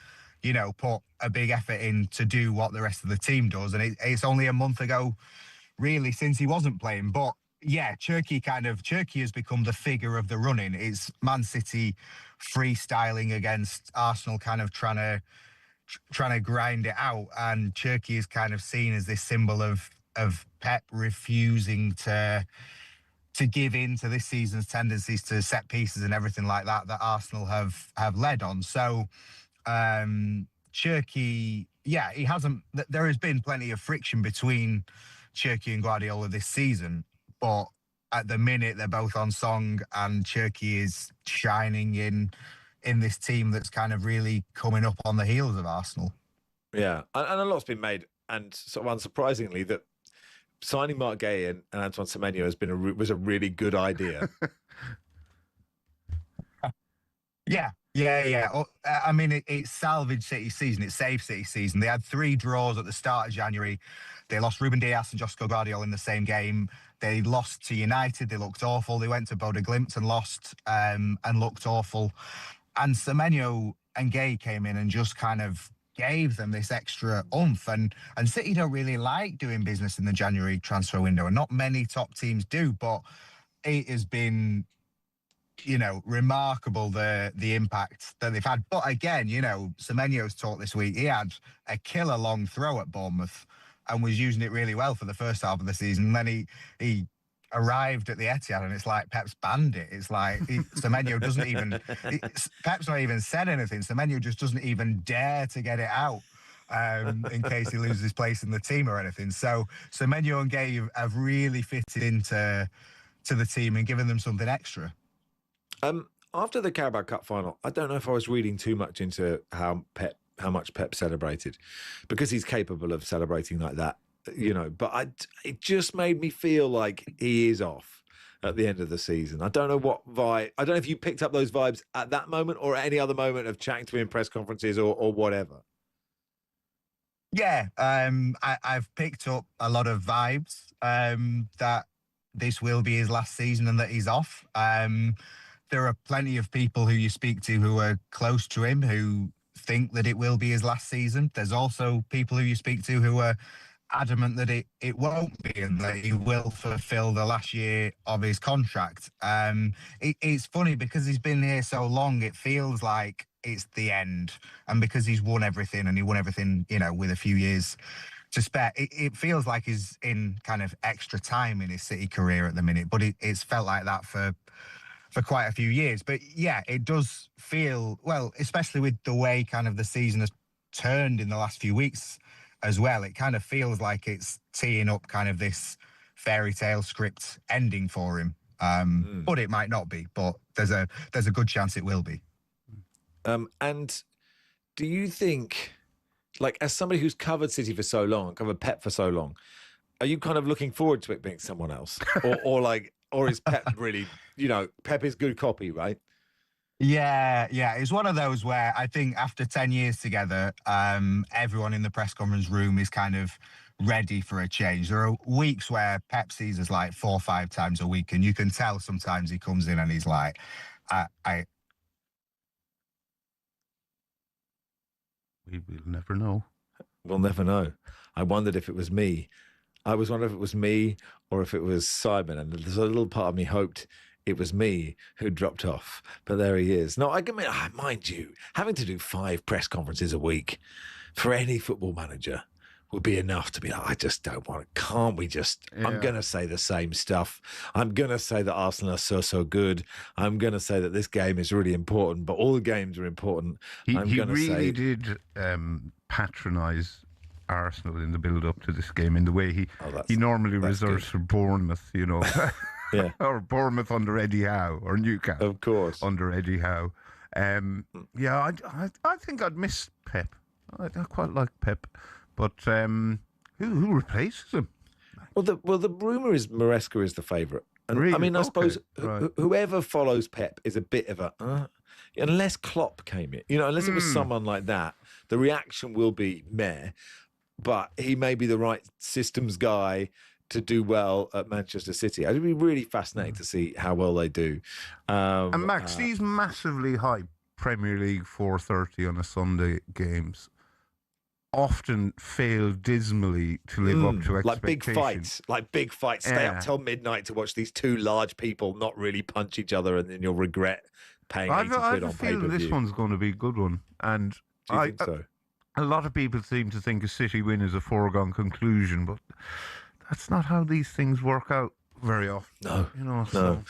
put a big effort in to do what the rest of the team does. And it's only a month ago, really, since he wasn't playing. But yeah, Cherki has become the figure of the running. It's Man City freestyling against Arsenal, kind of trying to grind it out. And Cherki is kind of seen as this symbol of Pep refusing to give in to this season's tendencies to set pieces and everything like that Arsenal have led on. So Cherki, he hasn't. There has been plenty of friction between Cherki and Guardiola this season, but at the minute they're both on song, and Cherki is shining in this team that's kind of really coming up on the heels of Arsenal. Yeah, and a lot's been made, and sort of unsurprisingly, that signing Mark Gay and Antoine Semenyo was a really good idea. Yeah. I mean, it salvaged City's season. It saved City's season. They had 3 draws at the start of January. They lost Ruben Dias and Josko Guardiola in the same game. They lost to United. They looked awful. They went to Bodo Glimt and lost and looked awful. And Semenyo and Gay came in and just kind of gave them this extra oomph. And City don't really like doing business in the January transfer window, and not many top teams do, but it has been, remarkable the impact that they've had. But again, Semenyo's talk this week, he had a killer long throw at Bournemouth and was using it really well for the first half of the season. And then he arrived at the Etihad and it's like Pep's banned it. It's like Semenyo doesn't even, Pep's not even said anything. Semenyo just doesn't even dare to get it out in case he loses his place in the team or anything. So Semenyo and Gay have really fitted into the team and given them something extra. After the Carabao Cup final, I don't know if I was reading too much into how much Pep celebrated, because he's capable of celebrating like that, but it just made me feel like he is off at the end of the season. I don't know what vibe. I don't know if you picked up those vibes at that moment or at any other moment of chatting to him in press conferences or whatever. Yeah, I've picked up a lot of vibes that this will be his last season and that he's off. There are plenty of people who you speak to who are close to him who think that it will be his last season. There's also people who you speak to who are adamant that it won't be and that he will fulfill the last year of his contract. It's funny because he's been here so long, it feels like it's the end. And because he's won everything, and he won everything, with a few years to spare, it feels like he's in kind of extra time in his City career at the minute. But it's felt like that for quite a few years. But yeah, it does feel, well, especially with the way kind of the season has turned in the last few weeks as well, it kind of feels like it's teeing up kind of this fairy tale script ending for him. But it might not be, but there's a good chance it will be. And do you think, like, as somebody who's covered City for so long, covered Pep for so long, are you kind of looking forward to it being someone else? Or is Pep really, Pep is good copy, right? Yeah. It's one of those where I think after 10 years together, everyone in the press conference room is kind of ready for a change. There are weeks where Pep sees us like 4 or 5 times a week, and you can tell sometimes he comes in and he's like, We will never know. We'll never know. I wondered if it was me. I was wondering if it was me or if it was Simon. And there's a little part of me hoped it was me who dropped off. But there he is. No, I can mind you, having to do 5 press conferences a week for any football manager would be enough to be like, I just don't want it. Can't we just, I'm going to say the same stuff. I'm going to say that Arsenal are so good. I'm going to say that this game is really important, but all the games are important. He really did patronise Arsenal in the build-up to this game in the way he normally reserves for Bournemouth, you know. Yeah. Or Bournemouth under Eddie Howe, or Newcastle, of course, under Eddie Howe. I think I'd miss Pep. I quite like Pep, but who replaces him? Well, the rumor is Maresca is the favourite, and really? I mean, I suppose right. whoever follows Pep is a bit of a unless Klopp came in, you know, unless it was someone like that, the reaction will be meh. But he may be the right systems guy to do well at Manchester City. It'd be really fascinating to see how well they do. And Max, these massively high Premier League 4:30 on a Sunday games often fail dismally to live up to expectations. Like big fights. Stay up till midnight to watch these two large people not really punch each other, and then you'll regret paying 80 quid on pay-per-view. I have a feeling this one's going to be a good one. And do you think so? A lot of people seem to think a City win is a foregone conclusion, but that's not how these things work out very often. No, you know. No.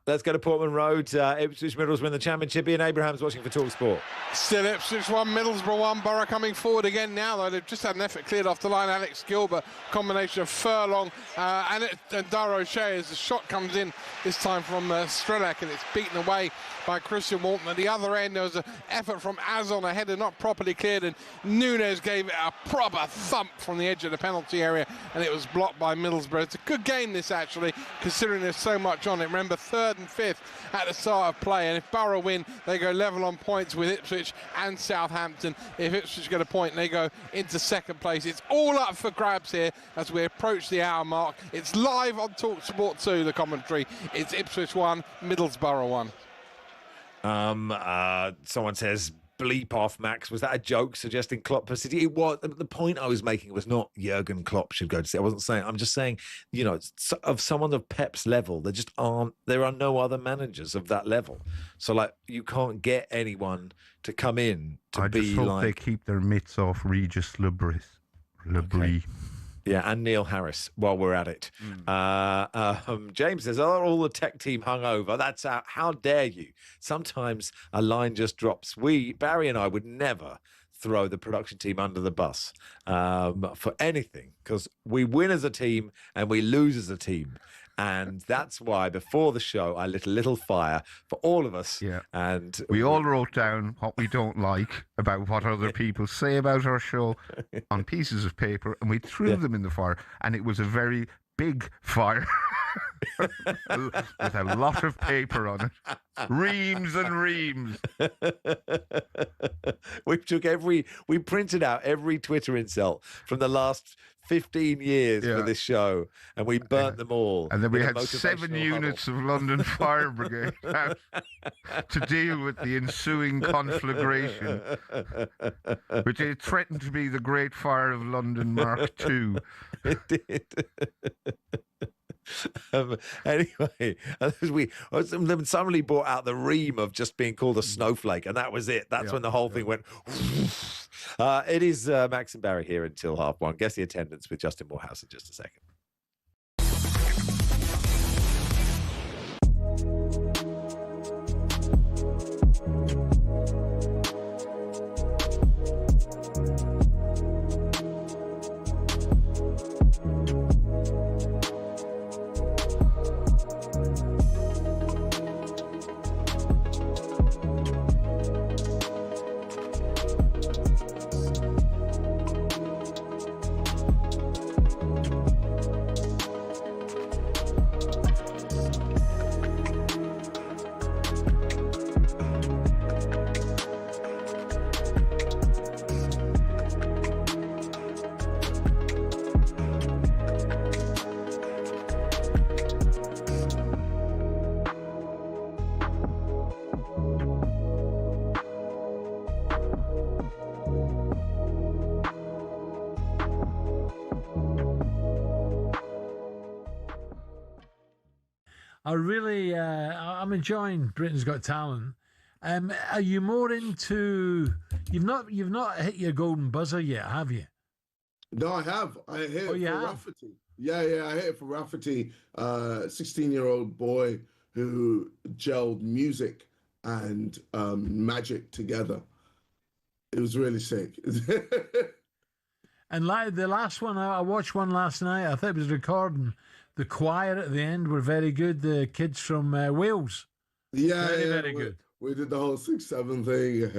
Let's go to Portman Road. Ipswich Middlesbrough win the Championship. Ian Abraham's watching for talkSPORT. Still Ipswich 1, Middlesbrough 1. Borough coming forward again now, though. They've just had an effort cleared off the line. Alex Gilbert, combination of Furlong and Dara O'Shea as the shot comes in, this time from Strelak, and it's beaten away by Christian Walton. At the other end, there was an effort from Azon, a header not properly cleared, and Nunes gave it a proper thump from the edge of the penalty area, and it was blocked by Middlesbrough. It's a good game, this, actually, considering there's so much on it. Remember, 3rd and 5th at the start of play, and if Borough win, they go level on points with Ipswich and Southampton. If Ipswich get a point, they go into 2nd place. It's all up for grabs here as we approach the hour mark. It's live on talkSPORT 2, the commentary. It's Ipswich 1, Middlesbrough 1. Someone says, bleep off, Max. Was that a joke suggesting Klopp for City? It was. The point I was making was not Jurgen Klopp should go to City. I wasn't saying. I'm just saying, you know, of someone of Pep's level, there just aren't. There are no other managers of that level. So, like, you can't get anyone to come in to be like. I just hope they keep their mitts off Regis Lebris. Okay. Yeah, and Neil Harris, while we're at it. James says, are all the tech team hungover? That's how dare you? Sometimes a line just drops. Barry and I would never throw the production team under the bus for anything, because we win as a team and we lose as a team. And that's why before the show, I lit a little fire for all of us. Yeah. And we all wrote down what we don't like about what other people say about our show on pieces of paper, and we threw them in the fire. And it was a very big fire with a lot of paper on it. Reams and reams. We printed out every Twitter insult from the last 15 years for this show, and we burnt them all. And then we had 7 units of London Fire Brigade out to deal with the ensuing conflagration, which it threatened to be the Great Fire of London Mark II. It did. Anyway, somebody brought out the ream of just being called a snowflake, and that was it. That's when the whole thing went. It is Max and Barry here until 1:30. Guess the attendance with Justin Morehouse in just a second. I'm enjoying Britain's Got Talent. Are you more into? You've not hit your golden buzzer yet, have you? No, I have. I hit it for Rafferty. Yeah, I hit it for Rafferty, 16-year-old boy who gelled music and magic together. It was really sick. And like the last one, I watched one last night. I thought it was recording. The choir at the end were very good. The kids from Wales. Very good. We did the whole 6-7 thing.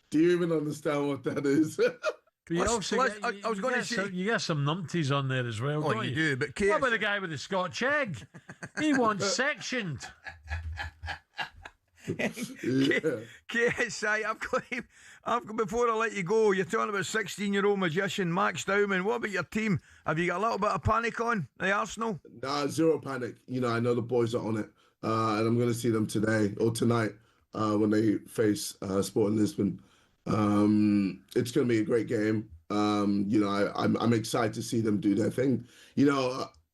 Do you even understand what that is? You get some numpties on there as well. Oh, you do. But what about the guy with the Scotch egg? He wants sectioned. KSI, I've got him. Before I let you go, you're talking about 16-year-old magician Max Dowman. What about your team? Have you got a little bit of panic on the Arsenal? Nah, zero panic. I know the boys are on it, and I'm going to see them today or tonight when they face Sporting Lisbon. It's going to be a great game. I'm excited to see them do their thing.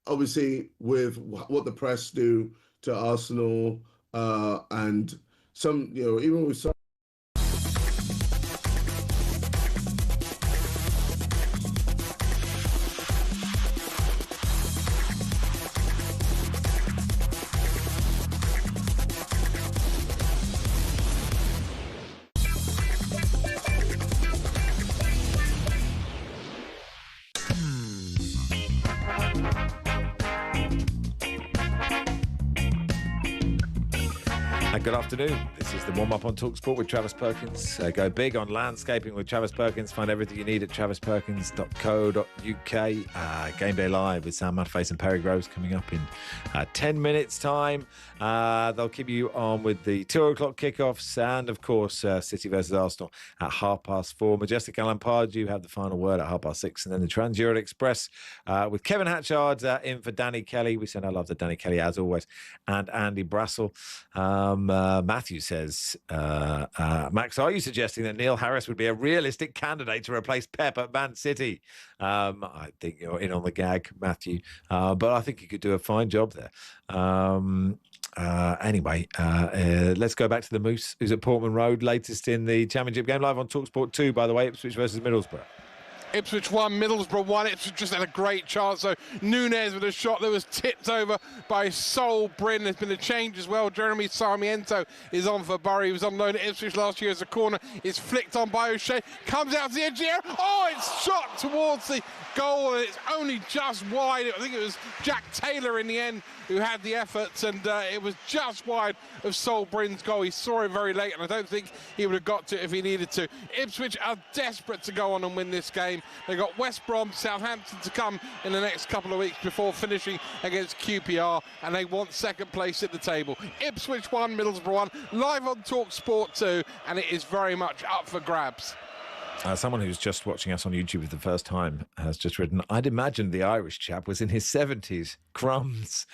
Obviously with what the press do to Arsenal, and some, even with some. Good afternoon. This is the warm-up on talkSPORT with Travis Perkins. Go big on landscaping with Travis Perkins. Find everything you need at travisperkins.co.uk. Game Day Live with Sam Mudface and Perry Groves coming up in 10 minutes' time. They'll keep you on with the 2 o'clock kickoffs and, of course, City versus Arsenal at 4:30. Majestic Alan Pardew have the final word at 6:30. And then the Trans-Europe Express with Kevin Hatchard in for Danny Kelly. We send our love to Danny Kelly, as always, and Andy Brassel. Matthew says, Max, are you suggesting that Neil Harris would be a realistic candidate to replace Pep at Man City? I think you're in on the gag, Matthew, but I think he could do a fine job there. Anyway, let's go back to the Moose, who's at Portman Road, latest in the Championship game, live on talkSPORT 2, by the way, Ipswich versus Middlesbrough. Ipswich 1, Middlesbrough 1. Ipswich just had a great chance. So Nunez with a shot that was tipped over by Sol Bryn. There's been a change as well. Jeremy Sarmiento is on for Bury. He was on loan at Ipswich last year as a corner. It's flicked on by O'Shea. Comes out to the edge here. Oh, it's shot towards the goal and it's only just wide. I think it was Jack Taylor in the end who had the efforts, and it was just wide of Sol Bryn's goal. He saw it very late, and I don't think he would have got to it if he needed to. Ipswich are desperate to go on and win this game. They've got West Brom, Southampton to come in the next couple of weeks before finishing against QPR, and they want second place at the table. Ipswich 1, Middlesbrough 1, live on talkSPORT 2, and it is very much up for grabs. Someone who's just watching us on YouTube for the first time has just written, I'd imagine the Irish chap was in his 70s. Crumbs.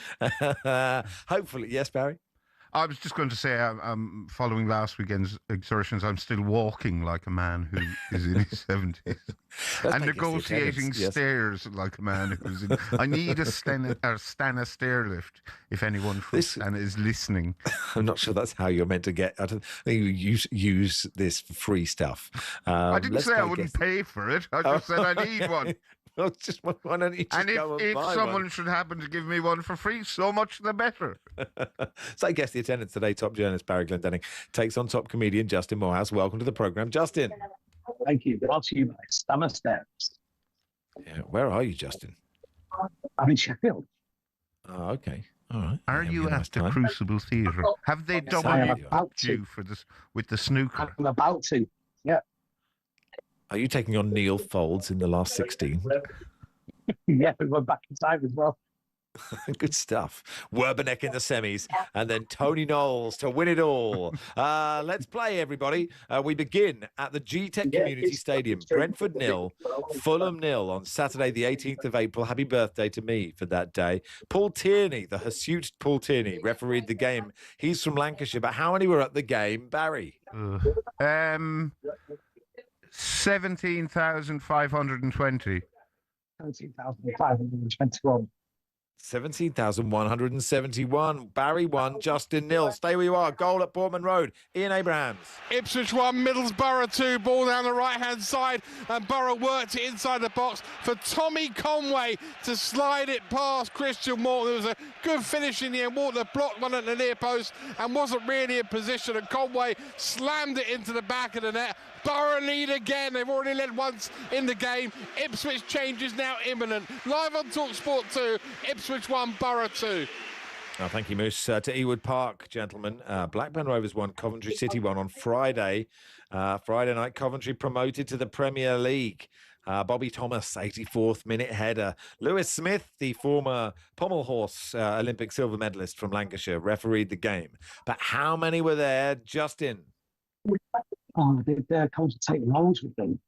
Hopefully. Yes, Barry? I was just going to say, following last weekend's exertions, I'm still walking like a man who is in his 70s. And negotiating stairs like a man who's in... I need a Stana stair lift, if anyone from Stana is listening. I'm not sure that's how you're meant to get... I don't think you use this free stuff. I didn't say I wouldn't pay for it. I just said I need one. Well, just why don't you just go and buy someone one? should happen to give me one for free, so much the better. So I guess the attendance today, top journalist Barry Glendenning takes on top comedian Justin Morehouse. Welcome to the programme, Justin. Thank you. Brought to you by Stammer Steps. Yeah, where are you, Justin? I'm in Sheffield. Oh, okay. All right. Are you at the Crucible Theatre? Have they doubled you for this with the snooker? I'm about to, yeah. Are you taking on Neil Folds in the last 16? Yeah, we went back in time as well. Good stuff. Werbeneck in the semis, and then Tony Knowles to win it all. Let's play, everybody. We begin at the G-Tech Community Stadium. Brentford 0, Fulham 0 on Saturday, the 18th of April. Happy birthday to me for that day. Paul Tierney, the hirsute Paul Tierney, refereed the game. He's from Lancashire, but how many were at the game, Barry? 17,520. 17,521. 17,171. Barry 1, Justin 0. Stay where you are. Goal at Bournemouth Road. Ian Abrahams. Ipswich 1, Middlesbrough 2. Ball down the right-hand side, and Borough worked it inside the box for Tommy Conway to slide it past Christian Morton. It was a good finish in the end. Morton blocked one at the near post and wasn't really in position, and Conway slammed it into the back of the net. Borough lead again. They've already led once in the game. Ipswich change is now imminent. Live on talkSPORT 2, Ipswich 1, Borough 2. Oh, thank you, Moose. To Ewood Park, gentlemen. Blackburn Rovers won, Coventry City won on Friday. Friday night, Coventry promoted to the Premier League. Bobby Thomas, 84th minute header. Lewis Smith, the former pommel horse Olympic silver medalist from Lancashire, refereed the game. But how many were there, Justin? Oh, they're coming to take loads with them.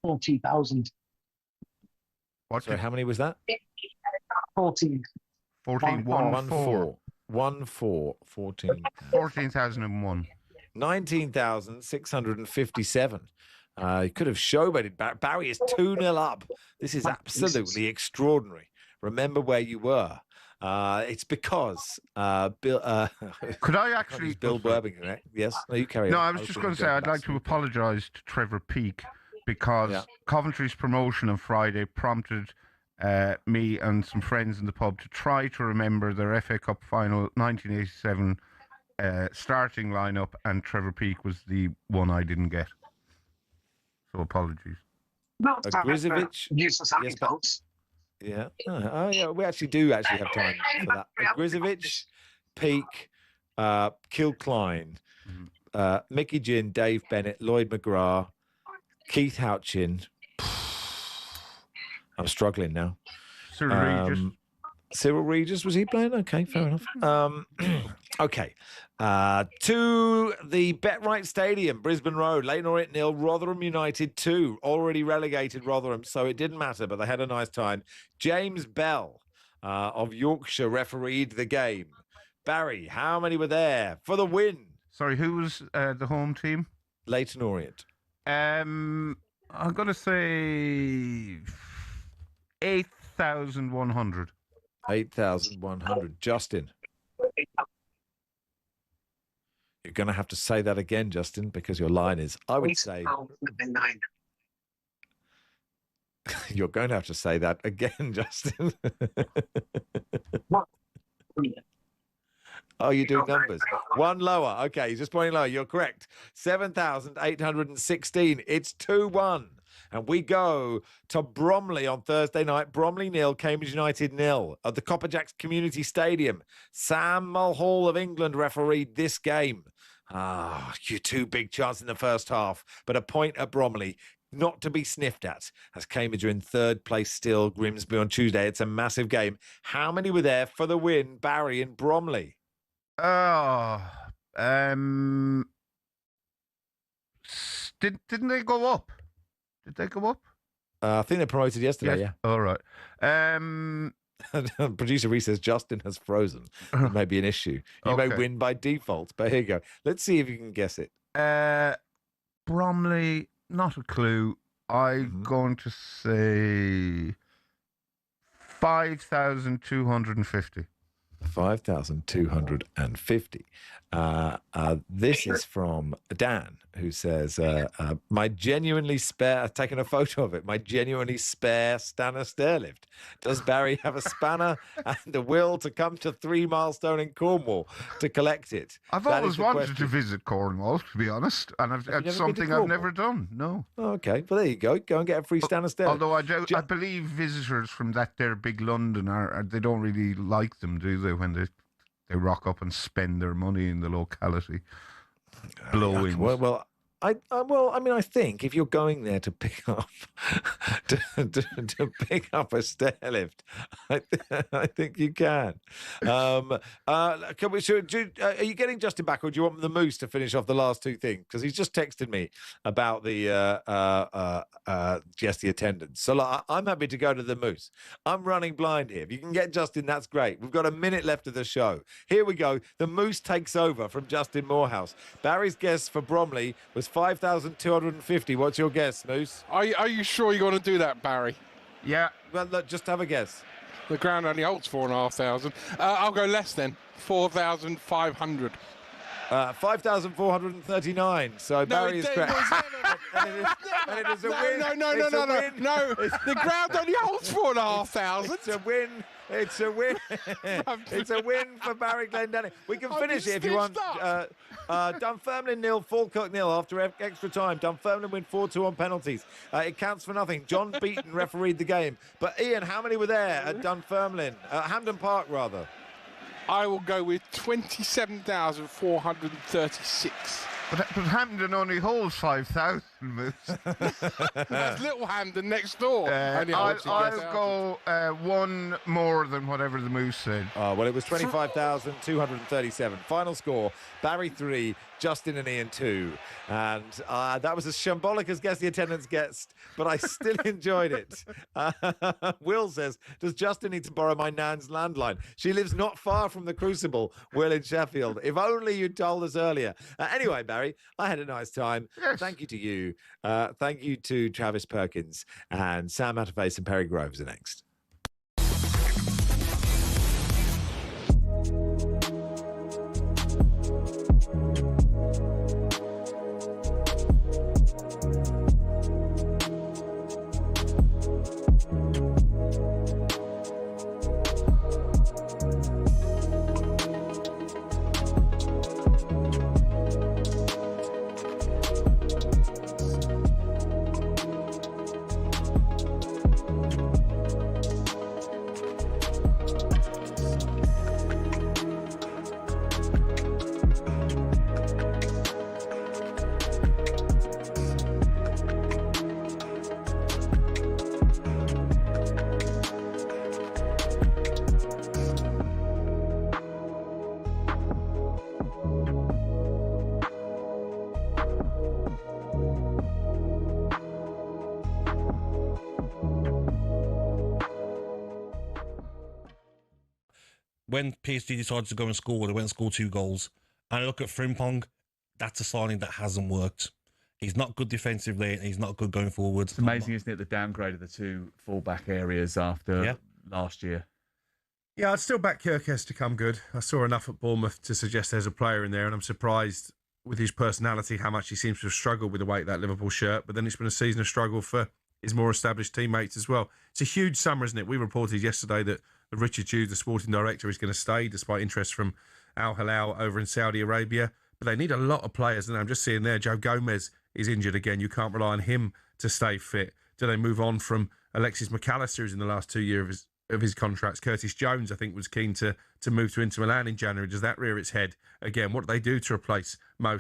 40,000. Sorry, how many was that? 14. 14, 1, 4. 1, 4, 14. 14,001. 19,657. You could have showboated. Barry is 2-0 up. This is absolutely extraordinary. Remember where you were. It's because Bill. Could I actually? Bill Worthing, yes. No, you carry on. No, I was just going to say I'd like to apologise to Trevor Peake because Coventry's promotion on Friday prompted me and some friends in the pub to try to remember their FA Cup final 1987 starting lineup, and Trevor Peake was the one I didn't get. So apologies. Grizovic. Useless anecdotes. Yeah. Oh, yeah. We do have time for that. Grizovic, Peake, Kilcline, Mickey Ginn, Dave Bennett, Lloyd McGrath, Keith Houchin. I'm struggling now. Cyril Regis. Cyril Regis, was he playing? Okay, fair enough. Okay. To the BetRight Stadium, Brisbane Road, Leyton Orient 0, Rotherham United 2. Already relegated Rotherham, so it didn't matter, but they had a nice time. James Bell of Yorkshire refereed the game. Barry, how many were there for the win? Sorry, who was the home team? Leyton Orient. I'm going to say 8,100. 8,100. Justin. You're going to have to say that again, Justin, because your line is, I would say... You're going to have to say that again, Justin. Oh, you're doing numbers. One lower. Okay, he's just pointing lower. You're correct. 7,816. It's 2-1. And we go to Bromley on Thursday night. Bromley 0, Cambridge United 0 at the Copperjacks Community Stadium. Sam Mulhall of England refereed this game. You two big chance in the first half, but a point at Bromley. Not to be sniffed at, as Cambridge are in third place still. Grimsby on Tuesday. It's a massive game. How many were there for the win, Barry and Bromley? Didn't they go up? Did they go up? I think they promoted yesterday, yeah. All right. Producer Reese says Justin has frozen. It may be an issue. You may win by default, but here you go. Let's see if you can guess it. Bromley, not a clue. I'm going to say 5,250. 5,250. This is from Dan, who says, my genuinely spare, taking a photo of it, my genuinely spare Stanner stairlift. Does Barry have a spanner and the will to come to 3 Milestone in Cornwall to collect it? I've always wanted to visit Cornwall, to be honest, and it's something I've never done. No. Okay, well, there you go. Go and get a free Stanner stairlift. Although I believe visitors from that there big London they don't really like them, do they, when they rock up and spend their money in the locality. Blowing. Well, I think if you're going there to pick up to pick up a stairlift, I think you can. Are you getting Justin back, or do you want the Moose to finish off the last two things? Because he's just texted me about the attendance. So I'm happy to go to the Moose. I'm running blind here. If you can get Justin, that's great. We've got a minute left of the show. Here we go. The Moose takes over from Justin Morehouse. Barry's guess for Bromley was 5,250. What's your guess, Moose? Are you sure you're going to do that, Barry? Yeah. Well, look, just have a guess. The ground only holds 4,500. I'll go less then, 4,500. 5,439. So Barry is correct. And it is a win. No. The ground only holds 4,500. It's a win. It's a win. It's a win for Barry Glendenning. We can finish it if you want. Dunfermline 0, Falkirk 0 after extra time. Dunfermline win 4-2 on penalties. It counts for nothing. John Beaton refereed the game. But Ian, how many were there at Dunfermline? Hampden Park, rather. I will go with 27,436. But Hampden only holds 5,000 moves. That's Little Hampden next door. I'll go one more than whatever the moose said. Well, it was 25,237. Final score, Barry 3, Justin and Ian 2. And that was as shambolic as Guess the Attendance gets, but I still enjoyed it. Will says, does Justin need to borrow my nan's landline? She lives not far from the Crucible, Will in Sheffield. If only you'd told us earlier. Anyway, Barry, I had a nice time. Yes. Thank you to you. Thank you to Travis Perkins, and Sam Matterface and Perry Groves are next. When PSG decided to go and score, they went and scored 2 goals. And I look at Frimpong, that's a signing that hasn't worked. He's not good defensively, and he's not good going forward. It's amazing, isn't it, the downgrade of the 2 full-back areas after last year. Yeah, I'd still back Kyrgios to come good. I saw enough at Bournemouth to suggest there's a player in there, and I'm surprised with his personality how much he seems to have struggled with the weight of that Liverpool shirt. But then it's been a season of struggle for his more established teammates as well. It's a huge summer, isn't it? We reported yesterday that Richard Hughes, the sporting director, is going to stay despite interest from Al Hilal over in Saudi Arabia. But they need a lot of players, and I'm just seeing there, Joe Gomez is injured again. You can't rely on him to stay fit. Do they move on from Alexis McAllister, who's in the last 2 years of his contracts? Curtis Jones, I think, was keen to move to Inter Milan in January. Does that rear its head again? What do they do to replace Mo